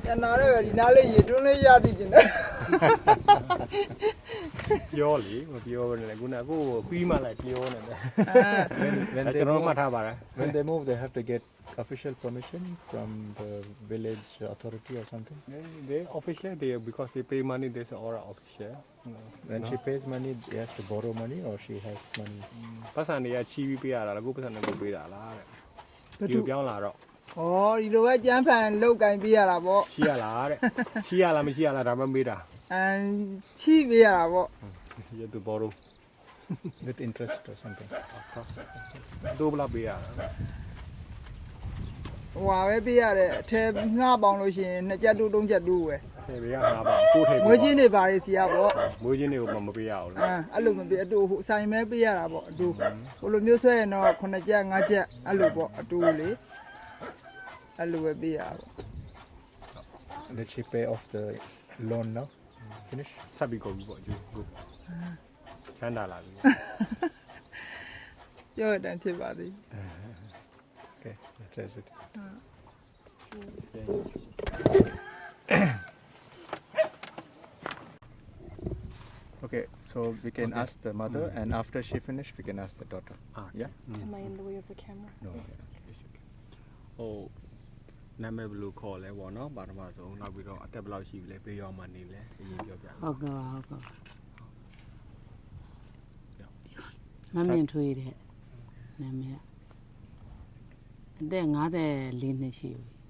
Speaker 11: ကျန်တော်ရဲ့ဒီနားလေးရေတွန်းလေးရတည်ကျင်တယ်
Speaker 1: ပြောလေမပြောဘဲနဲ့ခုနကကိုပြီးမှလိုက်ပြောနေတယ်
Speaker 3: When
Speaker 1: ကျွန်တော်မှတ်ထားပါလား
Speaker 3: when they move, they have to get official permission from the village authority or something.
Speaker 1: they official they because they pay money there's all official
Speaker 3: When she pays money, she has to borrow money or she has money.
Speaker 1: ပတ်စံတွေကချီးပြီးပေးရတာလားကိုပတ်စံတွေကိုပေးတာလားတဲ့ဒီပြောင်းလာတော့
Speaker 11: ဩဒီလိုပဲကြမ်းဖန်လောက်ကင်ပေးရတာပေါ့
Speaker 1: ချီးရလားတဲ့ချီးရလားမရှိရလားဒါမှမေးတာ
Speaker 11: ချီပေးရတာပေါ့
Speaker 1: ရတူဘောတော့
Speaker 3: With interest or something.
Speaker 1: ဒိုးဘလာပေးရတာ
Speaker 11: ဟိုဟာပဲပေးရတယ်အထဲငှပေါင်းလို့ရှိရင်2ချက်တူ3ချက်တူပဲ
Speaker 1: ထေဘေးကငါပါကိုထေ
Speaker 11: ငွေချင်းတွေပါလေစီရပေါ့
Speaker 1: မွေးချင်းတွေကိုမပေးရအောင်လား
Speaker 11: အဲ့လိုမပေးအတူဟိုဆိုင်မဲပေးရတာပေါ့အတူဟိုလိုမျိုးဆွဲရင်တော့9ချက်5ချက်အဲ့လိုပေါ့အတူလေအဲ့လိုပဲပေးရတာပေါ့
Speaker 3: Did she pay off the loan now? Finish?
Speaker 1: ဆက်ပြီးကုန်ပြီပေါ့ယူချမ်းသာလာပြီ
Speaker 11: ပြောရတဲ့ဖြစ်ပါသေး
Speaker 3: Okay, that's it. Okay, so we can ask the mother, and after she finished, we can ask the daughter. Yeah?
Speaker 4: Am I in the way of the camera?
Speaker 3: No.
Speaker 1: ဟို နာမည်ဘယ်လိုခေါ်လဲပေါ့နော်ပါထမဆုံးနောက်ပြီးတော့အသက်ဘယ်လောက်ရှိပြီလဲဘေးရောမှာနေလဲအရင်ပြောပြ
Speaker 12: ဟုတ်ကဲ့ပါဟုတ်ကဲ့မမြင်ထွေးတဲ့နာမည်အသက်54နှစ်ရှိပြီ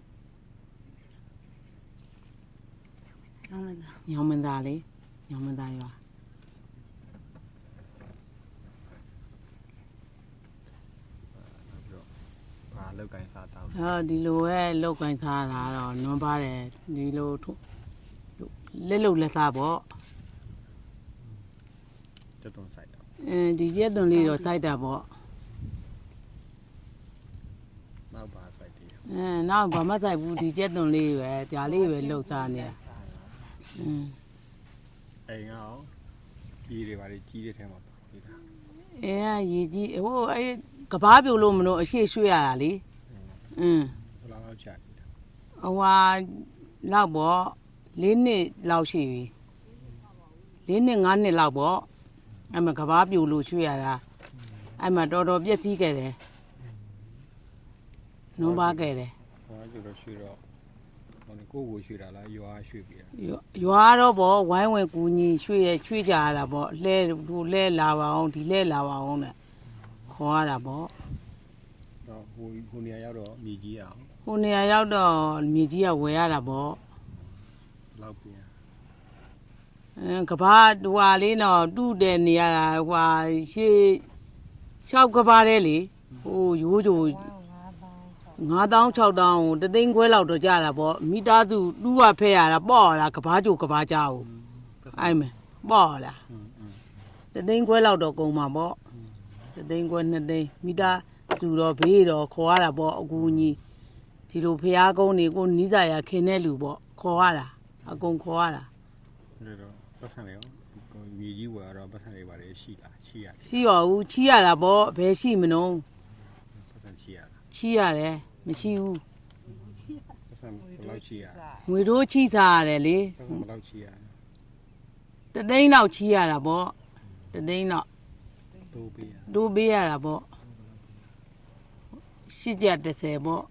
Speaker 12: ညောင်မင်းသားလေညောင်မင်းသားရွာ
Speaker 1: ဘာလောက်ကင်စားတောင်း
Speaker 12: ဒီလိုပဲလောက်ကင်စားတာတော့နွမ်းပါတယ်ဒီလိုလက်လုံလက်စားပေါ့
Speaker 1: ကျွတ်သွန်ဆိုင်တော့
Speaker 12: ဒီရက်သွန်လေးတော့စိုက်တာပေါ့
Speaker 1: နောက်ပါဆိုင်တယ်
Speaker 12: နောက်ဘာမှစိုက်ဘူးဒီရက်သွန်လေးပဲဒါလေးပဲလှုပ်စားနေတာ
Speaker 1: အိမ်ရောကြီးတွေပါလေကြီးတဲ့ထဲမှာဒီလား
Speaker 12: ရေကြီးဟိုကဘာပြိုလို့မလို့အရှိရွှေ့ရတာလေ
Speaker 1: ဘယ်လောက်ချာတယ်
Speaker 12: ဟိုဟာလောက်ပေါ့4နှစ်လောက်ရှိပြီ4နှစ်5နှစ်လောက်ပေါ့အဲ့မှာကဘာပြိုလို့ရွှေ့ရတာအဲ့မှာတော်တော်ပြည့်စည်ခဲ့တယ်နုံးပါခဲ့တယ်
Speaker 1: ဟောကျတော့ရွှေတော့ဟိုကိုရွှေတာလားရွာရွှေပြီ
Speaker 12: ရွာတော့ပေါ့ဝိုင်းဝင်ကူညီရွှေ့ကြရတာပေါ့လဲလာပါအောင်ဒီလဲလာပါအောင်နဲ့ခေါ်ရတာပေါ့
Speaker 1: တော့ဟိုနေရာရောက်တော့မြေကြီးအောင်
Speaker 12: ဟိုနေရာရောက်တော့မြေကြီးကဝယ်ရတာပေါ့
Speaker 1: လောက်ပြန်
Speaker 12: ကဘာဟွာလေးတော့တူးတဲ့နေရတာဟွာရှေ့လျှောက်ကဘာတဲ့လေဟိုရိုးကြို9000 6000တသိန်းခွဲလောက်တော့ကြတာပေါ့မိသားစုတူးရဖဲရတာပေါ့လားကဘာကြိုကဘာကြောက်အဲ့မယ်ပေါ့လားတသိန်းခွဲလောက်တော့ကုန်မှာပေါ့တသိန်းခွဲ2သိန်းမိသားစုတော့ဘေးတော့ခေါ်ရတာပေါ့အကူကြီးဒီလိုဖျားကုန်းတွေကိုနီးစာရခင်တဲ့လူပေါ့ခေါ်ရတာအကုန်ခေါ်ရတာ
Speaker 1: ဒါတော့ပတ်စံလေရောမြေကြီးဝယ်တော့ပတ်စံတွေပါလေရှိလားရှိရတယ်
Speaker 12: ရှိပါဘူးချီးရတာပေါ့ဘယ်ရှိမနှုံး
Speaker 1: ပတ်စံရှိရလား
Speaker 12: ချီးရတယ်မရှိဘူး
Speaker 1: ပတ်စံဘယ်လောက်ရှိရ
Speaker 12: ငွေတို့ချီးစားရတယ်လေ
Speaker 1: ပတ်စံဘယ်လောက်ရှိရ
Speaker 12: တသိန်းလောက်ချီးရတာပေါ့တသိန်းလောက်
Speaker 1: တိုးပေးရ
Speaker 12: ဒိုးပေးရတာပေါ့ရှိကြ30ပေါ့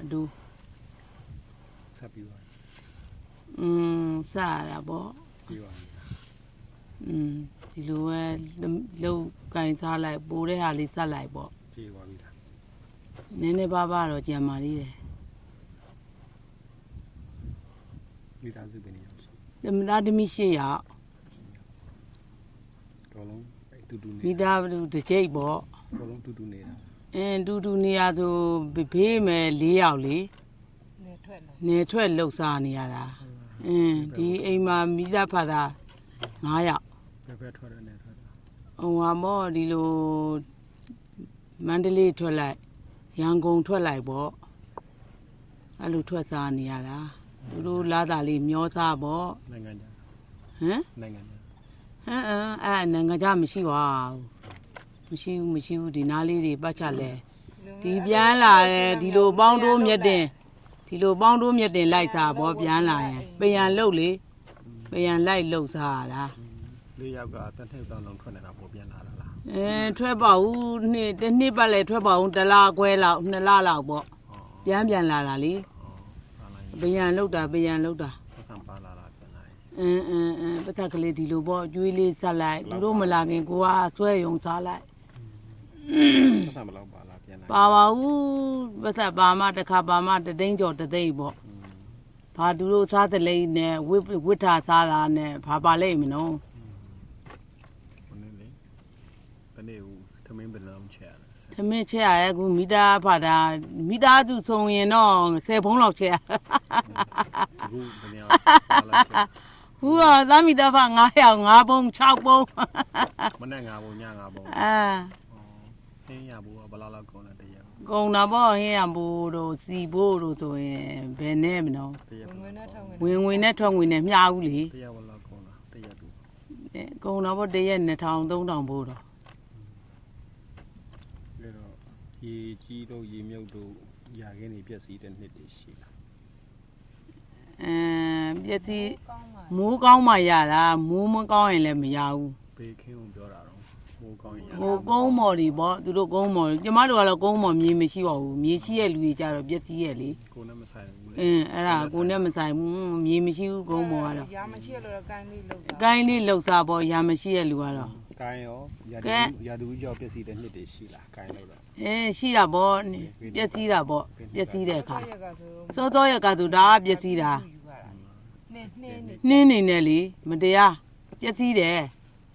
Speaker 12: အဒူ
Speaker 1: ဆက်ပြီးပါ
Speaker 12: စားရတာပေါ့
Speaker 1: ပြီးပါ
Speaker 12: ဒီလိုပဲလောက်ကင်စားလိုက်ပိုးတဲ့ဟာလေးဆက်လိုက်ပေါ့
Speaker 1: ပြီးပါပြီလား
Speaker 12: နည်းနည်းပါးပါတော့ကြံပါသေးတယ်
Speaker 1: မိသားစုပဲနေရအောင်
Speaker 12: သမသားသမီး8ယောက်
Speaker 1: တော်လုံးတူတူနေ
Speaker 12: မိသားစုတစ်ကြိတ်ပေါ့
Speaker 1: တော်လုံးတူတူနေတာ
Speaker 12: တူတူနေရဆိုဘေးမယ်4ယောက်လေနေထွက်လှုပ်စားနေရတာဒီအိမ်မှာမိသားဖတာ9ယောက်
Speaker 1: ဘယ်ထွက်ရနေထွက်
Speaker 12: ဟိုဟာမောဒီလိုမန္တလေးထွက်လိုက်ရန်ကုန်ထွက်လိုက်ပေါ့အဲ့လိုထွက်စားနေရတာသူတို့လာတာလေးမျောစားပေါ့
Speaker 1: နိုင်ငံခြား
Speaker 12: ဟမ်
Speaker 1: နိုင်ငံခြား
Speaker 12: နိုင်ငံခြားမရှိပါဘူးမရှိဘူးဒီနားလေးတွေပတ်ချလဲဒီပြန်လာတယ်ဒီလိုပေါင်းတိုးမြက်တင်လိုက်စားပေါ့ပြန်လာရင်ပယံလုတ်လေပယံလိုက်လှုပ်စားရတာ
Speaker 1: 4ယောက်ကတက်ထက်တောင်းလုံးထွက်နေတာပေါ်ပြန်လာတာလား
Speaker 12: ထွက်ပါဦးနှစ်ပတ်လဲထွက်ပါဦး1လခွဲလောက်2လလောက်ပေါ့ပြန်လာတာလေပယံလုတ်တာ
Speaker 1: ပတ်စံပါလာတာပြန်လာရင်
Speaker 12: ပတ်သက်ကလေးဒီလိုပေါ့ကျွေးလေးဆက်လိုက်သူတို့မလာခင်ကိုကဆွဲယုံစားလိုက်
Speaker 1: ပတ်စံဘယ်လောက်ပါလာပြန်လာ
Speaker 12: ပါပါဦးပတ်သက်ပါမတစ်ခါပါမတသိန်းကျော်တသိန်းပေါ့ဘာသူတို့စားတဲ့လိမ့်နဲ့ဝိထာစားတာနဲ့ဘာပါလိမ့်မနော်
Speaker 1: ဘယ်နဲ့လဲဘယ်နဲ့ဦးသမင်းဘယ်လောက်ချရလဲ
Speaker 12: သမင်းချက်ရရဲ့ကူမိသားဖတာမိသားစုစုံရင်တော့10ဘုံလောက်ချက်ရ
Speaker 1: အခုဘယ်နေရာပါလာချ
Speaker 12: ဟူတော့သားမိသားဖ9ယောက်5ဘုံ6ဘုံ
Speaker 1: မနေ့9ဘုံည9ဘုံ ဟင်းရဘူးဘယ်လောက်ကုန်လဲတရက်
Speaker 12: ကုံတာပေါ့ဟင်းရဘူတို့စီဘို့တို့ဆိုရင်ဘယ်နဲ့မနော်
Speaker 1: တရက်
Speaker 12: ဝင်ငွေနဲ့ထွက်ငွေနဲ့မျှဘူးလေ
Speaker 1: တရက်ဘယ်လောက်ကုန်လားတရက်တူ
Speaker 12: ကုံတော့ပေါ့တရက်2000 3000ဘို့တော့
Speaker 1: ဒါတော့ရေကြီးတို့ရေမြုပ်တို့ရာခင်းနေပြက်စီးတဲ့နှစ်တွေရှိလား
Speaker 12: ပြည့်စီမိုးကောင်းမှရတာမိုးမကောင်းရင်လည်းမရဘူး
Speaker 1: ဘေးခင်းကိုပြောတာတော့မိုးကောင်းရင်
Speaker 12: ဟိုကုန်းမော်တွေပေါ့သူတို့ကုန်းမော်ကျမတို့ကတော့ကုန်းမော်မြေမရှိပါဘူးမြေရှိရဲ့လူတွေကြတော့ပြည့်စီရဲ့လေ
Speaker 1: ကိုနမ မဆိုင်ဘူး
Speaker 12: အဲ့ဒါကိုနဲ့မဆိုင်ဘူးမြေမရှိဘူးကုန်းပေါ်ကတော့
Speaker 11: ရာမရှိရလို့တော့ကိုင်းလေးလှုပ်စား
Speaker 12: ကိုင်းလေးလှုပ်စားပေါ့ရာမရှိရဲ့လူကတော့
Speaker 1: ကိုင်းရောရာသူကြောက်ပျက်စီးတဲ့နှစ်တွေရှိလားကိုင်းလို့တော့
Speaker 12: ရှိတာပေါ့ပျက်စီးတာပေါ့ပျက်စီးတဲ့အခါ
Speaker 11: ရက်ကဆို
Speaker 12: စောစောရက်ကဆိုဒါပျက်စီးတာ
Speaker 11: နှင်းနေ
Speaker 12: နှင်းနေနဲ့လေမတရားပျက်စီးတယ်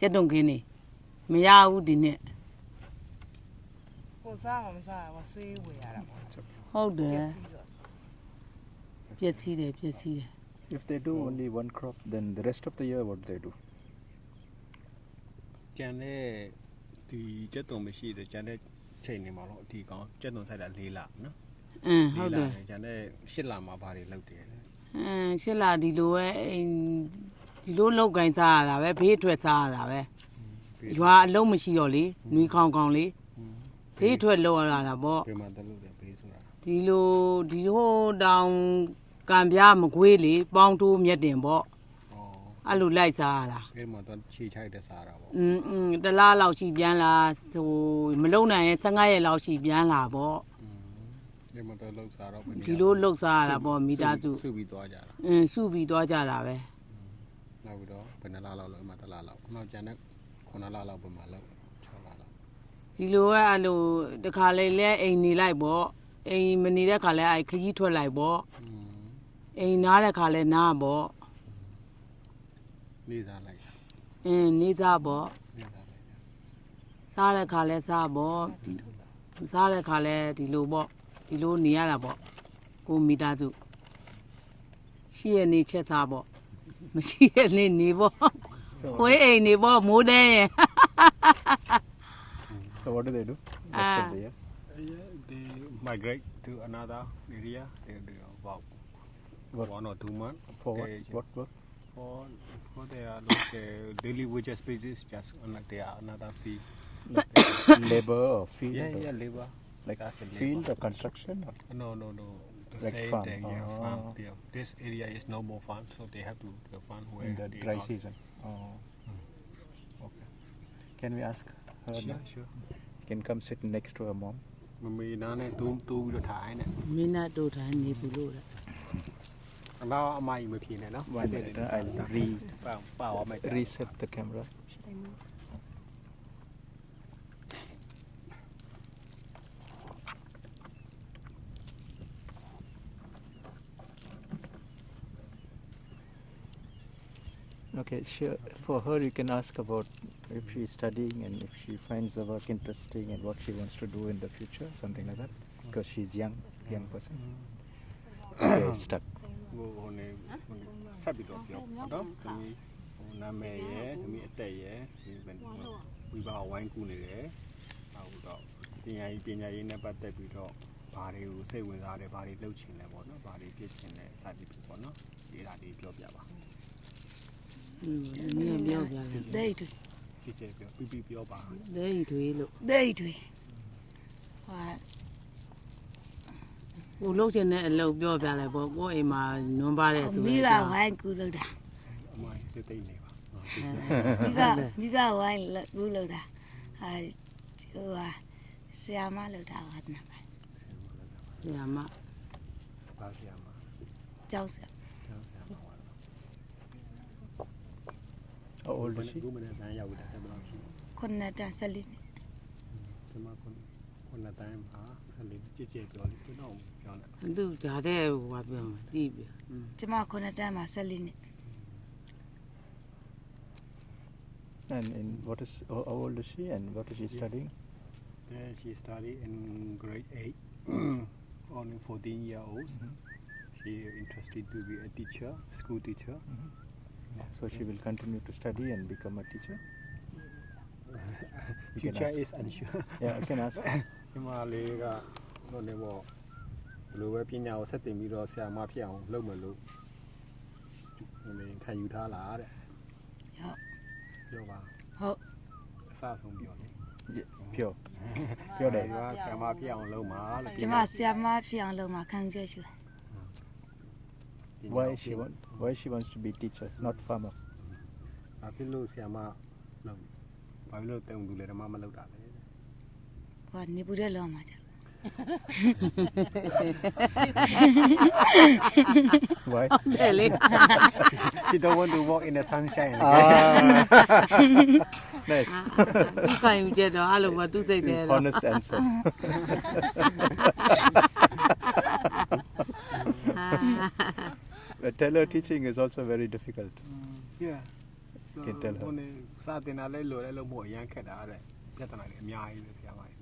Speaker 12: ကျက်တုံခင်းနေမရဘူးဒီနှစ်
Speaker 11: ကိုစားမစားဘူးဆေးဝယ်ရတာပေါ့
Speaker 12: ဟုတ်တယ်
Speaker 11: ပျက်စီးတော့
Speaker 12: ပျက်စီးတယ်
Speaker 3: If they do only one crop, then the rest of the year what they do?
Speaker 1: ကျန်တဲ့ဒီကျက်တုံမရှိတဲ့ကျန်တဲ့ချိန်နေမှာတော့ဒီကောင်ကျက်တုံဆိုင်တာ၄လနော်
Speaker 12: ဟုတ်တယ်
Speaker 1: ကျန်တဲ့၈လမှာဘာတွေလုပ်တယ်
Speaker 12: ရှစ်လာဒီလိုပဲဒီလိုလောက်ကင်စားရတာပဲဘေးထွက်စားရတာပဲရွာအလုံးမရှိတော့လေနှွေခေါင်ခေါင်လေဘေးထွက်လောက်ရတာပေါ့
Speaker 1: ပြန်မှတလို့တယ်ဘေးဆိုတာ
Speaker 12: ဒီလိုတောင်ကံပြားမကွေးလေပေါင်းတိုးမြက်တင်ပေါ့အဲ့လိုလိုက်စားရတာ
Speaker 1: အဲ့မှာတော့ခြေချိုက်တဲ့စားတာပေါ့
Speaker 12: တလားလောက်ရှိပြန်လာဟိုမလုံနိုင်ရင်15ရက်လောက်ရှိပြန်လာပေါ့
Speaker 1: အဲ့မှာတော့လှုပ်စားတော့
Speaker 12: ဒီလိုလှုပ်စားရတာပေါ့မိသားစု
Speaker 1: စုပြီးသွားကြတာ
Speaker 12: စုပြီးသွားကြတာပဲ
Speaker 1: နောက်ပြီးတော့ဘယ်နှလလောက်လဲအမှတလလောက်နောက်ကျန်တဲ့9လလောက်ပဲမှာလောက်6လလောက်
Speaker 12: ဒီလိုကအဲ့လိုတခါလေလဲအိမ်နေလိုက်ပေါ့အိမ်မနေတဲ့ခါလဲအဲ့ခကြီးထွက်လိုက်ပေါ့အိမ်နားတဲ့ခါလဲနားပေါ့
Speaker 1: နေစားလိုက်
Speaker 12: နေသားပေါ့စားတဲ့ခါလဲစားပေါ့စားတဲ့ခါလဲဒီလိုပေါ့ဒီလိုနေရတာပေါ့ကိုမိသားစုရှိရနေချက်စားပေါ့မရှိရနေနေပေါ့ခွေးအိမ်နေပေါ့မိုးတဲ့ရင်
Speaker 3: So what do they do? Rest of the year?
Speaker 1: they migrate to another area they do about 1 or 2 months
Speaker 3: For what work?
Speaker 1: for their like daily wages basis just on their another fee
Speaker 3: Labor or field?
Speaker 1: yeah
Speaker 3: or
Speaker 1: labor
Speaker 3: like
Speaker 1: as a
Speaker 3: field
Speaker 1: labor.
Speaker 3: or construction? Or?
Speaker 1: No the
Speaker 3: Like
Speaker 1: same
Speaker 3: farm.
Speaker 1: thing yeah
Speaker 3: Oh.
Speaker 1: farm yeah. This area is no more farm so they have to do the farm where
Speaker 3: In the
Speaker 1: they
Speaker 3: dry
Speaker 1: not-
Speaker 3: season. Oh. Okay. Can we ask her now?
Speaker 1: sure
Speaker 3: Can come sit next to her mom.
Speaker 1: မမေနားနဲ့တူးပြီးတော့ထိုင်နေ
Speaker 12: မင်းနဲ့တို့ထိုင်နေဘူးလို့တဲ့
Speaker 1: အနောက်အမကြီးမဖြစ်နဲ့နော်
Speaker 3: One minute, I'll
Speaker 1: ပါအောင်မယ်
Speaker 3: reset the camera. Okay, sure. For her, you can ask about if she's studying and if she finds the work interesting and what she wants to do in the future, something like that. Because she's young person. Okay, stuck.
Speaker 1: ဟိုနေဆက်ပြီးတော့ပြောနော်သမီးဟိုနာမည်ရယ်သမီးအသက်ရယ်ဒီဝိပါဝိုင်းကူနေတယ်ဟုတ်တော့ပညာရေးနဲ့ပတ်သက်ပြီးတော့ဘာတွေကိုစိတ်ဝင်စားတယ်ဘာတွေလုပ်ချင်လဲပေါ့နော်ဘာတွေဖြစ်ချင်လဲစသည်ဖြစ်ပေါ့နော်ဒီအရာတွေပြောပြပါ
Speaker 12: နင်းပြောပြတယ်
Speaker 2: ဒိတ်တွေ
Speaker 1: ဖြစ်ချင်ပြောပြီးပြောပါ
Speaker 12: ဒိတ်တွေလို့
Speaker 2: ဒိတ်တွေဟာ
Speaker 12: ကိုလှုပ်ချင်တဲ့အလုပ်ပြောပြလိုက်ပေါ့ကိုအိမ်မှာနွမ်းပါတဲ့သူ
Speaker 2: မိကဝိုင်းကူလို့တာ
Speaker 1: အမကြီးတိတ်နေပါ
Speaker 2: မိကဝိုင်းကူလို့တာဟာဟိုဟာဆရာမလို့တာဟာနာပါ
Speaker 12: ဆရာမ
Speaker 1: ပါဆရာမ
Speaker 2: ကျောင်းဆရာ
Speaker 3: How old is she?
Speaker 1: ဘုမနဲ့တန်းရောက်တယ်ဘယ်လောက်ရှိ
Speaker 2: ခုနှစ်တန်း14နှစ်
Speaker 1: ဒီမှာခုနှစ်တန်းမှာအဲ့ဒီကြည့်ပြောလိကျွန်တော်ပြောတယ်
Speaker 12: သူဓာတဲ့ဟိုကပြောမှာကြည့်ပြ
Speaker 2: ကျမခုနှစ်တန်းမှာ14နှစ်
Speaker 3: And what is how old is she and what is she studying?
Speaker 1: She studied in grade 8 only 14-year-old she interested to be a teacher school teacher
Speaker 3: So she will continue to study and become a teacher? You can
Speaker 1: future
Speaker 3: ask.
Speaker 1: is unsure
Speaker 3: Yeah, I can ask.
Speaker 1: ဒီမှာလေးကဟိုနေပေါ့ဘယ်လိုပဲပညာကိုဆက်တင်ပြီးတော့ဆရာမဖြစ်အောင်လုပ်မယ်လို့ဟိုနေခံယူထားလားတဲ့
Speaker 2: ဟုတ်
Speaker 1: ပြောပါ
Speaker 2: ဟုတ်
Speaker 1: အစဆုံးပြောလေ
Speaker 3: Pure. Pure
Speaker 1: တယ်
Speaker 3: dad.
Speaker 1: ကဆရာမဖြစ်အောင်လုပ်မှာလို့
Speaker 2: ကျမဆရာမဖြစ်အောင်လုပ်မှာခံချက်ရှိတယ်
Speaker 3: Why she wants to be teacher, not farmer?
Speaker 1: ဘာဖြစ်လို့ဆရာမလုပ်ဘာဖြစ်လို့တုံတူလဲဓမ္မမလုပ်တာလဲ
Speaker 2: ဟိုကနေပူတဲ့လောမှာကြ
Speaker 3: Why?
Speaker 12: တယ်လေ
Speaker 1: She don't want to walk in the sunshine.
Speaker 3: Nice.
Speaker 12: သူခံယူချက်တော့အဲ့လိုပဲသူစိတ်တယ်တော့
Speaker 3: Honest answer. But teller teaching is also very difficult.
Speaker 1: Yeah.
Speaker 3: Can tell her.
Speaker 1: စာတင်တာလဲလိုလဲလို့မဟုတ်အရန်ခက်တာတဲ့ပြဿနာတွေအများကြီးပဲဆရာမကြီး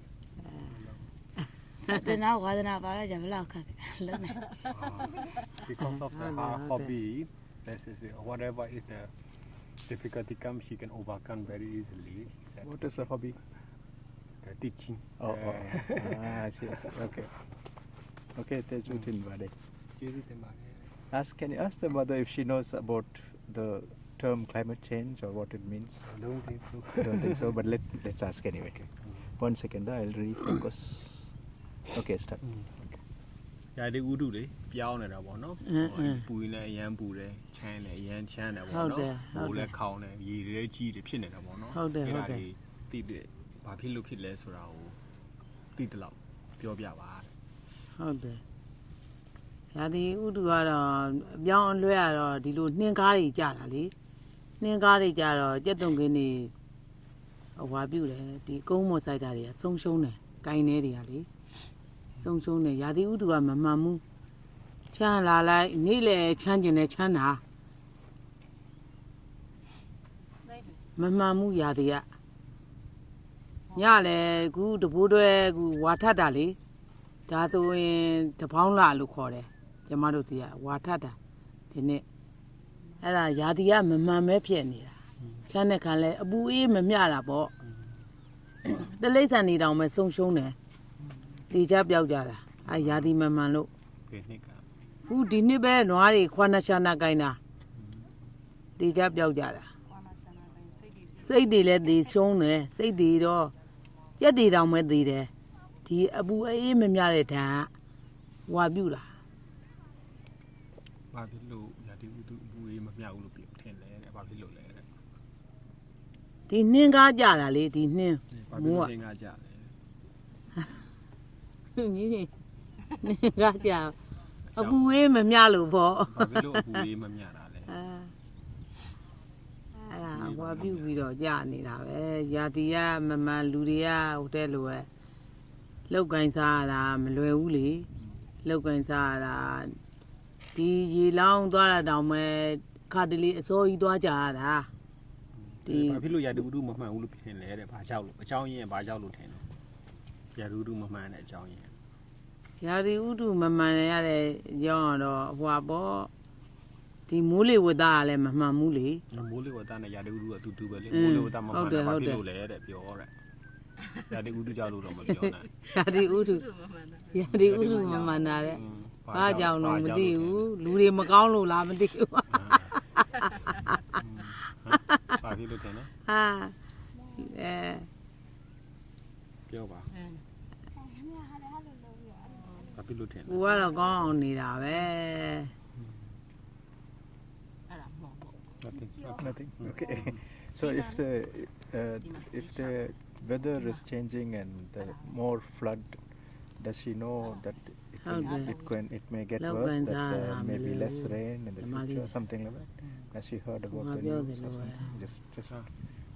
Speaker 13: စတဲ့နာဝါဒနာပါလာကြဘလောက်ခက်လုံးနေ
Speaker 1: because of the hobby this is whatever is the difficulty comes she can overcome very easily she said.
Speaker 3: What is the hobby?
Speaker 1: The teaching.
Speaker 3: Oh. I see. Okay. Okay, Tejutin Bade.
Speaker 1: ကျေးဇူးတင်ပါတယ်
Speaker 3: Can you ask the mother if she knows about the term climate change or what it means?
Speaker 1: I don't think so.
Speaker 3: Don't think so, but let's ask anyway. 1 second, I'll refocus. Okay, start.
Speaker 1: ရာဒီဥတုတွေပြောင်းနေတာပေါ့နော်ပူနေအရန်ပူတယ်ချမ်းတယ်အရန်ချမ်းတယ်ပေါ့နော်ဟိုလည်းခေါင်းတယ်ရေတွေကြီးတွေဖြစ်နေတာပေါ့နော်တိတယ်ဘာဖြစ်လို့ဖြစ်လဲဆိုတာကိုတိတလောက်ပြောပြပါ
Speaker 12: ဟုတ်တယ်ရာဒီဥတုကတော့အပြောင်းအလဲရတော့ဒီလိုနှင်းကားတွေကြာတာလေနှင်းကားတွေကြာတော့ကြက်တုံခင်းတွေဟွာပြုတ်တယ်ဒီကုန်းမော်စိုက်တာတွေကဆုံးရှုံးတယ်ကိုင်းနေတွေကလေဆုံးရှုံးတယ်ရာဒီဥတုကမမှန်ဘူးချမ်းလာလိုက်နေ့လေချမ်းကျင်တယ်ချမ်းတာမမှန်ဘူးရာဒီကညလေခုတဘိုးတွဲခုဝါထတာလေဒါဆိုရင်တပေါင်းလာလို့ခေါ်တယ်ကျမတို့ဒီကဝါထတာဒီနေ့အဲ့ဒါရာဒီကမမှန်ပဲဖြစ်နေတာချမ်းတဲ့ခံလဲအပူအေးမမျှတာပေါ့တလိမ့်ဆန်နေတောင်ပဲဆုံရှုံးတယ်ဒီကြပြောက်ကြတာအဲ့ရာဒီမမှန်လို့
Speaker 1: ဒီနှစ်က
Speaker 12: ခုဒီနှစ်ပဲနွားတွေခွာနာရှာနာကိုင်းတာဒီကြပြောက်ကြတာစိတ်တွေလည်းသေရှုံးတယ်စိတ်တွေတော့ကြက်တွေတောင်ပဲသေတယ်ဒီအပူအေးမမျှတဲ့ဓာတ်ဝါပြုတ်လာ
Speaker 1: ဘာဖြစ်လို့ရာဒီဥတုအပူအေးမမျှဘူးလို့ပြောထင်လဲတဲ့ဘာဖြစ်လို့လဲတဲ့
Speaker 12: ဒီနှင်းကားကြတာလေဒီနှင်း
Speaker 1: ဘာဖြစ်လို့သင်္ကားကြလဲ
Speaker 12: ညီညီနှင်းကားကြအပူအေးမမျှလို့ပေါ့
Speaker 1: ဘာဖြစ်လို့အပူအေးမမျှတာလဲ
Speaker 12: အဲ့ဒါဝါပြုတ်ပြီးတော့ကြာနေတာပဲရာတီကမမှန်လူတွေကဟိုတဲ့လိုပဲလောက်ကင်စားရတာမလွယ်ဘူးလေလောက်ကင်စားရတာဒီရေလောင်းသွားတာတောင်မဲ့ခါတလေအစိုးကြီးသွားကြရတာ
Speaker 1: ဒီဘာဖြစ်လို့ရာဒီဥတုမမှန်ဘူးလို့ထင်လဲတဲ့ဘာကြောက်လို့အကြောင်းရင်းဘာကြောက်လို့ထင်လို့ရာဒီဥတုမမှန်တဲ့အကြောင်းရင်း
Speaker 12: ရာဒီဥတုမမှန်ရတဲ့ကြောင်းတော့ဟွာပေါ့ဒီမိုးလေဝသကလည်းမမှန်ဘူးလေ
Speaker 1: မိုးလေဝသနဲ့ရာဒီဥတုကအတူတူပဲလေမိုးလေဝသမမှန်တာဘာဖြစ်လို့လဲတဲ့ပြောတဲ့ရာဒီဥတုကြောက်လို့တော့မပြောနဲ့
Speaker 12: ရာဒီဥတုမမှန်တာတဲ့ဘာကြောင့်တော့မသိဘူးလူတွေမကောင်းလို့လားမသိဘူး
Speaker 1: ဘာဖြစ်လို့ထင်လဲ
Speaker 12: ဟာ
Speaker 1: ပြောပါဘာဖြစ်လို့ထင်လဲ
Speaker 12: ကိုကတော့ကောင်းအောင်နေတာပဲ
Speaker 3: Nothing. Okay. So if the weather is changing and the more flood, does she know that it may get worse? That there may be less rain in the future, something like that. Has she heard about the news or something?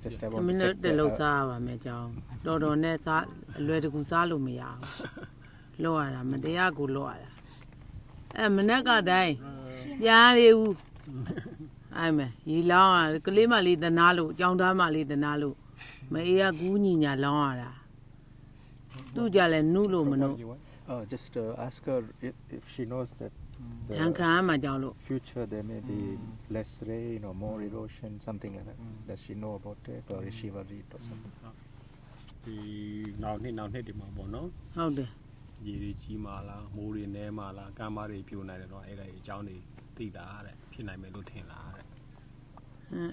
Speaker 3: Just about.
Speaker 12: မင်းတို့တလုံးစားရပါမယ်ကြောင်းတော်တော်နဲ့စားအလွယ်တကူစားလို့မရဘူးလောရတာမတရားကိုလောရတာအဲ့မနေ့ကတိုင်းပြန်ရဘူးအဲ့မယ်ရီလောင်းရကလေးမလေးတနာလို့ကြောင်းသားမလေးတနာလို့မအေးကကူးညီညာလောင်းရတာသူ့ကြလဲနုလို့မနု
Speaker 3: Just ask her if she knows that future there may be less rain or more erosion, something like that. Does she know about it or is she worried or something?
Speaker 1: ဒီနောက်နှစ်ဒီမှာပေါ့နော်
Speaker 12: ဟုတ်တယ်
Speaker 1: ရေတွေကြီးမာလားမိုးတွေနဲမာလားကမ်းမတွေပြိုနိုင်တယ်တော့အဲ့ဒါအကြောင်းတွေသိတာတဲ့ဖြစ်နိုင်မယ်လို့ထင်လားတဲ့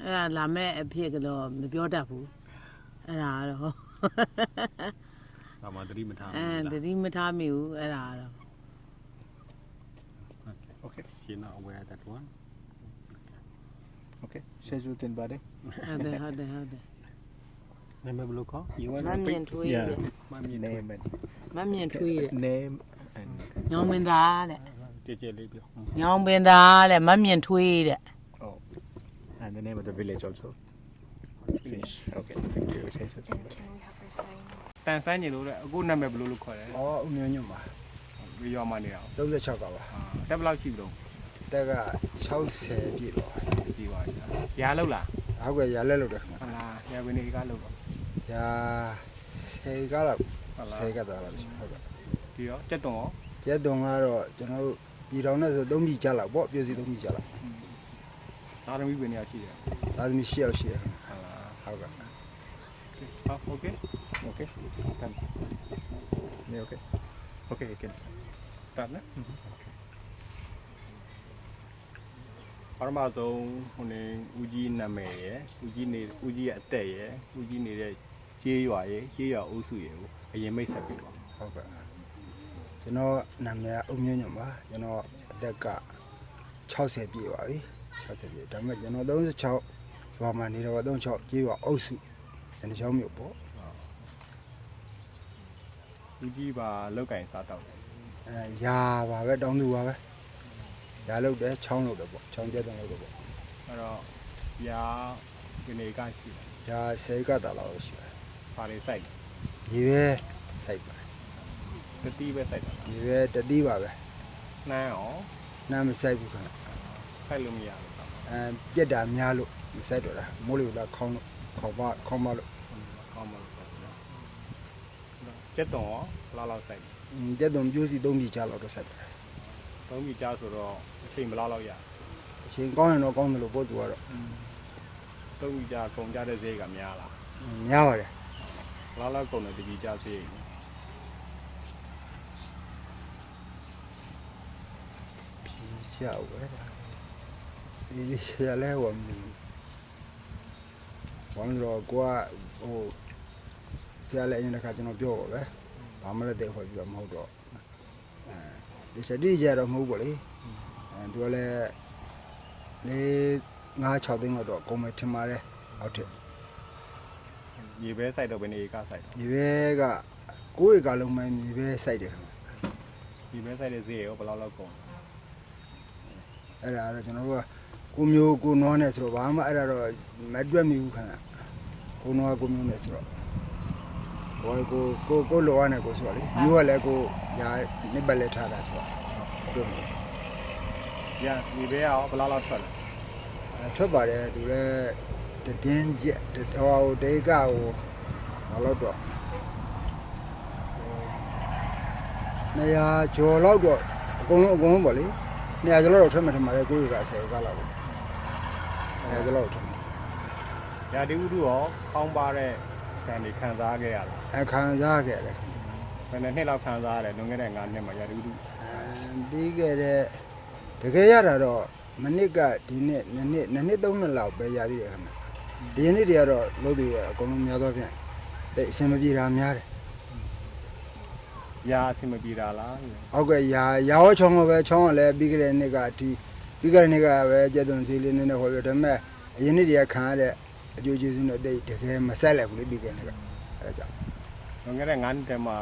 Speaker 12: အဲ့ဒါလာမဲ့အဖြစ်ကတော့မပြောတတ်ဘူးအဲ့ဒါကတော့
Speaker 1: ဘာမှသတိမထားဘူးလား
Speaker 12: သတိမထားမိဘူးအဲ့ဒါကတော့
Speaker 1: Okay she not aware of that one
Speaker 3: Okay Shejutin Bade
Speaker 12: ဟုတ်တယ်နာမည်ဘယ်လိုခေါ်
Speaker 1: you want
Speaker 12: to name
Speaker 3: name and
Speaker 12: မမြင့်ထွေးတဲ့
Speaker 3: Name and
Speaker 12: ညောင်ပင်သားတဲ့
Speaker 1: ကြည်ကြည်လေးပြော
Speaker 12: ညောင်ပင်သားတဲ့မမြင့်ထွေးတဲ့
Speaker 3: and the name of the village also. Finish. Okay, thank you. Say something.
Speaker 1: တန်ဆန်းညီလို့တဲ့အခုနာမည်ဘယ်လိုလုပ်ခေါ်လဲ
Speaker 14: ။အော်အမျိုးညွန့်ပါ
Speaker 1: ဒီရွာမှာနေတာ
Speaker 14: ။36ကပါ
Speaker 1: တက်ဘယ်လောက်ရှိပြီတော့
Speaker 14: ။တက်က60ပြည့်သွား
Speaker 1: ဒီပါရာလောက်လား
Speaker 14: ။ဟုတ်ကဲ့ရလဲလို့တယ်ခင်ဗျ
Speaker 1: ဟုတ်လားရာဝင်နေကလောက်တော့
Speaker 14: ။ရာ10ကတော့10ကတော့ဟုတ်ကဲ့
Speaker 1: ဒီရောကြက်တုံရော
Speaker 14: ။ကျက်တုံကတော့ကျွန်တော်တို့ပြည်တော်နဲ့ဆို3ပြည်ကြလောက်ပေါ့ပြည်စီ3ပြည်ကြလောက်
Speaker 1: သားသမီးဝင်နေရရှိတယ်
Speaker 14: ။ဒါသမီး10ယောက်ရှိတယ်ခင်ဗျ
Speaker 1: ဟုတ်လား
Speaker 14: ။ဟုတ်ကဲ့
Speaker 1: โอเคโอเค
Speaker 3: Yeah, okay. Okay, you can.
Speaker 1: တတ်နော်ပရမဆုံးဟိုနေဦးကြီးနာမည်ရယ်ဦးကြီးရဲ့အသက်ရယ်ဦးကြီးနေတဲ့ကျေးရွာရယ်ကျေးရွာအုပ်စုရယ်ကိုအရင်မိတ်ဆက်ပေးပါ
Speaker 14: ။ဟုတ်ကဲ့။ကျွန်တော်နာမည်အုံမျိုးညွန့်ပါ။ကျွန်တော်အသက်က60ပြည့်ပါပြီ။60ပြည့်ဒါပေမဲ့ကျွန်တော်36ရွာမှာနေတော့36ကြေးရွာအုပ်စုကျွန်တော်ချောင်းမြို့ပေါ့
Speaker 1: ဦးကြီးပါလောက်ကင်စားတော့တယ်
Speaker 14: ။ရာပါပဲတောင်းသူပါပဲ။ရာလောက်တယ်ချောင်းလောက်တယ်ပေါ့။ချောင်းကျက်တယ်လောက်တယ်ပေါ့
Speaker 1: အဲ့တော့ရာဝင်နေကရှိတယ်
Speaker 14: ။ရာ10ကတာလောက်ရှိပါတယ်
Speaker 1: ပါလေစိုက်
Speaker 14: ။ဒီပဲစိုက်ပါ
Speaker 1: တတိပဲစိုက်တာ
Speaker 14: ဒီပဲတတိပါပဲ
Speaker 1: နှမ်းရော
Speaker 14: နားမစိုက်ဘူးခင်ဗျ
Speaker 1: ဖိုက်လို့မရဘူး
Speaker 14: ပြက်တာများလို့မစိုက်တော့တာမိုးလေလာခေါင်းလို့ခေါင်းမလို့
Speaker 1: ကောင်းပါလို့ကျက်တုံရောလောက်စိုက်
Speaker 14: တက်တုံပြိုးစီ3ပြည်ချလောက်တော့စိုက်ပါတယ်
Speaker 1: သုံးပြီကြားဆိုတော့အချိန်ဘယ်လောက်ရ
Speaker 14: အချိန်ကောင်းရင်တော့ကောင်းတယ်လို့ပို့သူကတော့
Speaker 1: သုံးပြီကြားကုန်ကြတဲ့ဈေးကများလား
Speaker 14: များပါတယ်
Speaker 1: လောက်ကုန်တဲ့ဒီကြားဈေး
Speaker 14: ပြည်ချဝဲတာဒီဆရာလဲဝမ်းတော့ကိုကဟိုဆရာလဲအရင်တစ်ခါကျွန်တော်ပြောပါပဲဘာမှလည်းတဲ့ခေါ်ပြီးတော့မဟုတ်တော့ဒီစတိကြတော့မဟုတ်ဘူးလေသူကလည်း5-6သိန်းတော့ကုန်မယ်ထင်ပါတယ်အောက်ထက်
Speaker 1: ရေပဲစိုက်တော့ဘယ်နေကစိုက်တော့
Speaker 14: ဒီဘဲက9ဧကလုံးမှမြေပဲစိုက်တယ်ခင်ဗျ
Speaker 1: ရေပဲစိုက်တဲ့ဈေးရောဘယ်လောက်ကုန်
Speaker 14: အဲ့ဒါတော့ကျွန်တော်တို့ကကိုမျိုးကိုနွားနဲ့ဆိုတော့ဘာမှအဲ့ဒါတော့မတွက်မိဘူးခင်ဗျကိုနွားကိုမျိုးနဲ့ဆိုတော့ဟိုကိုလောရနဲ့ကိုဆိုတော့လေမျိုးကလည်းကိုညာနှစ်ပတ်လဲထားတာဆိုတော့တွက်မိ
Speaker 1: ရေပဲရောဘယ်လောက်ထွက်လဲ
Speaker 14: ထွက်ပါတယ်သူလည်းတည်င်းချက်ဟိုဒေကဟိုမလို့တော့200ကျော်လောက်တော့အကုန်လုံးပေါ့လေ200ကျော်လောက်တော့ထွက်မှထင်ပါတယ်ကိုကြီးက10ကလောက်ပဲ200ကျော်လောက်ထွက်မှာ
Speaker 1: ရာဒီဥတုရောကောင်းပါတဲ့ကံတွေခံစားခဲ့ရလား
Speaker 14: အခန်းစားခဲ့တယ်
Speaker 1: ဘယ်နှစ်လောက်ခံစားရတယ်လွန်ခဲ့တဲ့9နှစ်မှာရာဒီဥတု
Speaker 14: ပြီးခဲ့တဲ့တကယ်ရတာတော့မနစ်ကဒီနှစ်2နှစ်3နှစ်လောက်ပဲရသေးတယ်ခင်ဗျဒီနေ့တွေကတော့လို့တွေအကုန်လုံးများတော့ပြန်တိတ်အဆင်မပြေတာများတယ်
Speaker 1: ရာအဆင်မပြေတာလား
Speaker 14: ဟုတ်ကဲ့ရာရောချောင်းကပဲချောင်းကလည်းပြီးခဲ့တဲ့နှစ်ကအထိပြီးခဲ့တဲ့နှစ်ကပဲကျက်သွန်စီလေးနည်းနည်းဟောပြဒါပေမဲ့အရင်နှစ်တွေကခံရတဲ့အကျိုးကျေးဇူးနဲ့တိတ်တကယ်မဆက်လိုက်ဘူးလေပြီးခဲ့တဲ့နှစ်ကအဲဒါကြောင့်
Speaker 1: လွန်ခဲ့တဲ့9နှစ်တည်းမှာ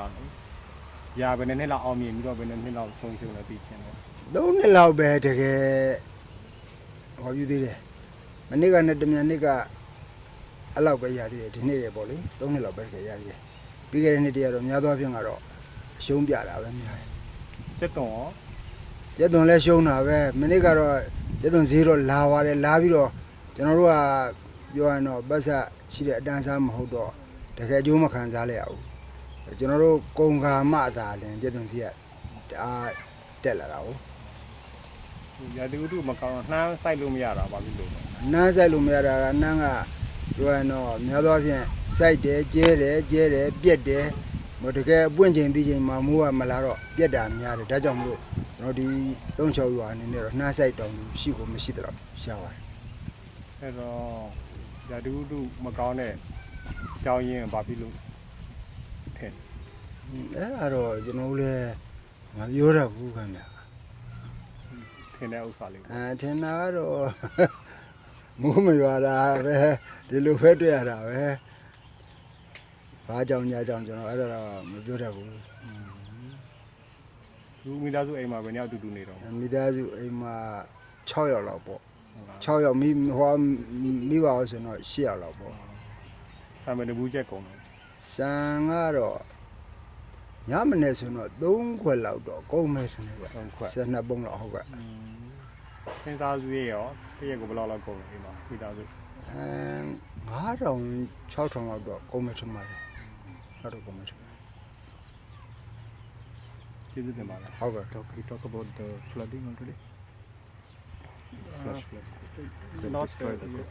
Speaker 1: ရာဘယ်နှစ်လောက်အောင်မြင်ပြီးတော့ဘယ်နှစ်လောက်ဆုံးရှုံးလဲသိချင်တယ်
Speaker 14: 3နှစ်လောက်ပဲတကယ်ဟောပြသေးတယ်မနေ့ကနဲ့တမြန်နေ့ကအဲ့လောက်ပဲရသေးတယ်ဒီနေ့ရပေါ့လေ3နှစ်လောက်ပဲတကယ်ရသေးတယ်ပြီးခဲ့တဲ့နှစ်တည်းကတော့များသောအားဖြင့်ကတော့အရှုံးပြတာပဲများတယ်
Speaker 1: ကျက်တုံရော
Speaker 14: ကျက်သွန်လည်းရှုံးတာပဲမနေ့ကတော့ကျက်သွန်ဈေးတော့လာပါတယ်လာပြီးတော့ကျွန်တော်တို့ကပြောရရင်တော့ပတ်ဆက်ရှိတဲ့အတန်းစားမဟုတ်တော့တကယ်အကျိုးမခံစားလဲရဘူးကျွန်တော်တို့ကုန်ကာမအသာလင်ကျက်သွန်ဈေးကတက်လာတာဟုတ်
Speaker 1: ရာဒီဥတုမကောင်းတော့နှမ်းစိုက်လို့မရတာဘာဖြစ်လို့လဲ
Speaker 14: နန်းဆိုင်လို့မရတာကနန်းကပြောရရင်တော့များသောအားဖြင့်စိုက်တယ်ကျဲတယ်ပြက်တယ်မတကယ်အပွင့်ချိန်ပြီးချိန်မှာမိုးကမလာတော့ပြက်တာများတယ်ဒါကြောင့်မလို့ကျွန်တော်ဒီ36ရွာအနေနဲ့တော့နှမ်းဆိုင်တောင်ရှိကိုမရှိတော့ရှားပါတယ်
Speaker 1: အဲ့တော့ရာဒီဥတုမကောင်းတဲ့ကြောင်းရင်းဘာဖြစ်လို့ထင်
Speaker 14: အဲ့ဒါတော့ကျွန်တော်လည်းမပြောတတ်ဘူးခင်ဗျာ
Speaker 1: ထင်တဲ့ဥစ္စာလေး
Speaker 14: ထင်တာကတော့မိုးမရွာတာပဲဒီလိုပဲတွေ့ရတာပဲဘာကြောင့်ညာကြောင့်ကျွန်တော်အဲ့ဒါတော့မပြောတတ်ဘူး
Speaker 1: လူမိသားစုအိမ်မှာဘယ်နှစ်ယောက်တူနေတော့
Speaker 14: မိသားစုအိမ်မှာ6ယောက်လောက်ပေါ့6ယောက်မိပါအောင်ဆိုတော့8ယောက်လောက်ပေါ့
Speaker 1: ဆံမတဘူးချက်ကုန်တယ်
Speaker 14: စံကတော့ညမနေ့ဆိုတော့3ခွက်လောက်တော့ကုန်မယ်ထင်တယ်ဗျ12ပုံလောက်ဟုတ်ကဲ့
Speaker 1: စင်စားစုရေရောတရက်ကိုဘယ်လောက်ကုန်လဲအိမ်မှာမိသားစု
Speaker 14: 9000 6000လောက်တော့ကုန်မယ်ထင်ပါတယ်အဲ့တော့ကုန်မယ်ထင်တယ်
Speaker 1: ကျေးဇူးတင်ပါတယ်
Speaker 14: ဟုတ်ကဲ့
Speaker 3: We talk about the flooding already. Flash flood.
Speaker 1: not
Speaker 3: destroy the boat.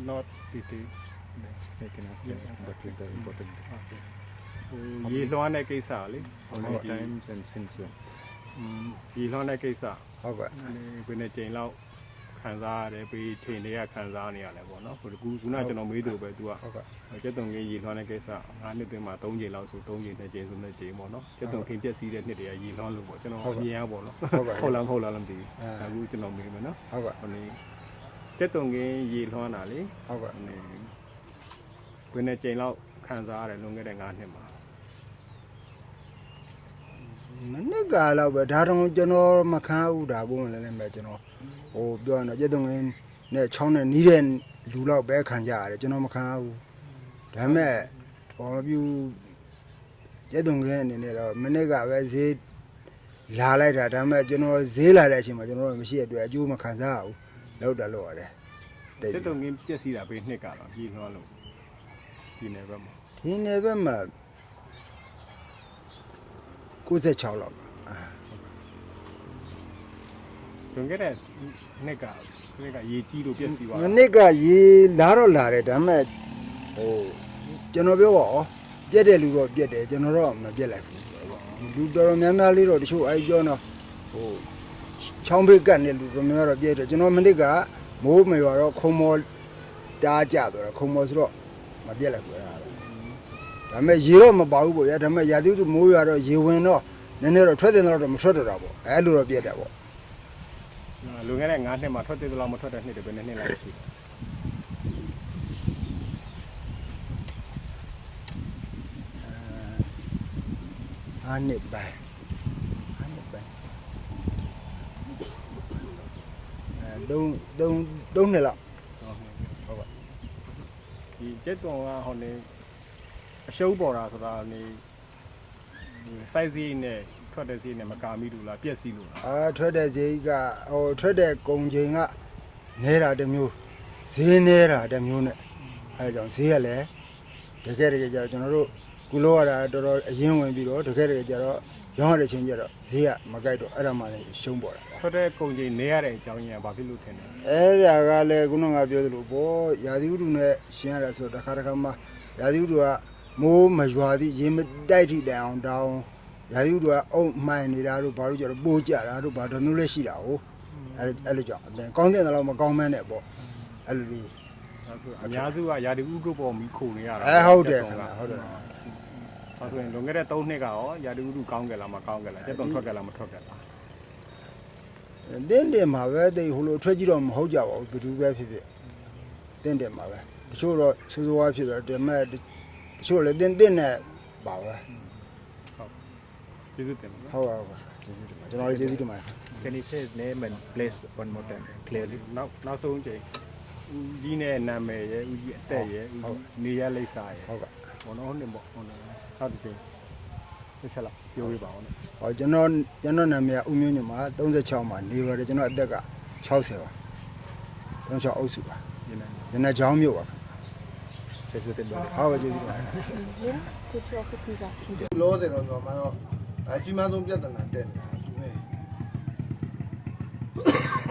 Speaker 1: not city
Speaker 3: They can ask them. That is the important thing.
Speaker 1: ရေလွှမ်းတဲ့ကိစ္စလေ
Speaker 3: How many times and since when?
Speaker 1: ရေလွှမ်းတဲ့ကိစ္စ
Speaker 14: ဟုတ်ကဲ့
Speaker 1: ဘယ်နဲ့ချိန်လောက်ခံစားရတယ်ပြီးချိန်တွေကခံစားနေရတယ်ပေါ့နော်ခုခုနကျွန်တော်မေးသူပဲ तू က
Speaker 14: ဟုတ်ကဲ့
Speaker 1: ကျက်တုံကင်းရေလွှမ်းတဲ့ကိစ္စ9နှစ်တွင်းမှာ3ချိန်လောက်ဆို3ချိန်နဲ့ချိန်ဆိုနဲ့ချိန်ပေါ့နော်ကျက်တုံခင်းပြက်စီးတဲ့နှစ်တွေကရေလွှမ်းလို့ပေါ့ကျွန်တော်အမြင်ရပေါ့နော်ဟုတ်လားဟုတ်လားမသိဘူးအခုကျွန်တော်မေးမယ်နော်
Speaker 14: ဟုတ်ကဲ့
Speaker 1: ဟိုနေကျက်တုံကင်းရေလွှမ်းတာလေ
Speaker 14: ဟုတ်ကဲ့
Speaker 1: ဘယ်နဲ့ချိန်လောက်ခံစားရတယ်လွန်ခဲ့တဲ့9နှစ်မှာ
Speaker 14: မနစ်ကလောက်ပဲဒါတော့ကျွန်တော်မခံဘူးဒါပုံလည်းပဲကျွန်တော်ဟိုပြောရတော့ကျက်တုံငင်းနဲ့ချောင်းနဲ့နီးတဲ့လူလောက်ပဲခံကြရတယ်ကျွန်တော်မခံဘူးဒါပေမဲ့ဟောပြူကျက်တုံငင်းအနေနဲ့တော့မနစ်ကပဲဈေးလာလိုက်တာဒါပေမဲ့ကျွန်တော်ဈေးလာတဲ့အချိန်မှာကျွန်တော်မရှိတဲ့အတွက်အကျိုးမခံစားဘူးလောက်တယ်လို့ရတယ်
Speaker 1: ကျက်တုံကင်းပြက်စီးတာပဲနှစ်ကတော့ရေလွှမ်းလို့ဒီနယ်ဘက်မှာ
Speaker 14: ဒီနယ်ဘက်မှာ96လောက်ပါ
Speaker 1: လွန်ခဲ့တဲ့နှစ်ကရေကြီးလို့ပြက်စီးသွား
Speaker 14: မနစ်ကရေလာတော့လာတယ်ဒါပေမဲ့ဟိုကျွန်တော်ပြောပါဩပြက်တဲ့လူတော့ပြက်တယ်ကျွန်တော်တော့မပြက်လိုက်ဘူးလူတော်တော်များများလေးတော့တချို့အဲပြောတော့ဟိုချောင်းဘေးကတ်နေလူတော်များများတော့ပြက်တယ်ကျွန်တော်မနစ်ကမိုးမရွာတော့ခုံမောတားကြတော့ခုံမောဆိုတော့မပြက်လိုက်ဘူးအဲ့ဒါပေမဲ့ရေတော့မပါဘူးပေါ့ဗျာဒါပေမဲ့ရာသီဥတုမိုးရွာတော့ရေဝင်တော့နည်းနည်းတော့ထွက်တဲ့တော့မထွက်တော့တာပေါ့အဲ့လိုတော့ပြက်တယ်ပေါ့
Speaker 1: လွန်ခဲ့တဲ့9နှစ်မှာထွက်တဲ့လောက်မထွက်တဲ့နှစ်တွေပဲနှစ်နှစ်လောက်ရှိတယ်
Speaker 14: 5နှစ်ပိုင်း3နှစ်လောက်
Speaker 1: ဟုတ်ပါဒီကျက်တုံကဟိုနေအရှုံးပေါ်တာဆိုတာနေစိုက်စည်းနဲ့ထွက်တဲ့စည်းနဲ့မကာမိလို့လားပြက်စီးလို့လား
Speaker 14: ထွက်တဲ့ဈေးကဟိုထွက်တဲ့ကုန်ချိန်ကနေတာတစ်မျိုးဈေးနေတာတစ်မျိုးနဲ့အဲကြောင့်ဈေးကလည်းတကယ်တကယ်ကျတော့ကျွန်တော်တို့ကုလို့ရတာတော်တော်အရင်ဝင်ပြီးတော့တကယ်တကယ်ကျတော့ရောင်းရတဲ့ချင်းကျတော့ဈေးကမကြိုက်တော့အဲ့ဒါမှလည်းရှုံးပေါ်တာ
Speaker 1: ထွက်တဲ့ကုန်ချိန်နေရတဲ့အကြောင်းရင်းကဘာဖြစ်လို့ထင်လဲ
Speaker 14: အဲ့ဒါကလည်းခုနကပြောသလိုပေါ့ရာသီဥတုနဲ့ရှင်းရတာဆိုတော့တစ်ခါမှရာသီဥတုကမိုးမရွာသည့်ရေမတိုက်ထိတိုင်အောင်တောင်းရာသီဥတုကအုံမှန်နေတာတို့ဘာလို့ကျတော့ပိုးကြတာတို့ဘာတို့မျိုးလဲရှိတာဟုတ်အဲ့လိုကြောင့်အပြင်ကောင်းတဲ့တော့မကောင်းမဲနဲ့ပေါ့အဲ့လိုလေး
Speaker 1: အများစုကရာသီဥတုပေါ်မီခုနေရတာ
Speaker 14: ဟုတ်တယ်ခင်ဗျဟုတ်တယ်
Speaker 1: ဆိုရင်လွန်ခဲ့တဲ့3နှစ်ကရောရာသီဥတုကောင်းကြလားမကောင်းကြလားကျက်တုံထွက်ကြလားမထွက်ကြလား
Speaker 14: တင်းမှာပဲတိတ်ဟိုလိုထွက်ကြည့်တော့မဟုတ်ကြပါဘူးဘယ်သူပဲဖြစ်ဖြစ်တင်းမှာပဲတချို့တော့ဆိုးဆိုးဝါးဖြစ်တော့တင်မဲ့တချို့လည်းတင်းနဲ့ပါပဲ
Speaker 1: ကျေးဇူးတင်ပါ
Speaker 14: ဟုတ်ပါဘူးကျွန်တော်လည်းကျေးဇူးတင်ပါတယ်
Speaker 3: Can you say his name and place one more time clearly?
Speaker 1: နောက်ဆုံးချိန်ဦးကြီးနဲ့နာမည်ရဲ့ဦးကြီးအသက်ရဲ့နေရလိပ်စာရဲ့
Speaker 14: ဟုတ်ကဲ့
Speaker 1: ဘောနော်ဟုတ်တယ်ပေါ့ဟုတ်တယ်နောက်တစ်ချိန်တစ်ချက်လောက်ပြောပြပါဦးနော်
Speaker 14: ဟောကျွန်တော်နာမည်ကဦးမျိုးညမှာ36မှာနေပါတယ်ကျွန်တော်အသက်က60ပါ36အုပ်စုပါညနေချောင်းမြို့ပါ
Speaker 3: ကျေးဇူးတင်ပါတယ်
Speaker 14: ဟုတ်ကဲ့ကျေးဇူးတင်ပါတယ်
Speaker 4: Could you also please ask him?
Speaker 10: လောတယ်တော့ဆိုတော့အကြီးမားဆုံးပြဿနာတက်နေတာ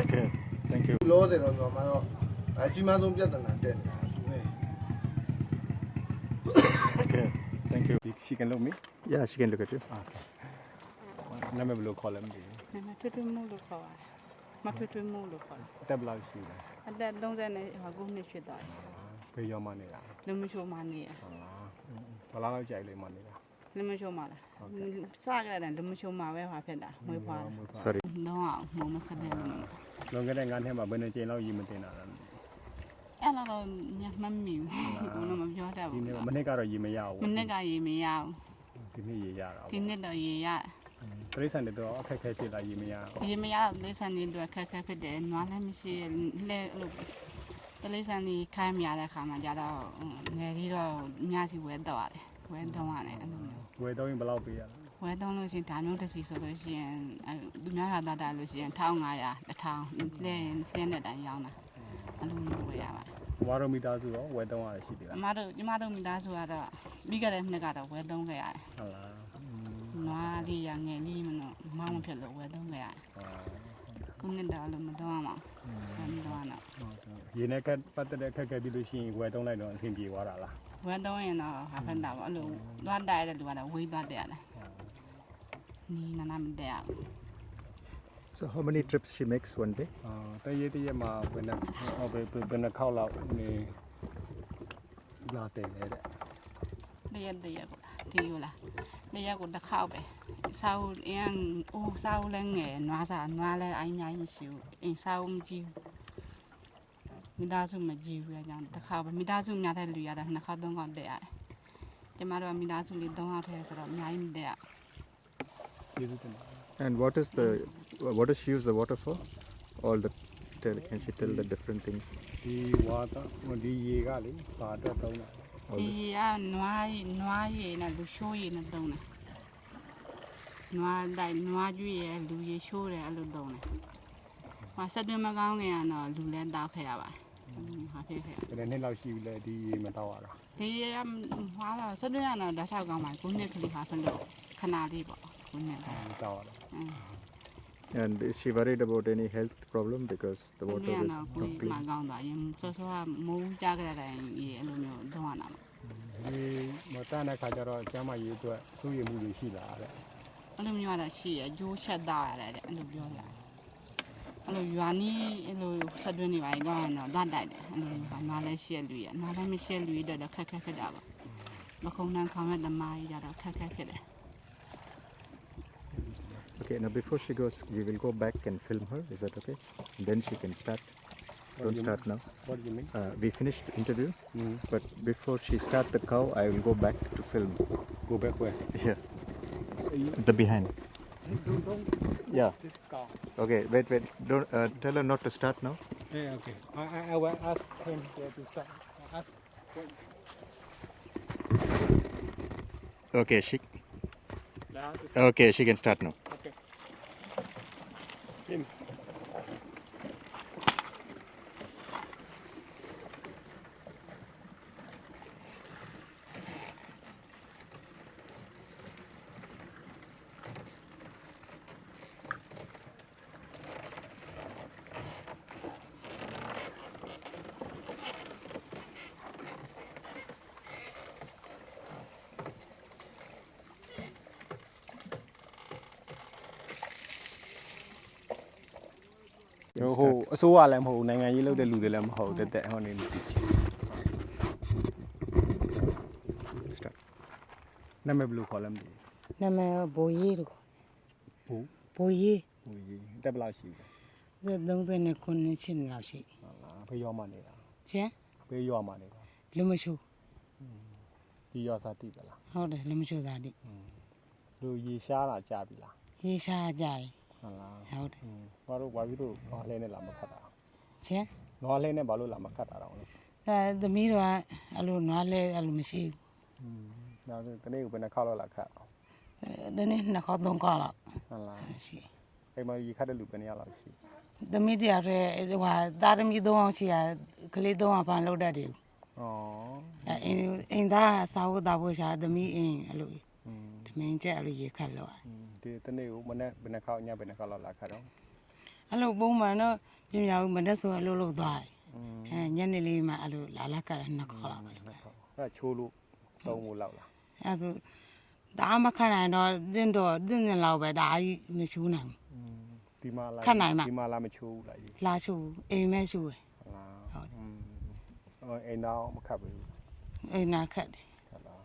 Speaker 3: Okay, thank you.
Speaker 10: လောတယ်တော့ဆိုတော့အကြီးမားဆုံးပြဿနာတက်နေတာ
Speaker 3: Okay, thank you.
Speaker 1: She can look me
Speaker 3: Yeah, she can look at you.
Speaker 1: okay နာမည်ဘယ်လိုခေါ်လဲမသိဘူး
Speaker 7: နာမည်ထွေးထွေးမှုလို့ခေါ်ပါတယ်မထွေးထွေးမှုလို့ခေါ်တယ်
Speaker 1: အသက်ဘယ်လောက်ရှိလဲ
Speaker 7: အသက်30နဲ့9နှစ်ဖြစ်သွားတယ်
Speaker 1: ဘယ်ရောမနေတာ
Speaker 7: လူမရှိုးမှနေရ
Speaker 1: ဘယ်လောက်ကြိုက်လဲမနေတာ
Speaker 7: လူမရှိုးမှလားစကြတယ်လူမရှိုးမှပဲဟာဖြစ်တာမွေးဖွား
Speaker 3: Sorry.
Speaker 7: တော့အောင်မမခတဲ့လူ
Speaker 1: လွန်ခဲ့တဲ့9နှစ်မှာဘယ်နှချိန်လောက်ရည်မတင်တာလဲ
Speaker 7: အဲ့တော့ညမမီဘူးဘုံမပြောတတ်
Speaker 1: ဒီ
Speaker 7: ဘူး
Speaker 1: နေ့မနေ့ကတော့ရည်မရဘူး
Speaker 7: မနေ့ကရေမရဘူး
Speaker 1: ဒီနေ့ရရတာ
Speaker 7: ဒီနေ့တော့ရေရ
Speaker 1: ပြိဿန်တွေတော့အခက်ခဲဖြစ်လာရေးမရ
Speaker 15: ဒီမရတော့လေးဆန်နေတော့ခက်ဖြစ်တယ်နွားလည်းမရှိလဲလို့လေးဆန်နေခိုင်းမရတဲ့ခါမှာကြတော့ငယ်လေးတော့ညစီဝဲတော့ရတယ်ဝဲတော့ရတယ်အဲ့လိုမျိုး
Speaker 1: ဝယ်တော့ရင်ဘယ်လောက်ပေးရလဲ
Speaker 15: ဝဲတော့လို့ရှိရင်ဒါမျိုးတစ်စီဆိုလို့ရှိရင်သူများဟာတာလို့ရှိရင်1500 1000လဲတဲ့တိုင်ရောင်းတာအဲ့လိုမျိုးဝယ်ရပါတယ်
Speaker 1: ဝါရမီတာဆိုတော့ဝယ်တော့ရရှိတယ်လား
Speaker 15: ညီမတို့မိသားစုကတော့ပြီးခဲ့တဲ့နှစ်ကတော့ဝဲတော့ခဲ့ရတယ်
Speaker 1: ဟုတ်လား
Speaker 15: နွားလေးရငယ်လေးမလို့မောင်းမဖြစ်လို့ဝဲတော့ခဲ့ရတယ်ခုနှစ်တော့လို့မတော့အောင်မတော့တော့
Speaker 1: ရေနဲ့ကပတ်သက်တဲ့အခက်ခဲပြီးလို့ရှိရင်ဝယ်တော့လိုက်တော့အဆင်ပြေသွားတာလား
Speaker 15: ဝဲတော့ရင်တော့ဟာဖက်တာပေါ့အဲ့လိုသွားတိုက်တဲ့လူကတော့ဝေးသွားတဲ့ရတယ်နီးနာမတဲ့ရ
Speaker 3: So how many trips she makes one day?
Speaker 1: တရက်မှာဘယ်နှခေါက်လောက်နေလာတယ်လေတဲ့
Speaker 15: တရက်ကိုဒီကိုလားတရက်ကိုတစ်ခေါက်ပဲစာအုပ်အင်းအိုးစာအုပ်လည်းငယ်နွားလည်းအိုင်းများကြီးရှိဘူးအင်းစာအုပ်မကြည့်မိသားစုမကြည့်ဘူးအကြောင်းတစ်ခေါက်ပဲမိသားစုများတဲ့လူရတာနှစ်ခေါက်သုံးခေါက်တက်ရတယ်ကျမတို့ကမိသားစုလေး3ယောက်ထဲဆိုတော့အများကြီးမတက်ရ
Speaker 3: And what does she use the water for? All the can she tell the different things?
Speaker 1: ဒီဝါတော့ဒီရေကလေဘာအတွက်သုံးတာ
Speaker 15: ဒီကနွားရည်နဲ့လူရှိုးရည်နဲ့သုံးတယ်နွားကျွေးရလူရည်ရှိုးတယ်အဲ့လိုသုံးတယ်ဟောဆက်တွင်းမကောင်းခင်ကတော့လူလဲတောက်ခဲ့ရပါတယ်ဟာဖြစ်ခဲ့
Speaker 1: ဘယ်နှစ်လောက်ရှိပြီလဲဒီရေမတော့ရတာ
Speaker 15: ဒီရဟွာတော့ဆက်တွင်းကတော့ဓာတ်ချောက်ကောင်းပါ9နှစ်ကလေးဟာဖလို့ခဏလေးပေါ့9နှစ်
Speaker 1: မတော့ရတာ
Speaker 3: And is she worried about any health problem because the
Speaker 15: ဆက်
Speaker 3: water
Speaker 15: တွင်း
Speaker 3: is
Speaker 15: ကတော့
Speaker 3: not
Speaker 15: ကိုယ်
Speaker 3: clean?
Speaker 15: မှကောင်းတာရင်စောစောကမိုးကြကြတဲ့တိုင်ရေအဲ့လိုမျိုးသုံးရတာပေါ့
Speaker 1: ဒီမတန်းတဲ့ခါကျတော့ကျမ်းမရေးအတွက်စိုးရိမ်မှုတွေရှိလာတဲ့
Speaker 15: အဲ့လိုမျိုးကတော့ရှိရဂျိုးချက်သားရတယ်တဲ့အဲ့လိုပြောရတယ်အဲ့လိုရွာနီးအဲ့လိုဆက်တွင်းနေပါရင်တော့ဓာတ်တိုက်တယ်အဲ့လိုမျိုးကနွားလည်းရှက်လူရနွားလည်းမရှက်လူရတော့ခက်ဖြစ်တာပေါ့မခုံနှံခေါင်းမဲ့သမားကြီးကြတော့ခက်ဖြစ်တယ်
Speaker 3: Okay, now before she goes, we will go back and film her. Is that okay? Then she can start. Don't start now.
Speaker 1: What do you mean?
Speaker 3: We finished the interview, but before she start the cow, I will go back to film.
Speaker 1: Go back where?
Speaker 3: Here. At the behind. Yeah. Okay, wait. Don't tell her not to start now.
Speaker 1: Yeah, okay. I will ask him to start. Ask.
Speaker 3: Okay, she can start now.
Speaker 1: Okay. Him.ဟိုအစိုးရလည်းမဟုတ်နိုင်ငံရေးလုပ်တဲ့လူတွေလည်းမဟုတ်တက်ဟောနေနေနာမည်ဘယ်လိုခေါ်လဲမသိ
Speaker 12: နာမည်ဘိုးကြီးတို့
Speaker 1: ဘူး
Speaker 12: ဘိုးကြီး
Speaker 1: ဘူးတက်ဘယ်လောက်ရှိလဲ
Speaker 12: 39ချင်းလောက်ရှိ
Speaker 1: ဟုတ်လားဖေးရောမနေတာ
Speaker 12: ချင်း
Speaker 1: ဖေးရောမနေတာ
Speaker 12: လူမရှိ
Speaker 1: ဒီရောစားတိပလား
Speaker 12: ဟုတ်တယ်လူမရှိသားတိ
Speaker 1: လူရေရှားတာကြာပြီလား
Speaker 12: ရေးစားကြတယ်
Speaker 1: ဟုတ်လား
Speaker 12: ဟုတ်တယ်
Speaker 1: ဘာလို့ဘာဖြစ်လို့နွားလဲနဲ့လာမခတ်တာ
Speaker 12: ချင်း
Speaker 1: နွားလဲနဲ့ဘာလို့လာမခတ်တာတော့လဲ
Speaker 12: အဲသမီးတို့ကအဲ့လိုနွားလဲအဲ့လိုမရှိ
Speaker 1: နောက်တနေ့ကဘယ်နှခေါက်လောက်လာခတ်
Speaker 12: ဘူးဒီနေ့နှစ်ခေါက်သုံးခေါက်လောက်
Speaker 1: ဟုတ်လား
Speaker 12: ရှိ
Speaker 1: အိမ်မှာရေခတ်တဲ့လူဘယ်နှယောက်လောက်ရှိ
Speaker 12: သမီးတရားတဲ့ဟိုသားသမီး3အောင်ရှိရကလေး3အောင်ပန်လောက်တတ်တယ်
Speaker 1: ဩ
Speaker 12: အိမ်သားစာဝတ်သားဖို့ရှာသမီးအင်းအဲ့လိုတမင်ကျက်အဲ့လိုရေခတ်လောက်
Speaker 1: ဒီတနေ့ကမနေ့ဘယ်နှခေါက်ညဘယ်နှခေါက်လောက်လာခတ်တော့
Speaker 12: အဲ့လိုပုံမှန်တော့ပြင်းပြဘူးမတက်ဆိုအလုပ်လုပ်သွားတယ်ညနေလေးမှအဲ့လိုလာကတာနှစ်ခေါက်လောက်ပဲလုပ်ခဲ့
Speaker 1: အဲ့ချိုးလို့သုံးဖို့လောက်လား
Speaker 12: အဲ့ဒါဒါမှခဏနိုင်တော့တင်းလောက်ပဲဒါကြီးမရှူးနိုင်
Speaker 1: ဒီမှာလာ
Speaker 12: ခဏနိုင်မှ
Speaker 1: ဒီမှာလာမချိုးဘူးလားရေ
Speaker 12: လာရှူအိမ်မဲရှူရ
Speaker 1: ဟုတ်လားအိမ်တော့မခတ်ဘူး
Speaker 12: အိမ်နာခတ်တယ်
Speaker 1: ဟုတ်လား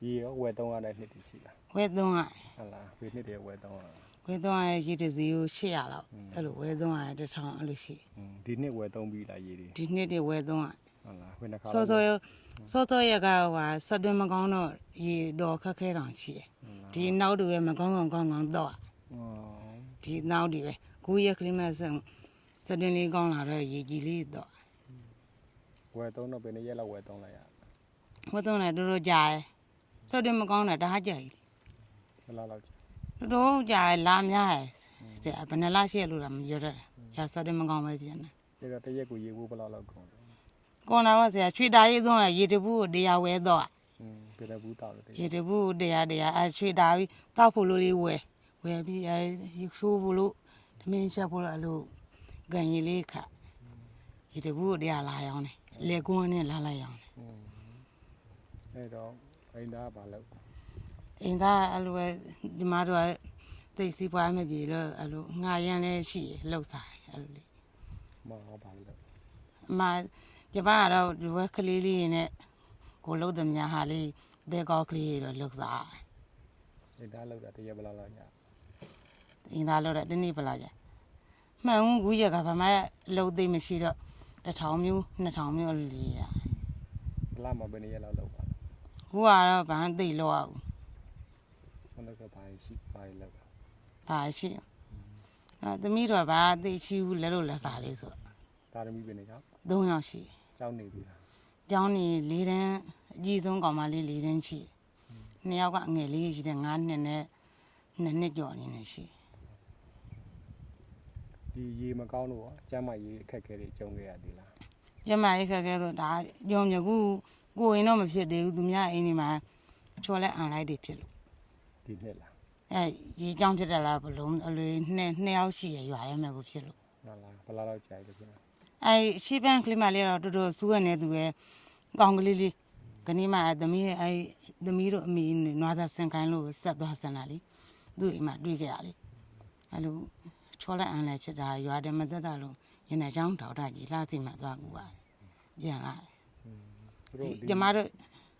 Speaker 1: ရေရောဝယ်သုံးရတဲ့နှစ်တည်ရှိလား
Speaker 12: ဝဲသွန်းရ
Speaker 1: ဟုတ်လားဒီနှစ်တည်းဝယ်သုံးရ
Speaker 12: ဝဲသွန်းရရေတစီကို800လောက်အဲ့လိုဝဲသွန်းရ1000အဲ့လိုရှိ
Speaker 1: ဒီနှစ်ဝယ်သုံးပြီးလားရေတွေ
Speaker 12: ဒီနှစ်တွေဝဲသွန်းရ
Speaker 1: ဟုတ်လားဝင်တစ်ခါ
Speaker 12: စောရကဟိုစက်တွင်းမကောင်းတော့ရေတော်ခက်ခဲတောင်ရှိတယ်ဒီနောက်တွေပဲမကောင်းတော့တော့ဒီနောက်တွေပဲကိုရကလေးမဆန်စက်တွင်းလေးကောင်းလာတော့ရေကြီးလေးတော့
Speaker 1: ဝယ်သုံးတော့ဘယ်နှစ်ရက်လောက်ဝယ်သုံးလိုက်ရ
Speaker 12: ဝတ်တော့လည်းတော်တော်ကြာတယ်စက်တွင်းမကောင်းတာတအားကြာကြီး
Speaker 1: ဘယ်လောက်ကြာ
Speaker 12: တော်တော်ကြာလာများတယ်ဆရာဘယ်နှလားရှိရလို့လားမပြောတတ်ကြာစက်တွင်းမကောင်းပဲပြန်တယ်
Speaker 1: ဒါတော့တရက်ကိုရေဘူးဘယ်လောက်ကုန်လဲ
Speaker 12: ကောင်းတော့ဆရာချွေတာရေးသုံးတာရေတပူကိုတရားဝဲတော့
Speaker 1: ပြည်တဲ့ဘူးတောက်တယ်
Speaker 12: ရေတပူတရားအဲချွေတာပြီးတောက်ဖို့လို့လေးဝဲပြီးအဲရှိုးဖို့လို့တမင်းချက်ဖို့လို့အလိုကန်ရီလေးခရေတပူတရားလာရောင်းတယ်လေကွန်းနဲ့လာလိုက်ရောင်းတယ်
Speaker 1: အဲ့တော့အိမ်သားဘာလို့
Speaker 12: အင်းသားအလိုဒီမှာတော့သိစီပွားမပြေလို့အလိုငါရန်လည်းရှိလှုပ်စားအဲ့လိုလေး
Speaker 1: မောင်ဘာလို့
Speaker 12: အမကျမကတော့ဒီဝက်ကလေးလေးနဲ့ကိုလှုပ်တဲ့များဟာလေးဘဲကောက်ကလေးတော့လှုပ်စား
Speaker 1: အိမ်သားလောက်တာတရက်ဘယ်လောက်လောက်ရ
Speaker 12: အင်းသားလှုပ်တဲ့ဒီနေ့ဘယ်လောက်ကျမှန်ဘူးကူရကဘာမှလှုပ်သိမရှိတော့1000မျိုး2000မျိုးလေးရ
Speaker 1: ဘလားမဘယ်နှစ်ရက်လောက်လောက်ပါ
Speaker 12: ခုကတော့ဘာသိလို့အောင်
Speaker 1: ဆန္ဒကဘာရှိဘာလောက်
Speaker 12: ဘာရှိသမီးတော့ဘာသိရှိဘူးလဲလို့လက်စားလေးဆို
Speaker 1: တာရမီပဲနေကြောင်း
Speaker 12: 3ယောက်ရှိ
Speaker 1: ကြောင်းနေပြီလား
Speaker 12: ကျောင်းနေ၄တန်းအကြီးဆုံးကောင်မလေး၄တန်းရှိ2ယောက်ကအငယ်လေးရှိတယ်9နှစ်နဲ့2နှစ်ကျော်နေနေရှိ
Speaker 1: ဒီရေမကောင်းလို့ကျမ်းမရေအခက်ခဲတွေကြုံခဲ့ရသေးလား
Speaker 12: ကျမကြီးခက်ခဲတော့ဒါညုံညကူကိုရင်တော့မဖြစ်သေးဘူးသူများအိမ်ဒီမှာချော်လဲအန်လိုက်တွေဖြစ်လို့
Speaker 1: ဒီနှစ်လား
Speaker 12: အဲရေကြောင်းဖြစ်တယ်လားဘလုံးအလွေနှစ်ယောက်ရှိရရွာရဲမယ်ကိုဖြစ်လို့
Speaker 1: ဟုတ်လားဘယ်လောက်ကြာပြီပြန်
Speaker 12: အဲရှေ့ပန်းကလေးမလေးတော့တော်တော်စူးရနေသူရဲ့ကောင်းကလေးလေးကနေ့မှသမီးတို့အမေနွားသားဆန်ခိုင်းလို့ဆက်သွားဆန်လာလေသူ့အိမ်မှာတွေ့ခဲ့ရလေအဲလိုချော်လဲအန်လိုက်ဖြစ်တာရွာတယ်မသက်တာလို့ရင်ထဲချောင်းတောက်တာကြီးလှစီမှသွားကူပါပြန်လာကျမတို့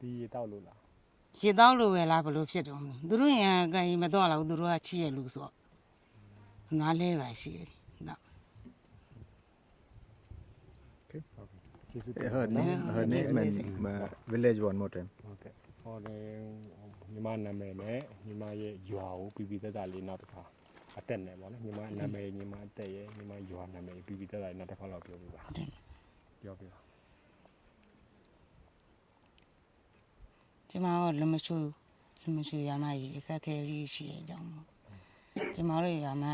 Speaker 1: ဒီရေတောက်လို့လား
Speaker 12: ရေတောက်လို့ပဲလားဘလို့ဖြစ်တော့သူတို့ရင်ကရင်မတော့လာဘူးသူတို့ကချီရလူဆိုငါလဲပါရှိတယ်နော်
Speaker 3: Her name and village one more time.
Speaker 1: ဟုတ်ကဲ့ဟောတယ်ညီမနာမည်နဲ့ညီမရဲ့ရွာကိုပြီးပြီးသက်သက်လေးနောက်တစ်ခါအတက်နဲ့ပေါ့နော်ညီမနာမည်ညီမအတက်ရဲ့ညီမရွာနာမည်ပြီးပြီးသက်သက်နောက်တစ်ခါလောက်ပြောပြပါပြောပြပါ
Speaker 12: ကျမတို့လမချူရမရေခက်ခဲလေးရှိရကြောင်းကျမတို့ရမ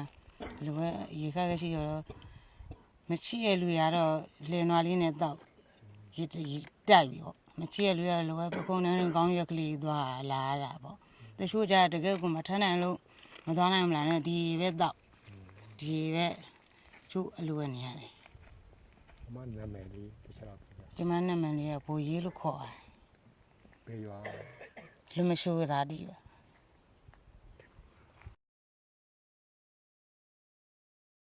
Speaker 12: လိုပဲရေခက်ခဲရှိတော့မချီရလူရတော့လင်နွားလေးနဲ့တောက်ရေတက်ပြီပေါ့မချီရလူရလိုပဲပကုံးနဲ့ကောင်းရက်ကလေးသွားလာရတာပေါ့တချို့ကြတကယ်ကိုမထမ်းနိုင်လို့မသွားနိုင်မလားနဲ့ဒီပဲတောက်ဒီပဲချို့အလိုနေရတယ်
Speaker 1: ညီမနာမည်လေးတစ်ချက်တော့ပြော
Speaker 12: ကျမနာမည်လေးကဘိုးရေးလို့ခေါ်တယ်
Speaker 1: ဘယ်ရွာ
Speaker 12: လမချူသာဒီပဲ